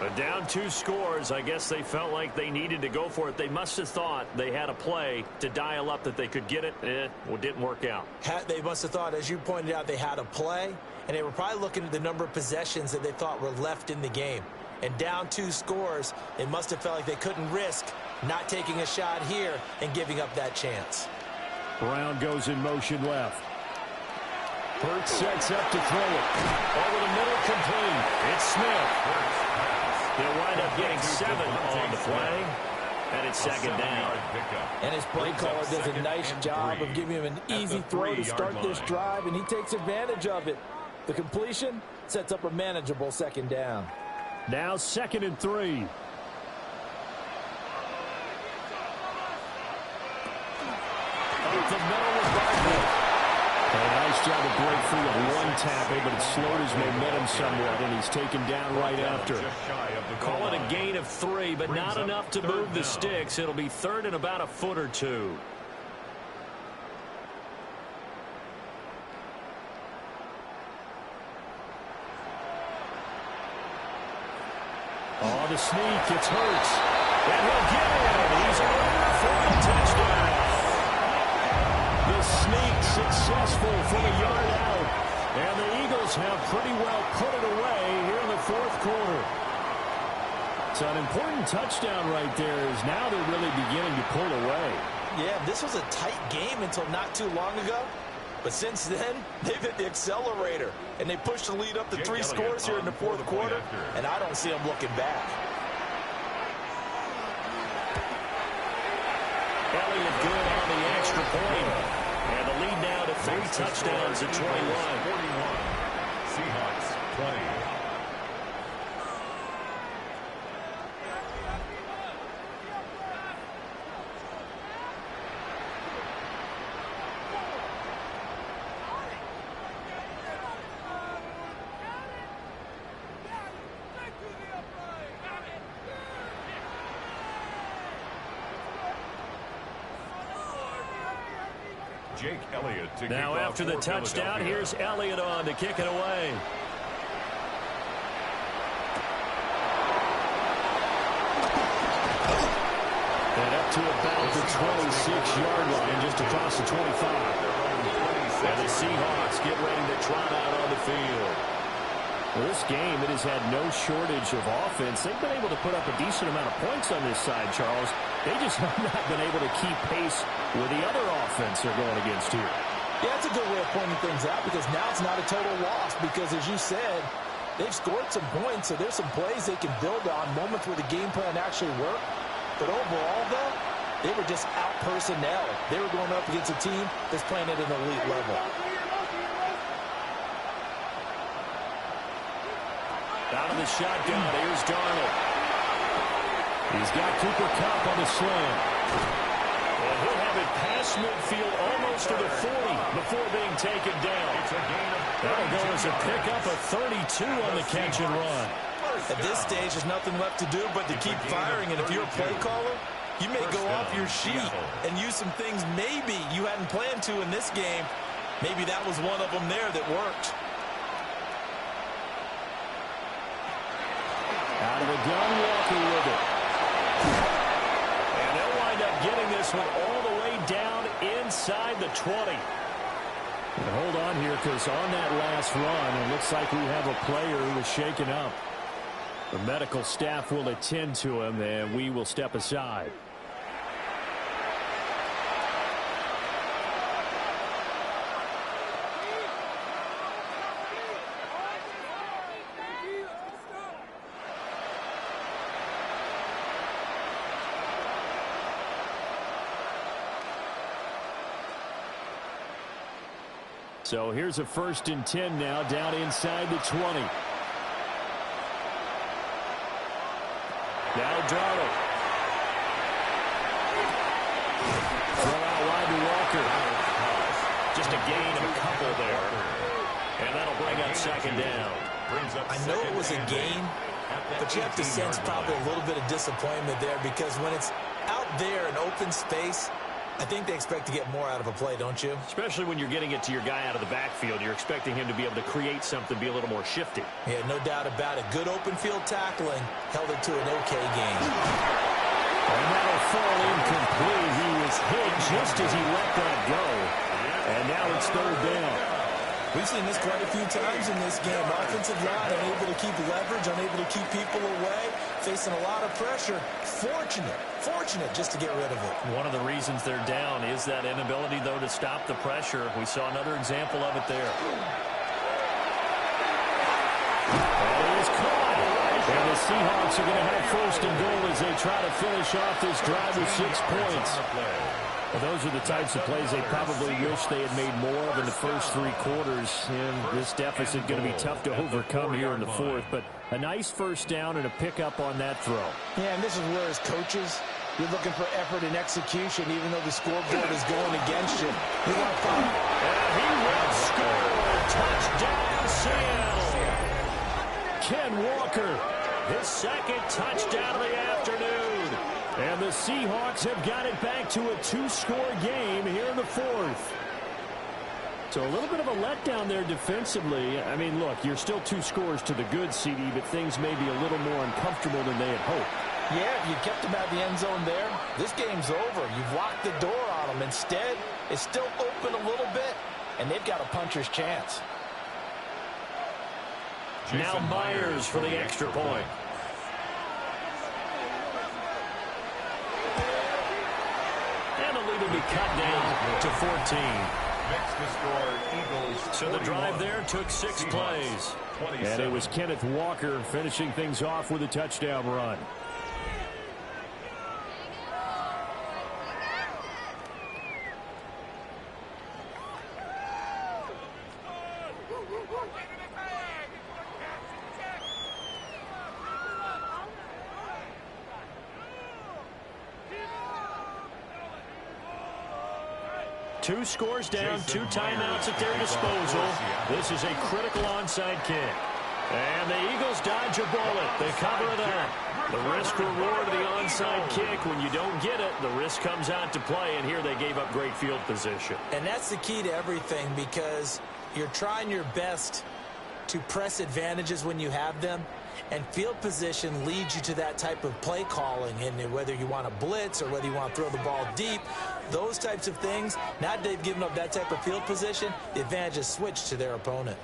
Speaker 5: But down 2 scores, I guess they felt like they needed to go for it. They must have thought they had a play to dial up that they could get it. Well, it didn't work out.
Speaker 6: They must have thought, as you pointed out, they had a play, and they were probably looking at the number of possessions that they thought were left in the game. And down 2 scores, they must have felt like they couldn't risk not taking a shot here and giving up that chance.
Speaker 5: Brown goes in motion left. Hurts sets up to throw it. Over the middle, complete. It's Smith. They'll wind up getting 7 on the play, and it's 2nd down.
Speaker 6: And his play caller does a nice job of giving him an easy throw to start this drive, and he takes advantage of it. The completion sets up a manageable 2nd down.
Speaker 5: Now 2nd and 3. Up the middle with Barkley. And now Nice job to break free of one tackle, but it slowed his momentum somewhat, and he's taken down right after. Call it a gain of 3, but not enough to move the sticks. It'll be third and about a foot or two. Oh, the sneak, it's Hurts. And he'll get it. He's over for the touchdown. The sneak successful from a yard out. And the Eagles have pretty well put it away here in the fourth quarter. So an important touchdown right there is now they're really beginning to pull away.
Speaker 6: Yeah, this was a tight game until not too long ago. But since then, they've hit the accelerator, and they pushed the lead up to 3 scores here in the fourth quarter, and I don't see them looking back.
Speaker 5: Elliott good on the extra point. And the lead now to 3 touchdowns at 21.
Speaker 2: 41. Seahawks 20. Jake Elliott to
Speaker 5: now after the touchdown, here's Elliott on to kick it away. And up to about the 26-yard line, just across the 25. And the Seahawks get ready to trot out on the field. Well, this game, it has had no shortage of offense. They've been able to put up a decent amount of points on this side, Charles. They just have not been able to keep pace with the other offense they're going against here.
Speaker 6: Yeah, that's a good way of pointing things out because now it's not a total loss because, as you said, they've scored some points, so there's some plays they can build on, moments where the game plan actually worked. But overall, though, they were just out personnel. They were going up against a team that's playing at an elite level.
Speaker 5: Out of the shotgun, here's Darnold. He's got Cooper Kupp on the slant. And he'll have it past midfield almost to the 40 before being taken down. That'll go as a pickup of 32 on the catch and run.
Speaker 6: At this stage, there's nothing left to do but to keep firing. And if you're a play caller, you may go off your sheet and use some things maybe you hadn't planned to in this game. Maybe that was one of them there that worked.
Speaker 5: Out of the gun, Walker with it. And they'll wind up getting this one all the way down inside the 20. And hold on here, because on that last run, it looks like we have a player who was shaken up. The medical staff will attend to him, and we will step aside. So here's a 1st and 10 now down inside the 20. Now Darnold. Throw out wide to Walker. Just a gain of a couple there. And that'll bring up 2nd down.
Speaker 6: I know it was a gain, but you have to sense probably a little bit of disappointment there because when it's out there in open space, I think they expect to get more out of a play, don't you?
Speaker 5: Especially when you're getting it to your guy out of the backfield. You're expecting him to be able to create something, be a little more shifty.
Speaker 6: Yeah, no doubt about it. Good open field tackling held it to an okay game.
Speaker 5: And that'll fall incomplete. He was hit just as he let that go. And now it's 3rd down.
Speaker 6: We've seen this quite a few times in this game. Offensive line unable to keep leverage, unable to keep people away, facing a lot of pressure. Fortunate just to get rid of it.
Speaker 5: One of the reasons they're down is that inability, though, to stop the pressure. We saw another example of it there. And it is caught. And the Seahawks are going to have 1st and goal as they try to finish off this drive with 6 points. Well, those are the types of plays they probably wish they had made more of in the first 3 quarters. And this deficit going to be tough to overcome here in the 4th. But a nice 1st down and a pickup on that throw.
Speaker 6: Yeah, and this is where as coaches, You're looking for effort and execution, even though the scoreboard is going against you. You want to find.
Speaker 5: And he will score. Touchdown, Seattle. Ken Walker, his second touchdown of the afternoon. And the Seahawks have got it back to a 2-score game here in the fourth. So a little bit of a letdown there defensively. I mean, look, you're still 2 scores to the good, CD, but things may be a little more uncomfortable than they had hoped.
Speaker 6: Yeah, if you kept them out of the end zone there, this game's over. You've locked the door on them. Instead, it's still open a little bit, and they've got a puncher's chance.
Speaker 5: Now Myers for the extra point. And the lead will be cut down to 14.
Speaker 2: Next to score, Eagles.
Speaker 5: So the drive there took 6 plays. And it was Kenneth Walker finishing things off with a touchdown run. Two scores down, 2 timeouts at their disposal. This is a critical onside kick. And the Eagles dodge a bullet. They cover it up. The risk reward of the onside kick. When you don't get it, the risk comes out to play. And here they gave up great field position.
Speaker 6: And that's the key to everything, because you're trying your best to press advantages when you have them. And field position leads you to that type of play calling. And whether you want to blitz or whether you want to throw the ball deep, those types of things, now they've given up that type of field position, the advantage is switched to their opponent.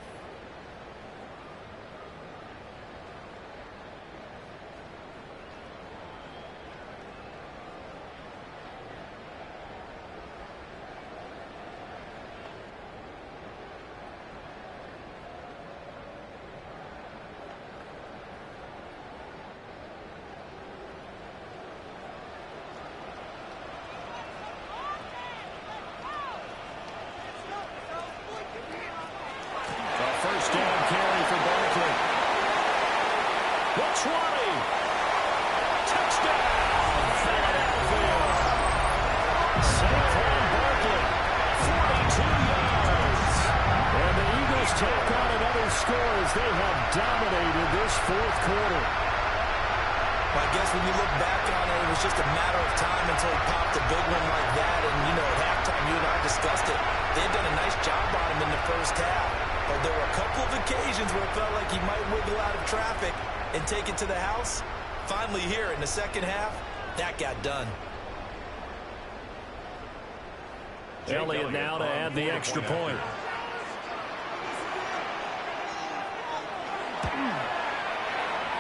Speaker 6: To the house. Finally here in the second half, that got done.
Speaker 5: Elliott now to add the extra point.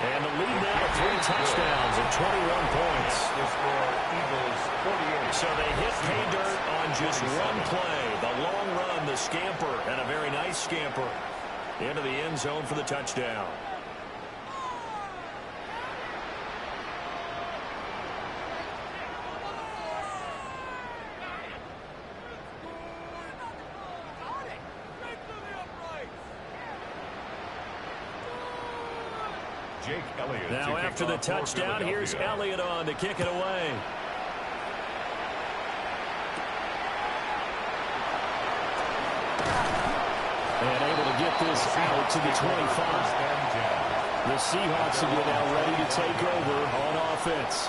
Speaker 5: And the lead now to 3 touchdowns and 21 points. So they hit pay dirt on just one play. The long run, the scamper, and a very nice scamper into the end zone for the touchdown. Now after the touchdown, here's Elliott on to kick it away. And able to get this out to the 25. The Seahawks will be now ready to take over on offense.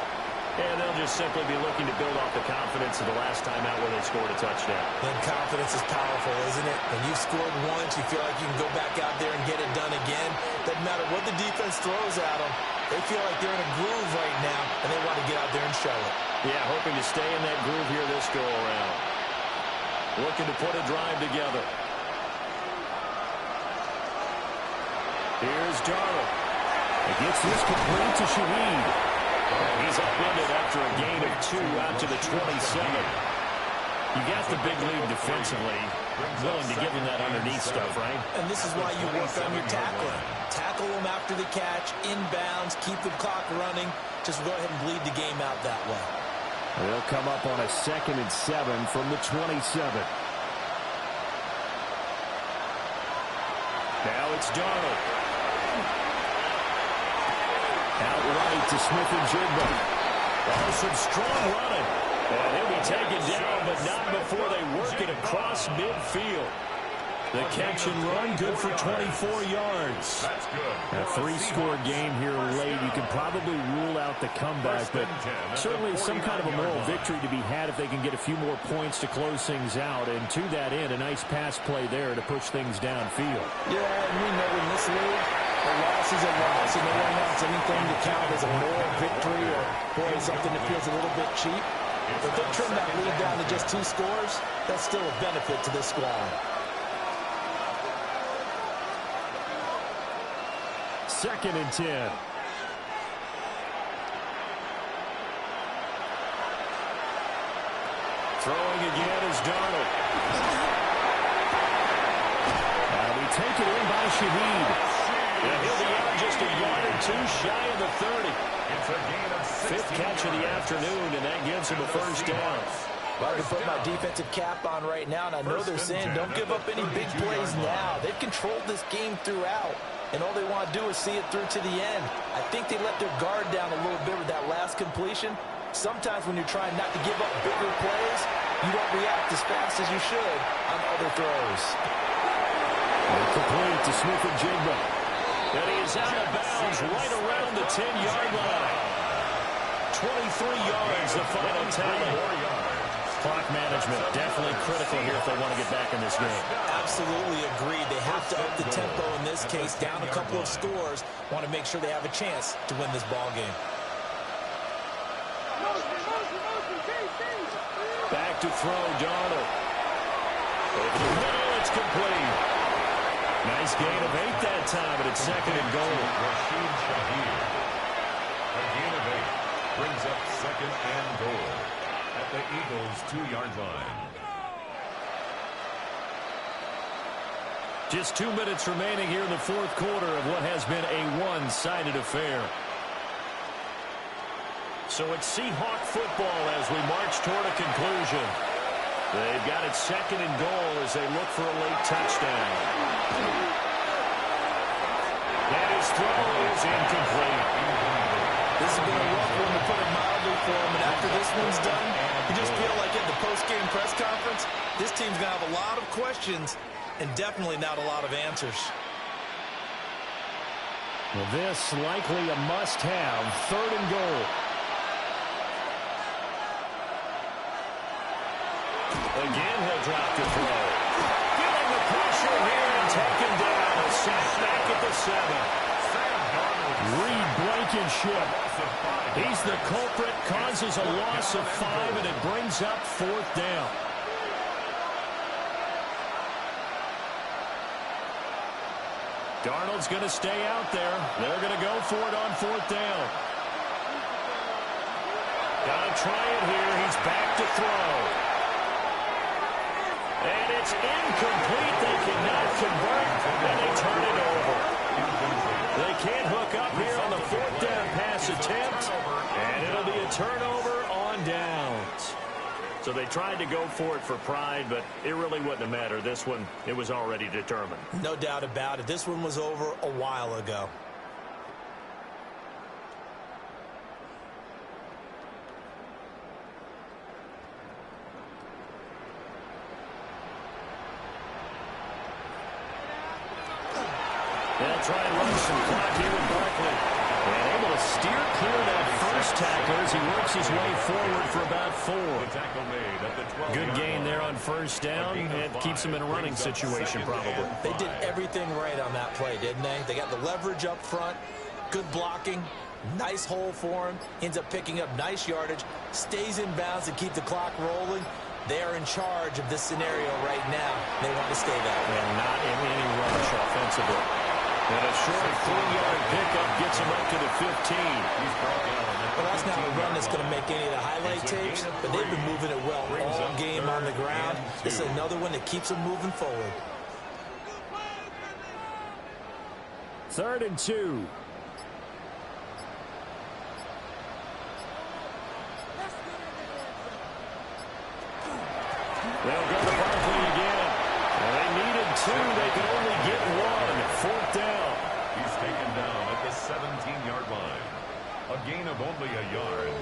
Speaker 5: And they'll just simply be looking to build off the confidence of the last time out where they scored a touchdown.
Speaker 6: And confidence is powerful, isn't it? When you've scored once, you feel like you can go back out there and get it done again. Doesn't matter what the defense throws at them. They feel like they're in a groove right now, and they want to get out there and show it.
Speaker 5: Yeah, hoping to stay in that groove here this go-around. Looking to put a drive together. Here's Darnold. He gets this complete to Shaheed. He's upended after a gain of 2 out to the 27. You got the big lead defensively. Willing to give him that underneath stuff, right?
Speaker 6: And this is why you work on your tackling. Tackle them after the catch, inbounds, keep the clock running. Just go ahead and bleed the game out that way.
Speaker 5: They'll come up on a 2nd and 7 from the 27. Now it's Darnold. Outright to Smith and Jigba. Oh, some strong running. And he'll be taken down, but not before they work it across midfield. The catch and run, good for 24 yards. A three-score game here late. You can probably rule out the comeback, but certainly some kind of a moral victory to be had if they can get a few more points to close things out. And to that end, a nice pass play there to push things downfield.
Speaker 6: Yeah, and we know in this league, a loss is a loss, and no one wants anything to count as a moral victory or, boy, something that feels a little bit cheap. But if they trim that lead down to just 2 scores, that's still a benefit to this squad.
Speaker 5: Second and 10. Throwing again is Darnold. We take it in by Shaheed. And he'll be out just a yard or 2 shy of the 30.
Speaker 2: It's a gain of 16
Speaker 5: Fifth catch of the afternoon, and that gives him a first down.
Speaker 6: Well, I can put my defensive cap on right now, and I know they're saying don't give up any big plays now. They've controlled this game throughout, and all they want to do is see it through to the end. I think they let their guard down a little bit with that last completion. Sometimes when you're trying not to give up bigger plays, you don't react as fast as you should on other throws.
Speaker 5: Complete to Smith-Njigba. And he's out of bounds right around the 10-yard line. 23 yards, the final tally. Clock management definitely critical here if they want to get back in this game.
Speaker 6: Absolutely agreed. They have to up the tempo in this case, down a couple of scores. Want to make sure they have a chance to win this ball game.
Speaker 5: Back to throw, Darnold. Over the middle, it's complete. Nice gain of 8 that time, but it's second and goal.
Speaker 2: Rashid Shaheed. A gain of 8 brings up second and goal at the Eagles' 2-yard line.
Speaker 5: Just 2 minutes remaining here in the fourth quarter of what has been a one-sided affair. So it's Seahawk football as we march toward a conclusion. They've got it second and goal as they look for a late touchdown. And his throw is incomplete.
Speaker 6: This has been a rough one to put it mildly for him, and after this one's done, you just feel like in the post-game press conference, this team's going to have a lot of questions and definitely not a lot of answers.
Speaker 5: Well, this likely a must-have, third and goal. Again, he'll drop the throw. Feeling the pressure here and taken down. A sack back at the 7. Reed Blankenship. He's the culprit, causes a loss of 5, and it brings up fourth down. Darnold's going to stay out there. They're going to go for it on fourth down. Got to try it here. He's back to throw. And it's incomplete. They cannot convert, and they turn it over. They can't hook up here on the fourth down pass attempt, and it'll be a turnover on downs. So they tried to go for it for pride, but it really wouldn't have mattered. This one, it was already determined.
Speaker 6: No doubt about it. This one was over a while ago.
Speaker 5: They'll try and run some clock here with Barkley. And able to steer clear that first tackle as he works his way forward for about 4. Good gain there on first down. It keeps him in a running situation probably.
Speaker 6: They did everything right on that play, didn't they? They got the leverage up front, good blocking, nice hole for him, ends up picking up nice yardage, stays in bounds to keep the clock rolling. They are in charge of this scenario right now. They want to stay that way.
Speaker 5: And not in any rush offensively. And a short 3-yard pickup gets him up to the 15.
Speaker 6: Well, that's not a run that's going to make any of the highlight tapes, but they've been moving it well all game on the ground. This is another one that keeps them moving forward.
Speaker 5: 3rd and 2. They'll go to Barkley again. Well, they needed 2. They can only get 1. 4th down.
Speaker 2: He's taken down at the 17-yard line. A gain of only a yard.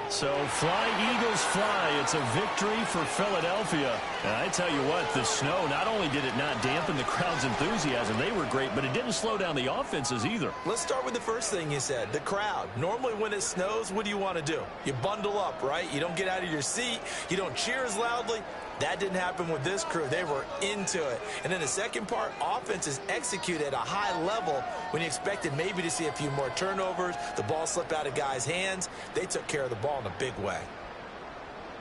Speaker 5: So fly, Eagles, fly. It's a victory for Philadelphia. And I tell you what, the snow, not only did it not dampen the crowd's enthusiasm, they were great, but it didn't slow down the offenses either.
Speaker 6: Let's start with the first thing you said, the crowd. Normally when it snows, what do you want to do? You bundle up, right? You don't get out of your seat. You don't cheer as loudly. That didn't happen with this crew. They were into it. And then the second part, offenses execute at a high level when you expected maybe to see a few more turnovers, the ball slip out of guys' hands. They took care of the ball in a big way.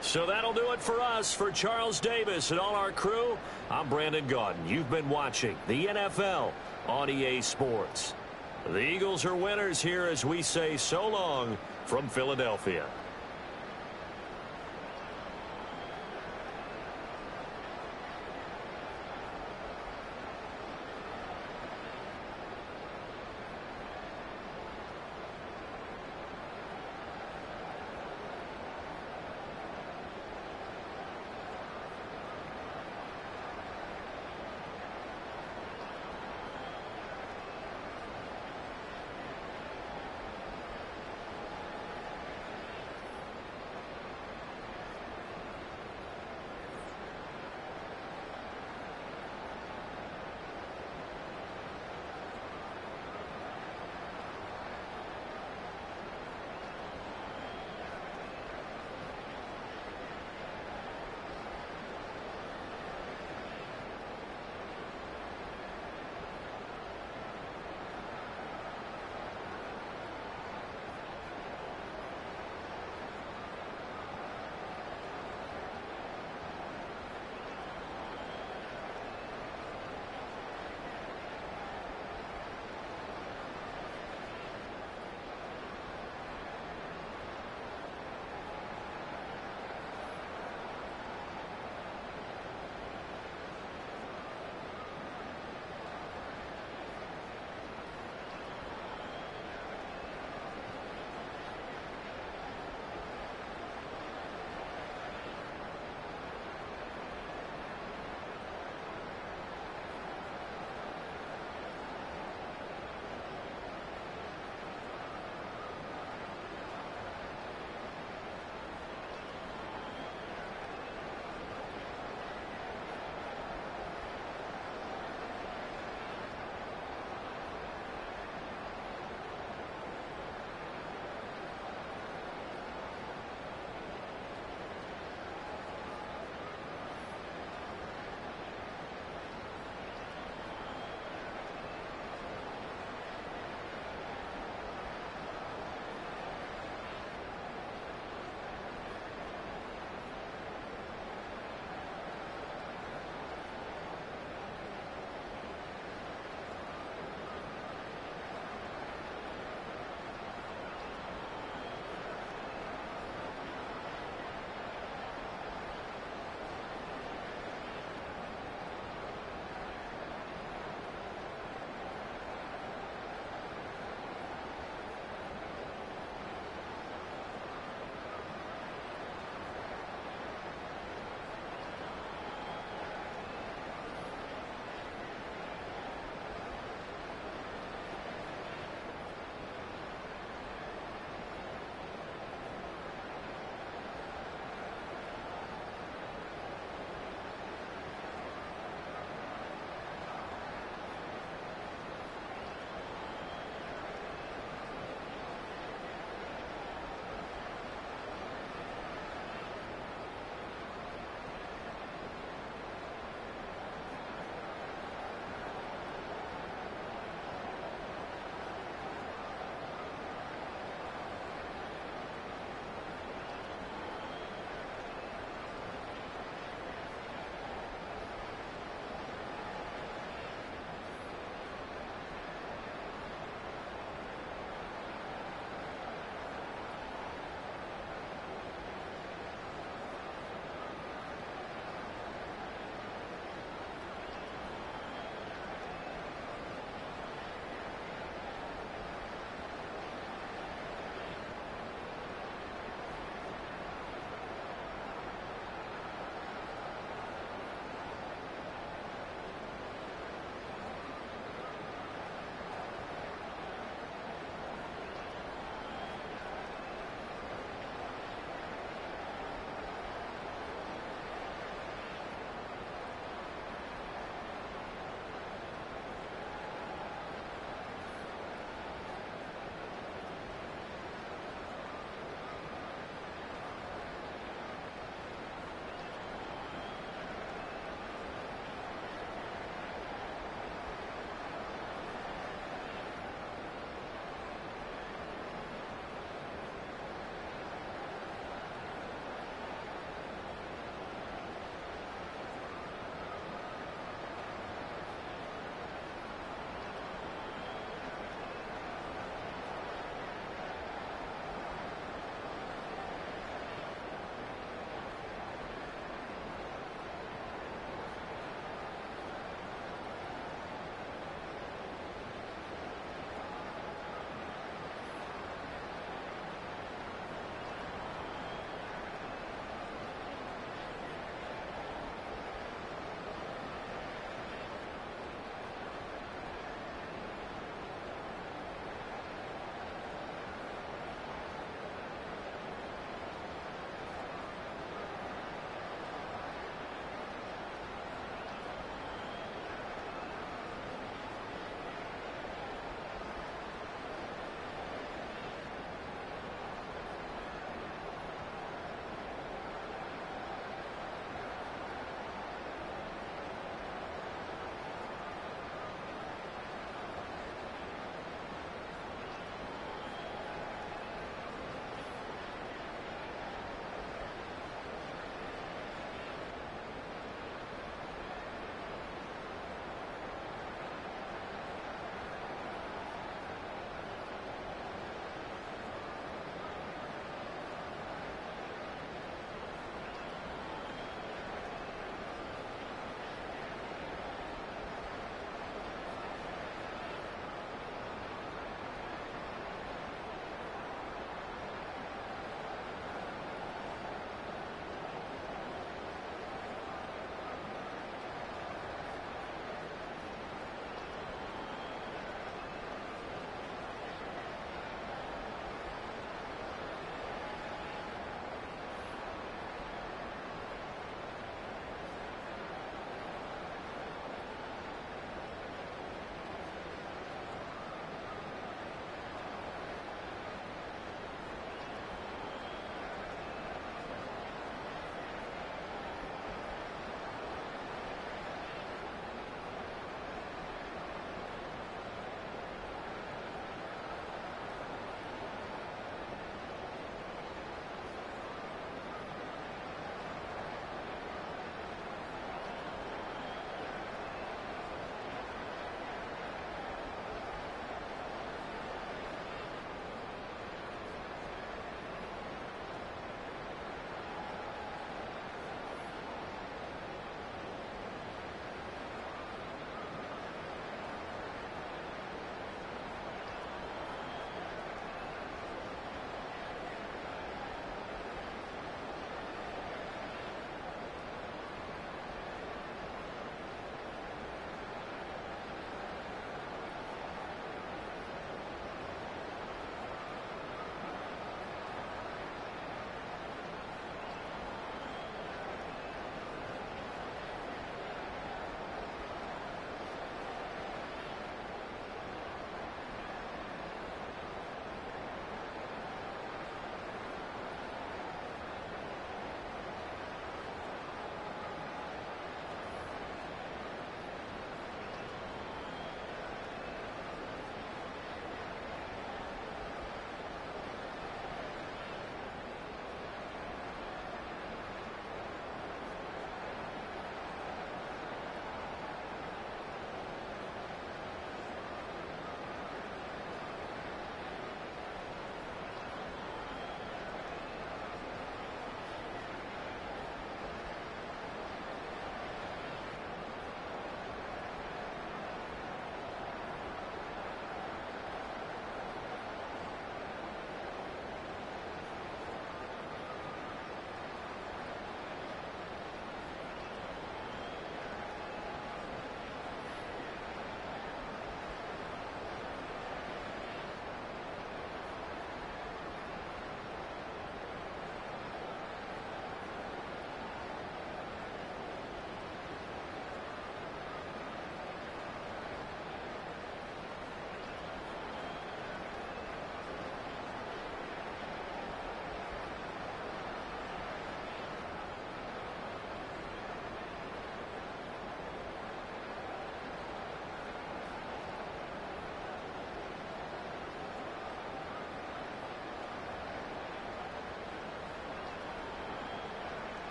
Speaker 5: So that'll do it for us. For Charles Davis and all our crew, I'm Brandon Gaudin. You've been watching the NFL on EA Sports. The Eagles are winners here as we say so long from Philadelphia.